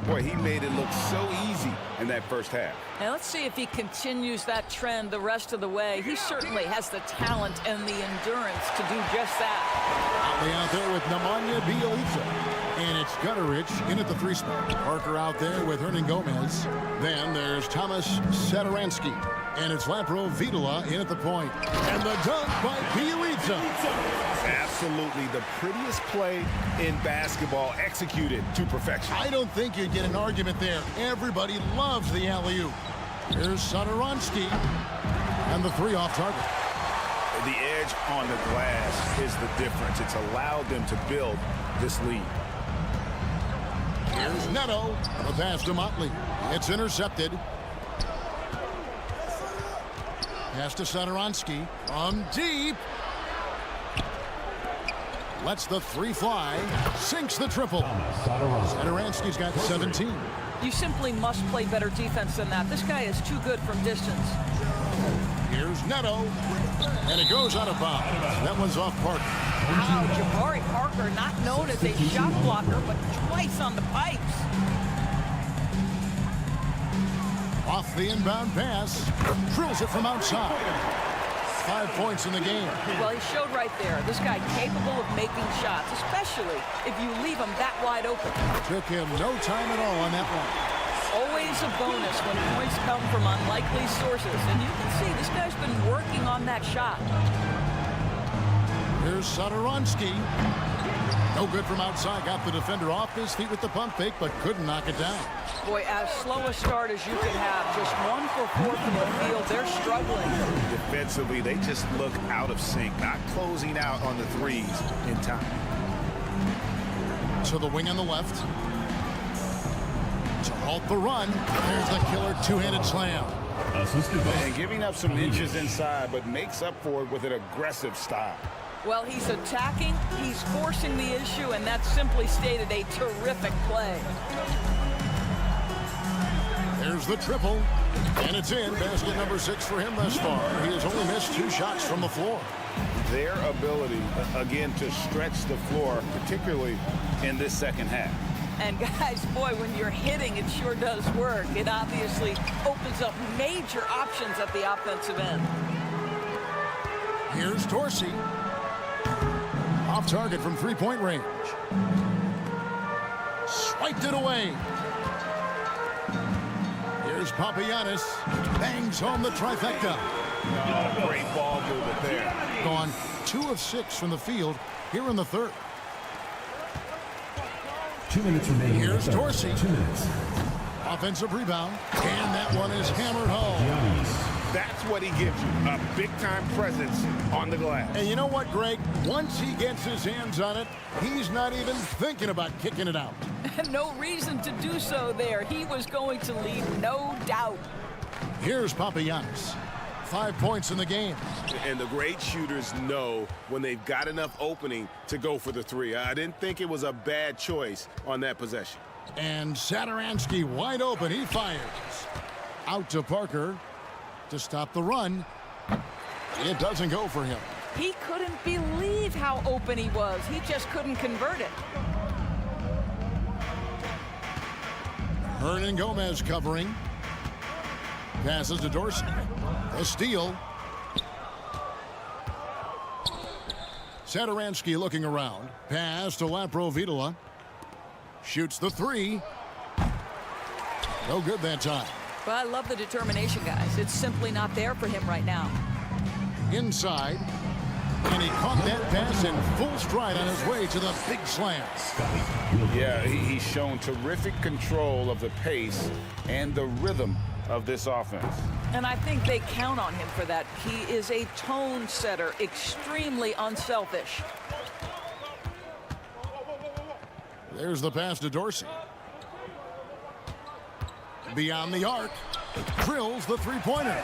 boy, he made it look so easy in that first half. Now let's see if he continues that trend the rest of the way. He certainly has the talent and the endurance to do just that. Out there with Nemanja Bielica. And it's Gutterich in at the 3 spot. Parker out there with Hernan Gomez. Then there's Thomas Satoransky. And it's Lapro Vidala in at the point. And the dunk by Bielica. Absolutely the prettiest play in basketball, executed to perfection. I don't think you'd get an argument there. Everybody loves the alley-oop. Here's Satoransky. And the 3 off target. The edge on the glass is the difference. It's allowed them to build this lead. Here's Neto. The pass to Motley. It's intercepted. Pass to Satoransky. From deep. Lets the 3 fly. Sinks the triple. Satoransky's got 17. You simply must play better defense than that. This guy is too good from distance. Here's Neto. And it goes out of bounds. That one's off Parker. Wow, Jabari Parker, not known as a shot blocker, but twice on the pipes. Off the inbound pass. Drills it from outside. 5 points in the game. Well, he showed right there. This guy capable of making shots, especially if you leave him that wide open. Took him no time at all on that one. Always a bonus when points come from unlikely sources. And you can see this guy's been working on that shot. Here's Satoransky. No good from outside. Got the defender off his feet with the pump fake, but couldn't knock it down. Boy, as slow a start as you could have. Just 1 for 4 from the field. They're struggling. Defensively, they just look out of sync, not closing out on the threes in time. To the wing on the left. To halt the run. There's the killer two-handed slam. And giving up some inches inside, but makes up for it with an aggressive style. Well, he's attacking, he's forcing the issue, and that's simply stated a terrific play. There's the triple, and it's in. Basket number 6 for him thus far. He has only missed 2 shots from the floor. Their ability, again, to stretch the floor, particularly in this second half. And guys, boy, when you're hitting, it sure does work. It obviously opens up major options at the offensive end. Here's Dorsey. Off target from three-point range. Swiped it away. Here's Papagiannis. Bangs home the trifecta. Oh, great ball movement there. Gone 2 of 6 from the field here in the third. 2 minutes remaining. Here's Dorsey. 2 minutes. Offensive rebound. And that one is hammered home. That's what he gives you, a big-time presence on the glass. And you know what, Greg? Once he gets his hands on it, he's not even thinking about kicking it out. No reason to do so there. He was going to lead, no doubt. Here's Papagiannis. 5 points in the game. And the great shooters know when they've got enough opening to go for the three. I didn't think it was a bad choice on that possession. And Satoransky wide open. He fires. Out to Parker to stop the run. It doesn't go for him. He couldn't believe how open he was. He just couldn't convert it. Hernan Gomez covering. Passes to Dorsey. A steal. Satoransky looking around. Pass to Laprovitola. Shoots the 3. No good that time. But I love the determination, guys. It's simply not there for him right now. Inside. And he caught that pass in full stride on his way to the big slam. Yeah, he's shown terrific control of the pace and the rhythm of this offense. And I think they count on him for that. He is a tone setter, extremely unselfish. There's the pass to Dorsey. Beyond the arc. Drills the three-pointer.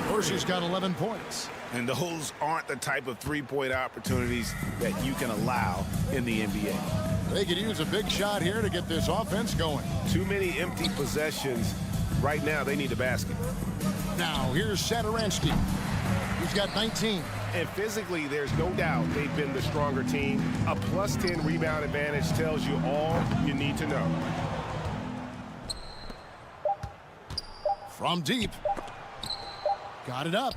Dorsey's got 11 points. And those aren't the type of three-point opportunities that you can allow in the NBA. They could use a big shot here to get this offense going. Too many empty possessions. Right now, they need a basket. Now, here's Satoransky. He's got 19. And physically, there's no doubt they've been the stronger team. A +10 rebound advantage tells you all you need to know. From deep. Got it up.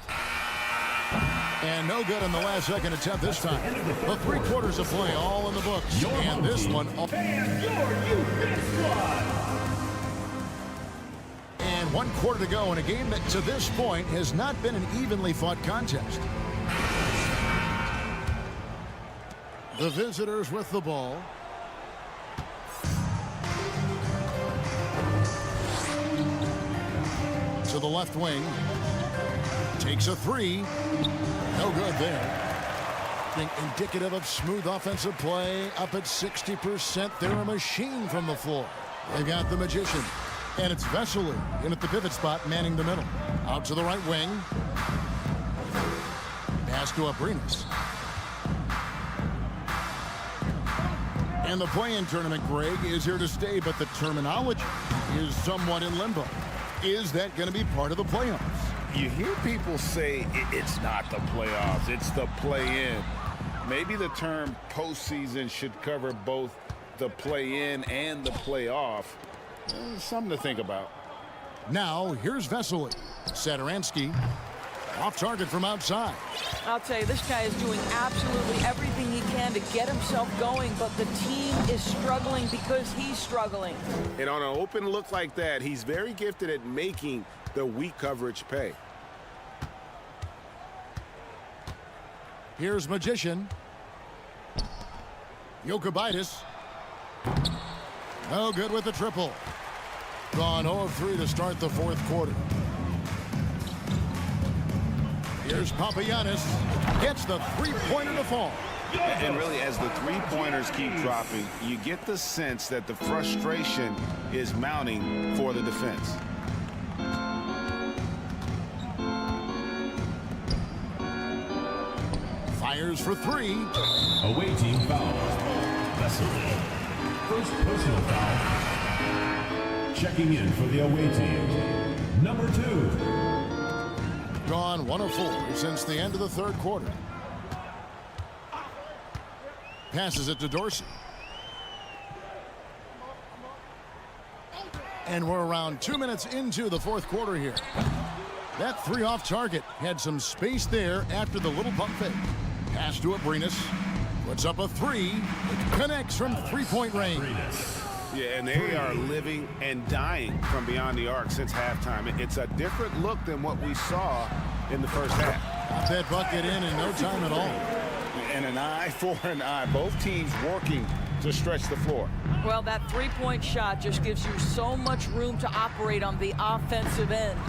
And no good on the last second attempt this time. The 3 quarters of play all in the books. And this one. And 1 quarter to go in a game that to this point has not been an evenly fought contest. The visitors with the ball. To the left wing. Takes a 3. No good there. I think indicative of smooth offensive play. Up at 60%. They're a machine from the floor. They've got the magician. And it's Vesely in at the pivot spot, manning the middle. Out to the right wing. Pass to Abrinas. And the play-in tournament, Greg, is here to stay, but the terminology is somewhat in limbo. Is that going to be part of the playoffs? You hear people say it's not the playoffs, it's the play-in. Maybe the term postseason should cover both the play-in and the playoff. Something to think about. Now, here's Vesely. Satoransky off target from outside. I'll tell you, this guy is doing absolutely everything he can to get himself going, but the team is struggling because he's struggling. And on an open look like that, he's very gifted at making the weak coverage pay. Here's Magician. Jokic. No good with the triple. Gone 0 of 3 to start the fourth quarter. Here's Papagiannis. Gets the three-pointer to fall. And really, as the three-pointers keep dropping, you get the sense that the frustration is mounting for the defense. Fires for three. Away team foul. Vesely. First personal foul. Checking in for the away team. Number 2. Gone 1 of 4 since the end of the third quarter. Passes it to Dorsey. And we're around 2 minutes into the fourth quarter here. That three off target had some space there after the little pump fake. Pass to Abrinas. Puts up a three. Connects from three-point range. Yeah, and they are living and dying from beyond the arc since halftime. It's a different look than what we saw in the first half. Got that bucket in no time at all. And an eye for an eye. Both teams working to stretch the floor. Well, that three-point shot just gives you so much room to operate on the offensive end.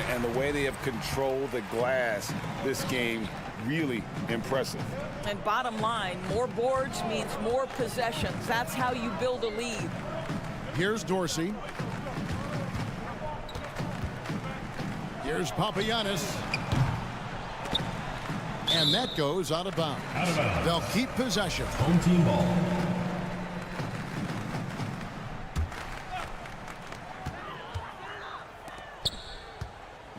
And the way they have controlled the glass this game, really impressive. And bottom line, more boards means more possessions. That's how you build a lead. Here's Dorsey. Here's Papagiannis. And that goes out of bounds. They'll keep possession. Home team ball.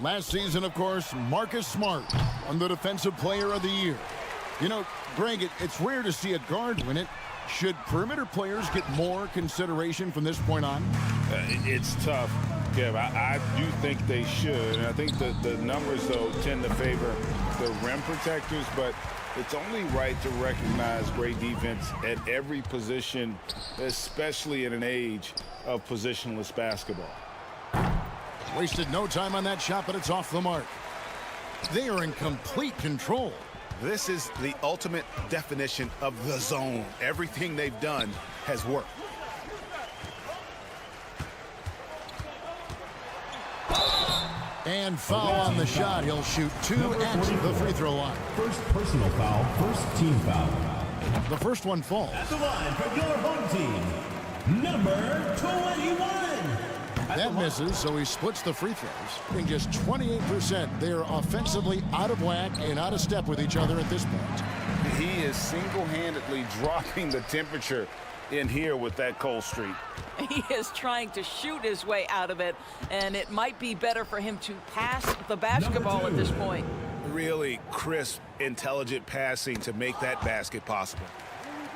Last season, of course, Marcus Smart won the Defensive Player of the Year. You know, Greg, it's rare to see a guard win it. Should perimeter players get more consideration from this point on? It's tough, Kev. I do think they should. And I think that the numbers, though, tend to favor the rim protectors. But it's only right to recognize great defense at every position, especially in an age of positionless basketball. Wasted no time on that shot, but it's off the mark. They are in complete control. This is the ultimate definition of the zone. Everything they've done has worked. And foul on the shot. He'll shoot 2 at the free throw line. First personal foul, first team foul. The first one falls. At the line for your home team, number 21. That misses, so he splits the free throws. Being just 28%. They're offensively out of whack and out of step with each other at this point. He is single-handedly dropping the temperature in here with that cold streak. He is trying to shoot his way out of it, and it might be better for him to pass the basketball at this point. Really crisp, intelligent passing to make that basket possible.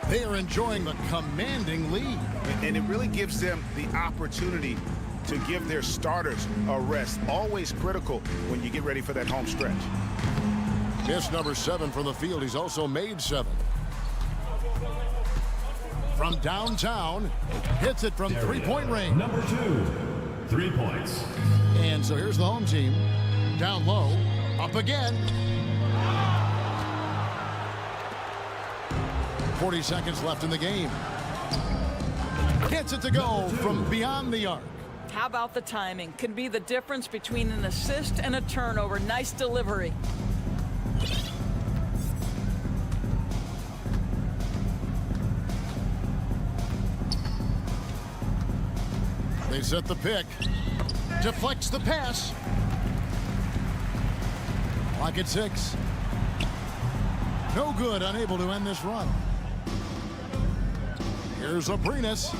They are enjoying the commanding lead. And it really gives them the opportunity to give their starters a rest. Always critical when you get ready for that home stretch. Miss number 7 from the field. He's also made 7. From downtown, hits it from three-point range. Number 2, 3 points. And so here's the home team. Down low, up again. 40 seconds left in the game. Gets it to go from beyond the arc. How about the timing? Can be the difference between an assist and a turnover. Nice delivery. They set the pick. Deflects the pass. Clock at 6. No good, unable to end this run. Here's Abrinas.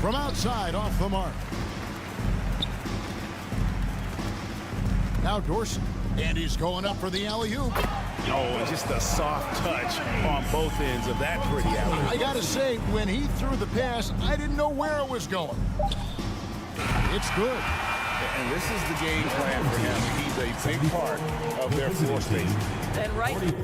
From outside, off the mark. Now Dorsey. And he's going up for the alley-oop. Oh, just a soft touch on both ends of that pretty alley-oop. I gotta say, when he threw the pass, I didn't know where it was going. It's good. And this is the game plan for him. He's a big part of their floor space. And right.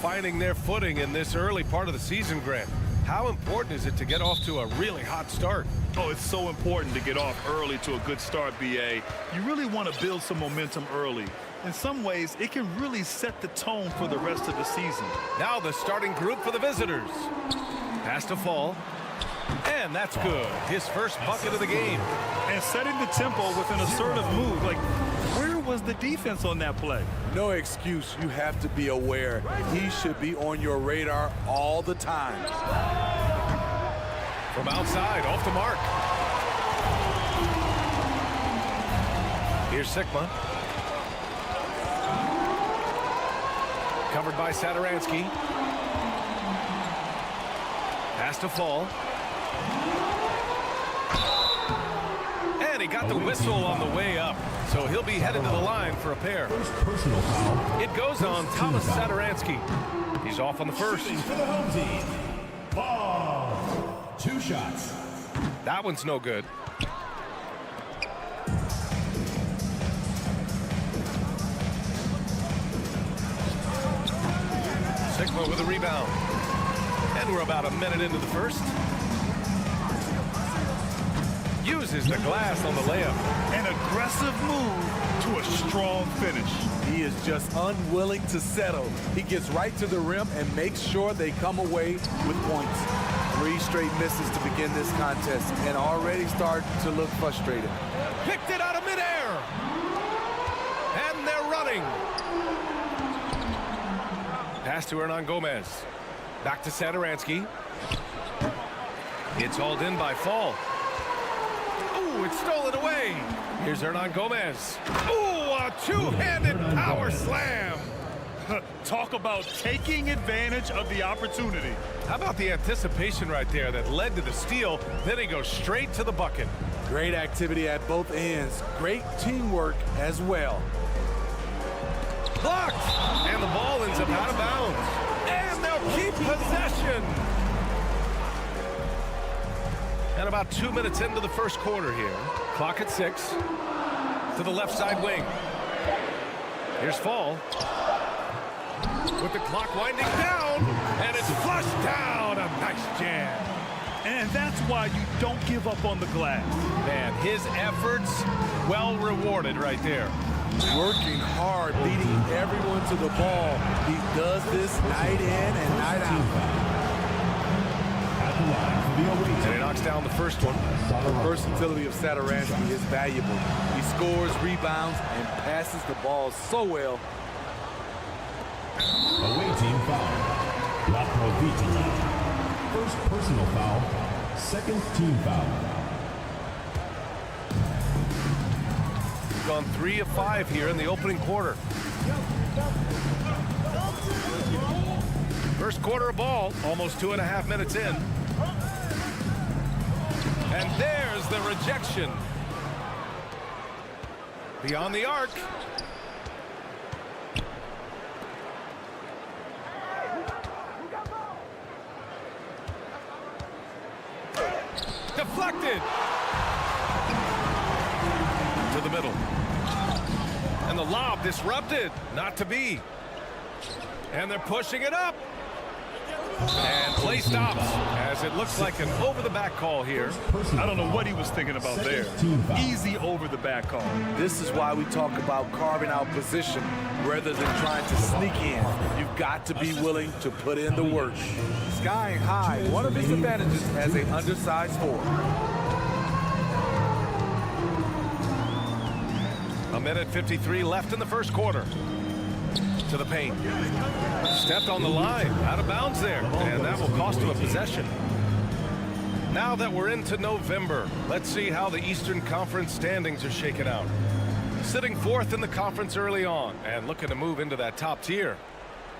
finding their footing in this early part of the season, Grant. How important is it to get off to a really hot start? Oh, it's so important to get off early to a good start, BA. You really want to build some momentum early. In some ways, it can really set the tone for the rest of the season. Now the starting group for the visitors. Pass to Fall. And that's good. His first bucket of the game. And setting the tempo with an assertive move. Like, where was the defense on that play? No excuse. You have to be aware. He should be on your radar all the time. From outside, off the mark. Here's Sigma. Covered by Sadaransky. Pass to Fall. And he got the whistle on the way up. So he'll be headed to the line for a pair. Personal foul. It goes on Thomas Sadaransky. He's off on the first. Shooting for the home team. Ball. 2 shots. That one's no good. Sigma with a rebound. And we're about a minute into the first. Uses the glass on the layup. An aggressive move to a strong finish. He is just unwilling to settle. He gets right to the rim and makes sure they come away with points. 3 straight misses to begin this contest and already start to look frustrated. Picked it out of midair. And they're running. Pass to Hernan Gomez. Back to Sadaransky. It's hauled in by Fall. Ooh, it's stolen away. Here's Hernan Gomez. Ooh, a two-handed power slam. Talk about taking advantage of the opportunity. How about the anticipation right there that led to the steal? Then he goes straight to the bucket. Great activity at both ends. Great teamwork as well. Blocked. And the ball ends up out of bounds. And they'll keep possession. And about 2 minutes into the first quarter here. Clock at 6. To the left side wing. Here's Fall. With the clock winding down. And it's flushed down. A nice jam. And that's why you don't give up on the glass. Man, his efforts well rewarded right there. Working hard, leading everyone to the ball. He does this night in and night out. And he knocks down the first one. The versatility of Sadaransky is valuable. He scores, rebounds, and passes the ball so well. Away team foul. La Provita. First personal foul. Second team foul. Gone 3 of 5 here in the opening quarter. First quarter of ball, almost 2.5 minutes in. And there's the rejection. Beyond the arc. Deflected. To the middle. And the lob disrupted. Not to be. And they're pushing it up. And play stops as it looks like an over-the-back call here. I don't know what he was thinking about there. Easy over-the-back call. This is why we talk about carving out position rather than trying to sneak in. You've got to be willing to put in the work. Skying high, one of his advantages as an undersized forward. A minute 53 left in the first quarter. To the paint. Stepped on the line. Out of bounds there. And that will cost him a possession. Now that we're into November, let's see how the Eastern Conference standings are shaken out. Sitting 4th in the conference early on and looking to move into that top tier.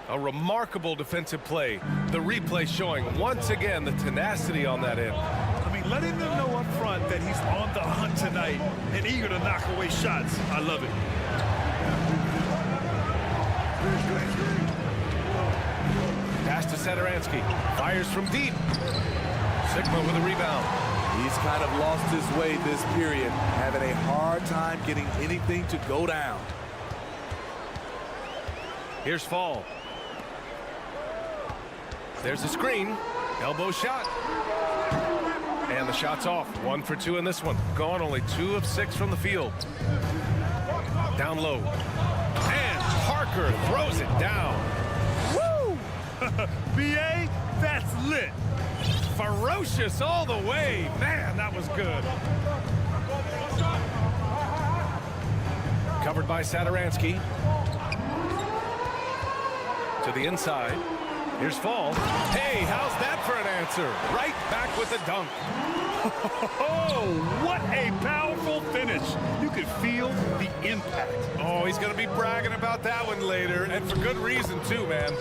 A remarkable defensive play. The replay showing once again the tenacity on that end. I mean, letting them know up front that he's on the hunt tonight and eager to knock away shots. I love it. Pass to Sadaransky. Fires from deep. Sigma with a rebound. He's kind of lost his way this period, having a hard time getting anything to go down. Here's Fall. There's a screen. Elbow shot. And the shot's off. 1 for 2 in this one. Gone only 2 of 6 from the field. Down low. And Parker throws it down. Woo! BA, that's lit. Ferocious all the way. Man, that was good. Covered by Sadaransky. To the inside. Here's Fall. Hey, how's that for an answer? Right back with the dunk. Oh, what a powerful finish. You could feel the impact. Oh, he's going to be bragging about that one later, and for good reason, too, man.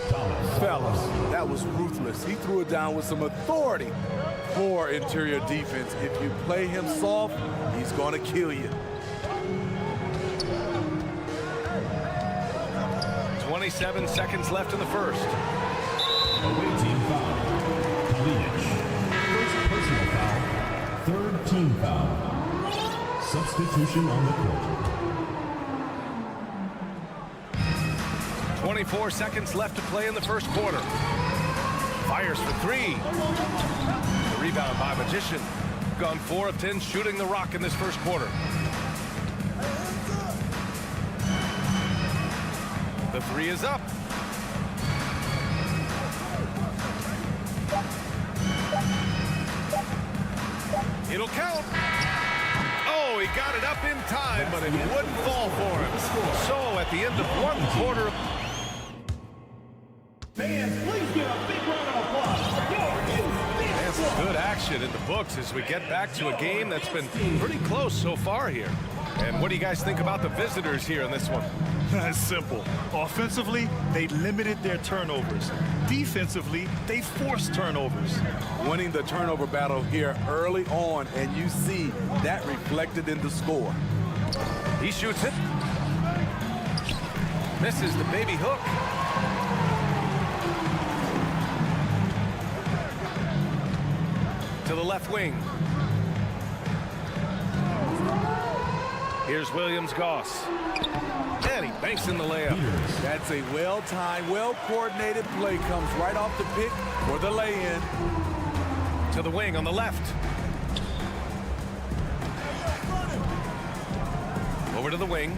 Fellas, that was ruthless. He threw it down with some authority. Poor interior defense. If you play him soft, he's going to kill you. 27 seconds left in the first. Away team foul. Kalinic. First personal foul. Third team foul. Substitution on the court. 24 seconds left to play in the first quarter. Fires for 3. The rebound by Magician. Gone 4 of 10 shooting the rock in this first quarter. The 3 is up. It'll count. Oh, he got it up in time, but it wouldn't fall for him. So at the end of 1 quarter. Fans, please give a big round of applause for And some good action in the books as we get back to a game that's been pretty close so far here. And what do you guys think about the visitors here in this one? That's simple. Offensively, they limited their turnovers. Defensively, they forced turnovers. Winning the turnover battle here early on, and you see that reflected in the score. He shoots it. Misses the baby hook. To the left wing. Here's Williams-Goss. And he banks in the layup. That's a well-timed, well-coordinated play. Comes right off the pick for the lay-in. To the wing on the left. Over to the wing.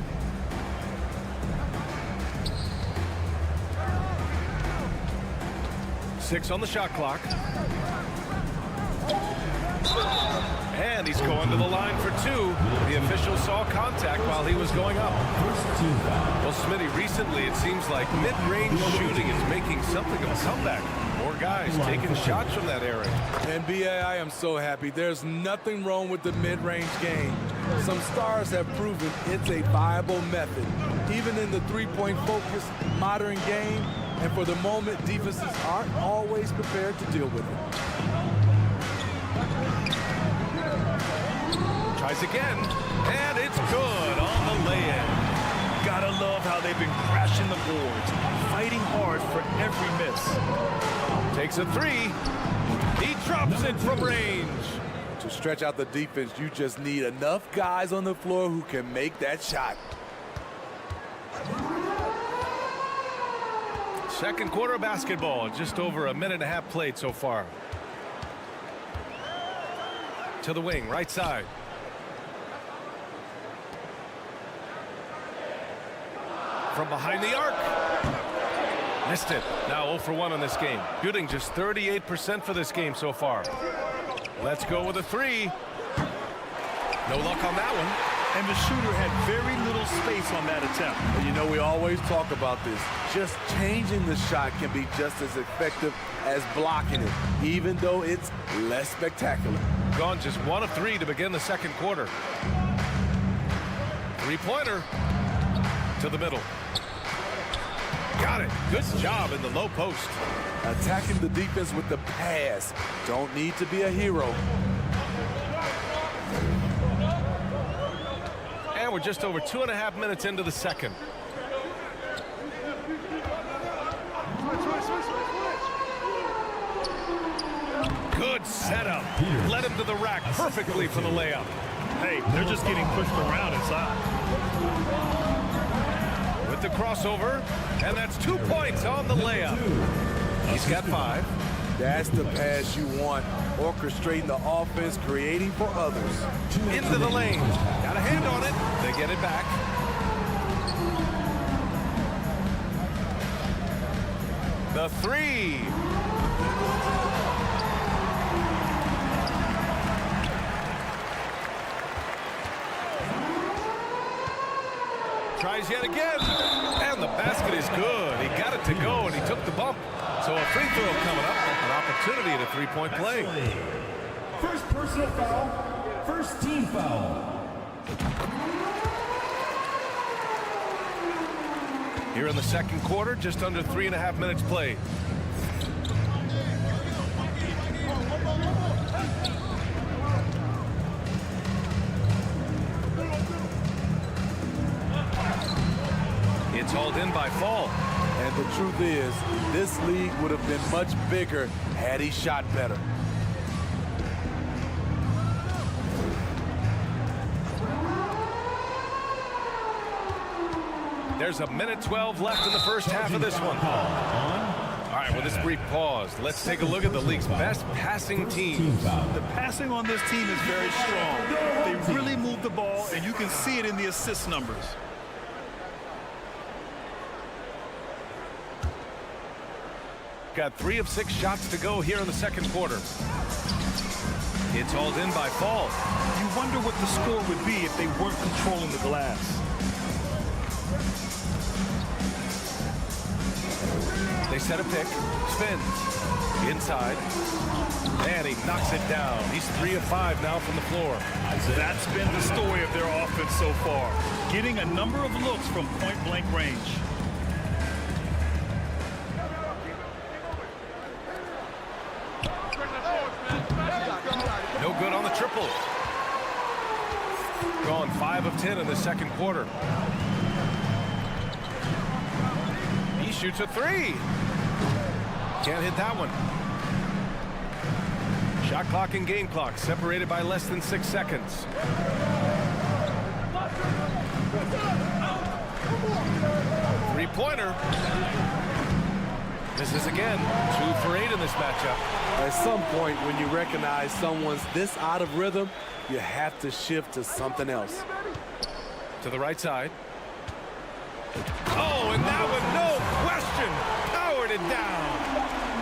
Six on the shot clock. And he's going to the line for 2. The official saw contact while he was going up. Well, Smitty, recently it seems like mid-range shooting is making something of a comeback. More guys taking shots from that area. And BA, I am so happy. There's nothing wrong with the mid-range game. Some stars have proven it's a viable method, even in the three-point focused modern game. And for the moment, defenses aren't always prepared to deal with it. Tries again, and it's good on the lay-in. Gotta love how they've been crashing the boards, fighting hard for every miss. Takes a 3. He drops it from range. To stretch out the defense, you just need enough guys on the floor who can make that shot. Second quarter of basketball, just over a minute and a half played so far. To the wing, right side. From behind the arc. Missed it. Now 0 for 1 on this game. Shooting just 38% for this game so far. Let's go with a 3. No luck on that one. And the shooter had very little space on that attempt. And you know, we always talk about this. Just changing the shot can be just as effective as blocking it, even though it's less spectacular. Gone just 1 of 3 to begin the second quarter. 3-pointer to the middle. Got it. Good job in the low post. Attacking the defense with the pass. Don't need to be a hero. And we're just over 2.5 minutes into the second. Good setup. Led him to the rack perfectly for the layup. Hey, they're just getting pushed around inside. With the crossover, and that's 2 points on the layup. He's got 5. That's the pass you want. Orchestrating the offense, creating for others. Into the lane. Got a hand on it. They get it back. The three. Tries yet again. And the basket is good. He got it to go, and he took the bump. So a free throw coming up. An opportunity at a three-point play. First personal foul. First team foul. Here in the second quarter, just under 3.5 minutes played. It's hauled in by Fall. And the truth is, this league would have been much bigger had he shot better. There's 1:12 left in the first half of this one. All right, with this brief pause, let's take a look at the league's best passing teams. The passing on this team is very strong. They really move the ball, and you can see it in the assist numbers. Got 3 of 6 shots to go here in the second quarter. It's hauled in by Fall. You wonder what the score would be if they weren't controlling the glass. They set a pick, spins, inside, and he knocks it down. He's 3 of 5 now from the floor. That's been the story of their offense so far, getting a number of looks from point-blank range. No good on the triple. Gone 5 of 10 in the second quarter. He shoots a 3. Can't hit that one. Shot clock and game clock separated by less than 6 seconds. Three-pointer. Misses again. 2 for 8 in this matchup. At some point, when you recognize someone's this out of rhythm, you have to shift to something else. To the right side. Oh, and that one, no question, powered it down.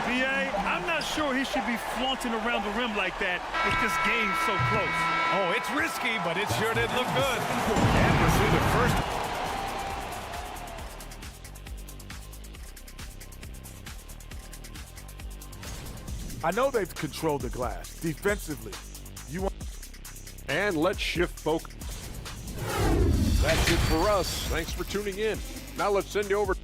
B.A., I'm not sure he should be flaunting around the rim like that if this game's so close. Oh, it's risky, but it sure did look good. And pursue the first. I know they've controlled the glass defensively. And let's shift focus. That's it for us. Thanks for tuning in. Now let's send you over.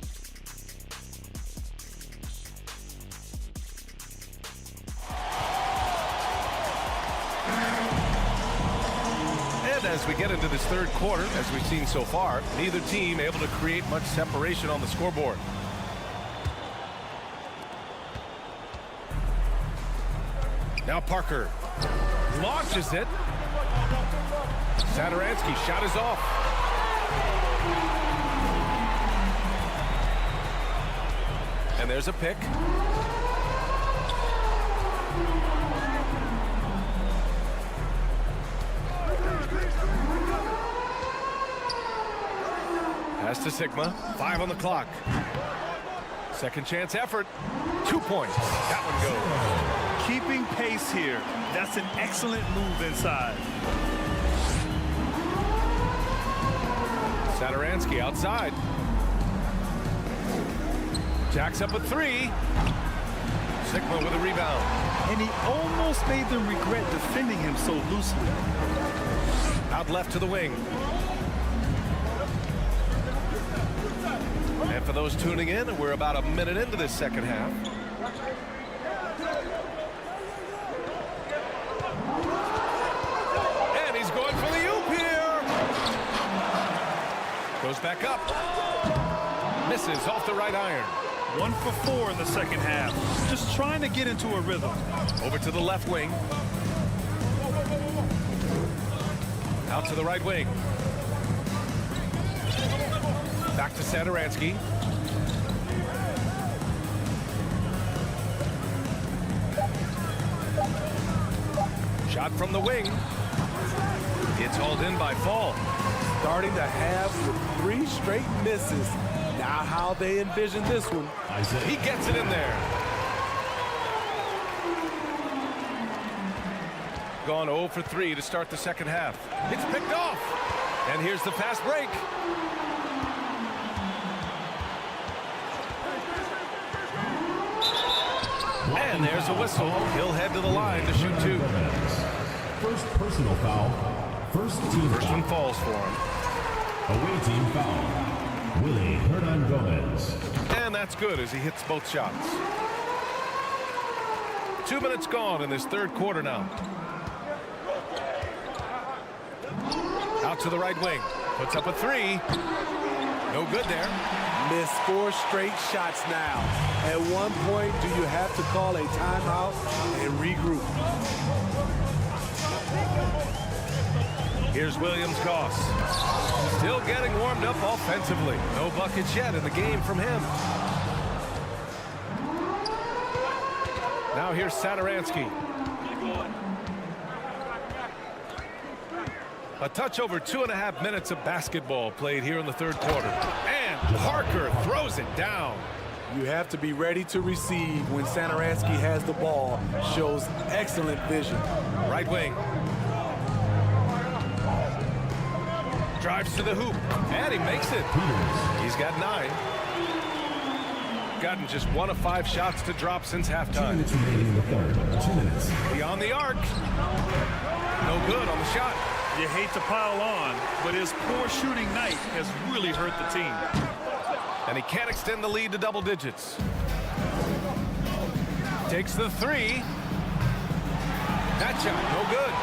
And as we get into this third quarter, as we've seen so far, neither team able to create much separation on the scoreboard. Now Parker launches it. Satoransky shot is off. And there's a pick. Pass to Sigma. 5 on the clock. Second chance effort. 2 points. That one goes. Keeping pace here. That's an excellent move inside. Satoransky outside. Jacks up a 3. Sigma with a rebound. And he almost made them regret defending him so loosely. Out left to the wing. And for those tuning in, we're about a minute into this second half. And he's going for the oop here. Goes back up. Misses off the right iron. 1 for 4 in the second half. Just trying to get into a rhythm. Over to the left wing. Out to the right wing. Back to Satoransky. Shot from the wing. It's hauled in by Fall. Starting the half with 3 straight misses. Now how they envision this one. He gets it in there. Gone 0 for 3 to start the second half. It's picked off. And here's the fast break. And there's a whistle. He'll head to the line to shoot 2. First personal foul. First team First foul. one falls for him. Away team foul. Willie Hernan Gomez. And that's good as he hits both shots. 2 minutes gone in this third quarter now. Out to the right wing. Puts up a 3. No good there. Missed 4 straight shots now. At one point, do you have to call a timeout and regroup? Here's Williams Goss. Still getting warmed up offensively. No buckets yet in the game from him. Now here's Saturansky. A touch over 2.5 minutes of basketball played here in the third quarter. And Parker throws it down. You have to be ready to receive when Saturansky has the ball. Shows excellent vision. Right wing. Drives to the hoop. And he makes it. He's got 9. Gotten just 1 of 5 shots to drop since halftime. 2 minutes remaining in the third. 2 minutes. Beyond the arc. No good on the shot. You hate to pile on, but his poor shooting night has really hurt the team. And he can't extend the lead to double digits. Takes the 3. That shot, no good.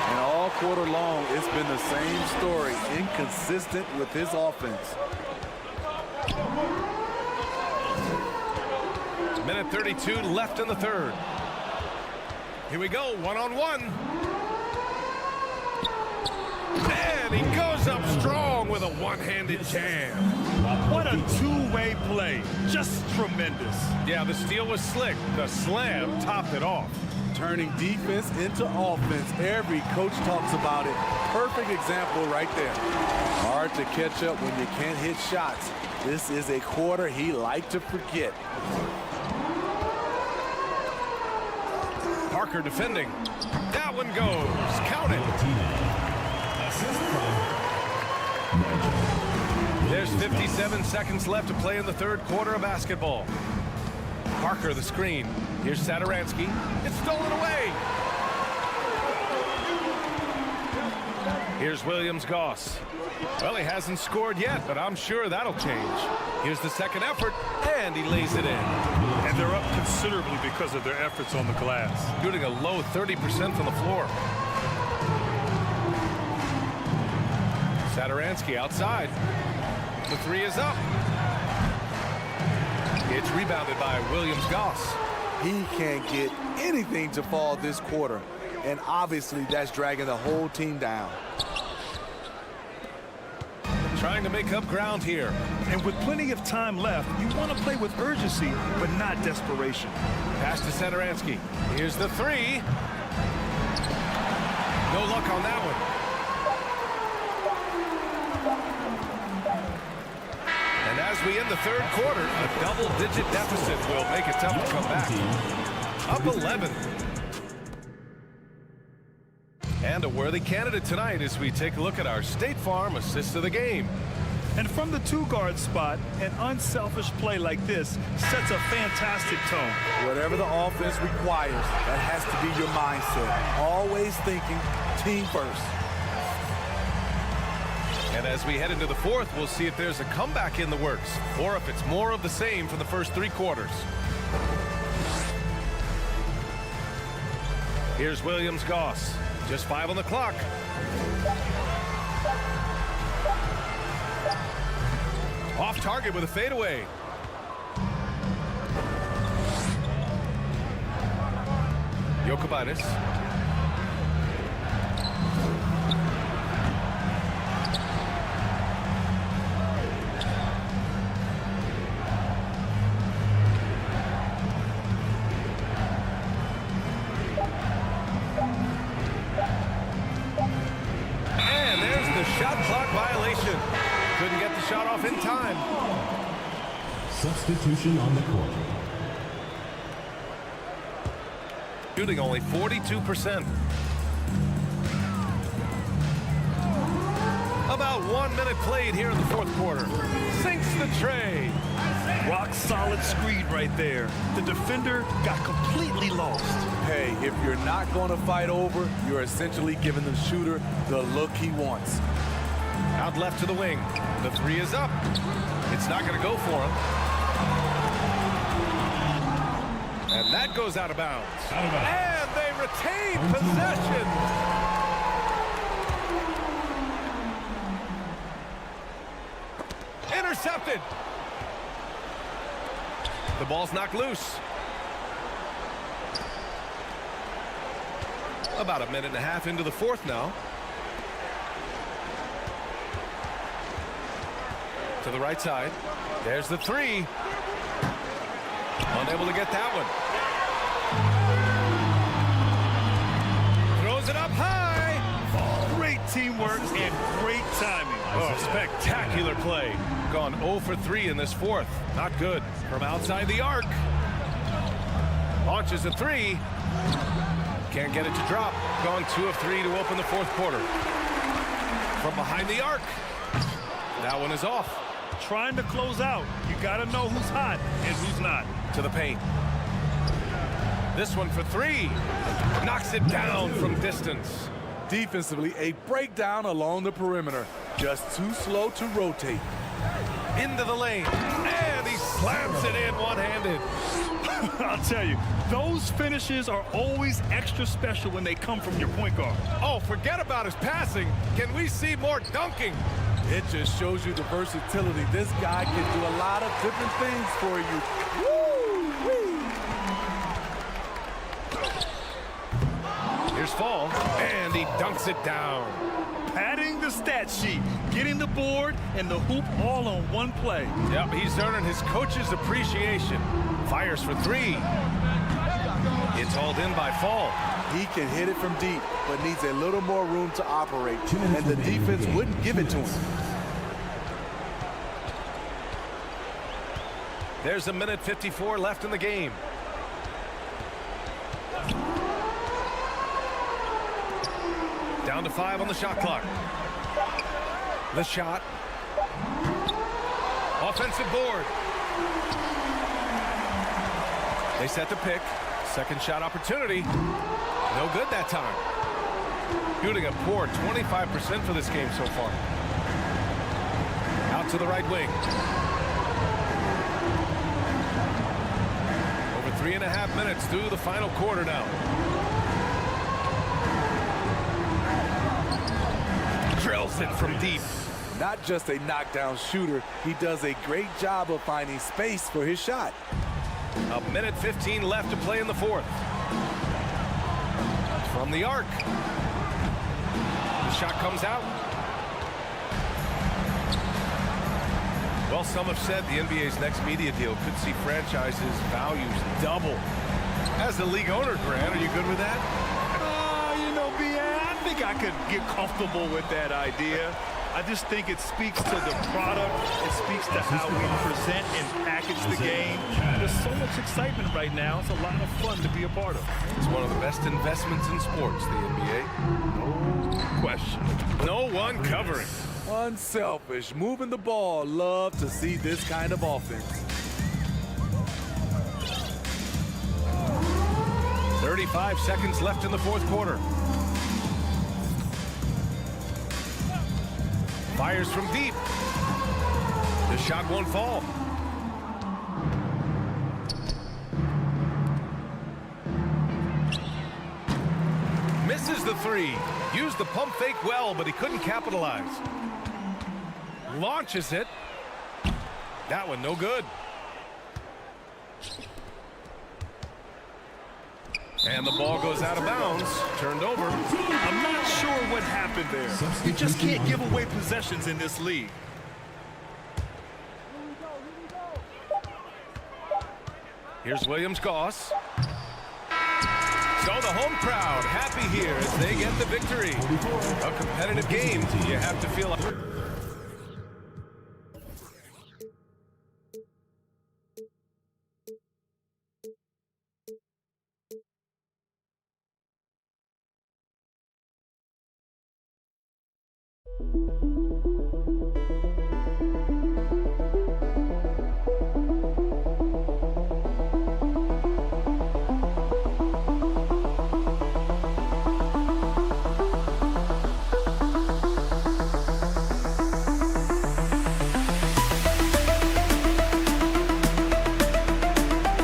And all quarter long, it's been the same story. Inconsistent with his offense. Minute 32 left in the third. Here we go, 1-on-1. And he goes up strong with a one-handed jam. What a two-way play. Just tremendous. Yeah, the steal was slick. The slam topped it off. Turning defense into offense. Every coach talks about it. Perfect example right there. Hard to catch up when you can't hit shots. This is a quarter he liked to forget. Parker defending. That one goes. Count it. There's 57 seconds left to play in the third quarter of basketball. Parker the screen. Here's Saturansky. It's stolen away. Here's Williams Goss. Well, he hasn't scored yet, but I'm sure that'll change. Here's the second effort, and he lays it in. And they're up considerably because of their efforts on the glass. Shooting a low 30% from the floor. Saturansky outside. The 3 is up. It's rebounded by Williams Goss. He can't get anything to fall this quarter. And obviously that's dragging the whole team down. Trying to make up ground here. And with plenty of time left, you want to play with urgency, but not desperation. Pass to Saturansky. Here's the 3. No luck on that one. And as we end the third quarter, a double-digit deficit will make it tough to come back. Up 11. And a worthy candidate tonight as we take a look at our State Farm assist of the game. And from the 2-guard spot, an unselfish play like this sets a fantastic tone. Whatever the offense requires, that has to be your mindset. Always thinking team first. And as we head into the fourth, we'll see if there's a comeback in the works or if it's more of the same for the first 3 quarters. Here's Williams Goss. Just 5 on the clock. Off target with a fadeaway. Jokubaitis. shot off in time. Substitution on the court. Shooting only 42%. About 1 minute played here in the fourth quarter. Sinks the tray. Rock solid screen right there. The defender got completely lost. Hey, if you're not going to fight over, you're essentially giving the shooter the look he wants. Out left to the wing. The three is up. It's not going to go for him. And that goes out of bounds. And they retain possession. Intercepted. The ball's knocked loose. About a minute and a half into the fourth now. To the right side. There's the three. Unable to get that one. Throws it up high. Great teamwork and great timing. Oh, spectacular play. Gone 0 for 3 in this fourth. Not good. From outside the arc. Launches a three. Can't get it to drop. Gone 2 of 3 to open the fourth quarter. From behind the arc. That one is off. Trying to close out. You got to know who's hot and who's not. To the paint. This one for three. Knocks it down from distance. Defensively, a breakdown along the perimeter. Just too slow to rotate. Into the lane. And he slams it in one-handed. I'll tell you, those finishes are always extra special when they come from your point guard. Oh, forget about his passing. Can we see more dunking? It just shows you the versatility. This guy can do a lot of different things for you. Woo-wee. Here's Fall, and he dunks it down. Padding the stat sheet, getting the board and the hoop all on one play. Yep, he's earning his coach's appreciation. Fires for three. It's hauled in by Fall. He can hit it from deep, but needs a little more room to operate, and the defense wouldn't give it to him. There's a minute 54 left in the game. Down to 5 on the shot clock. The shot. Offensive board. They set the pick. Second shot opportunity. No good that time. Shooting a poor 25% for this game so far. Out to the right wing. Over 3.5 minutes through the final quarter now. Drills it from deep. Not just a knockdown shooter, he does a great job of finding space for his shot. A minute 15 left to play in the fourth. From the arc. The shot comes out. Well, some have said the NBA's next media deal could see franchises' values double. As the league owner, Grant, are you good with that? You know, I think I could get comfortable with that idea. I just think it speaks to the product. It speaks to how we present and package the game. There's so much excitement right now. It's a lot of fun to be a part of. It's one of the best investments in sports, the NBA. No question. No one covering. Unselfish, moving the ball. Love to see this kind of offense. 35 seconds left in the fourth quarter. Fires from deep. The shot won't fall. Misses the three. Used the pump fake well, but he couldn't capitalize. Launches it. That one no good. And the ball goes out of bounds. Turned over. I'm not sure what happened there. You just can't give away possessions in this league. Here's Williams-Goss. So the home crowd happy here as they get the victory. A competitive game. You have to feel...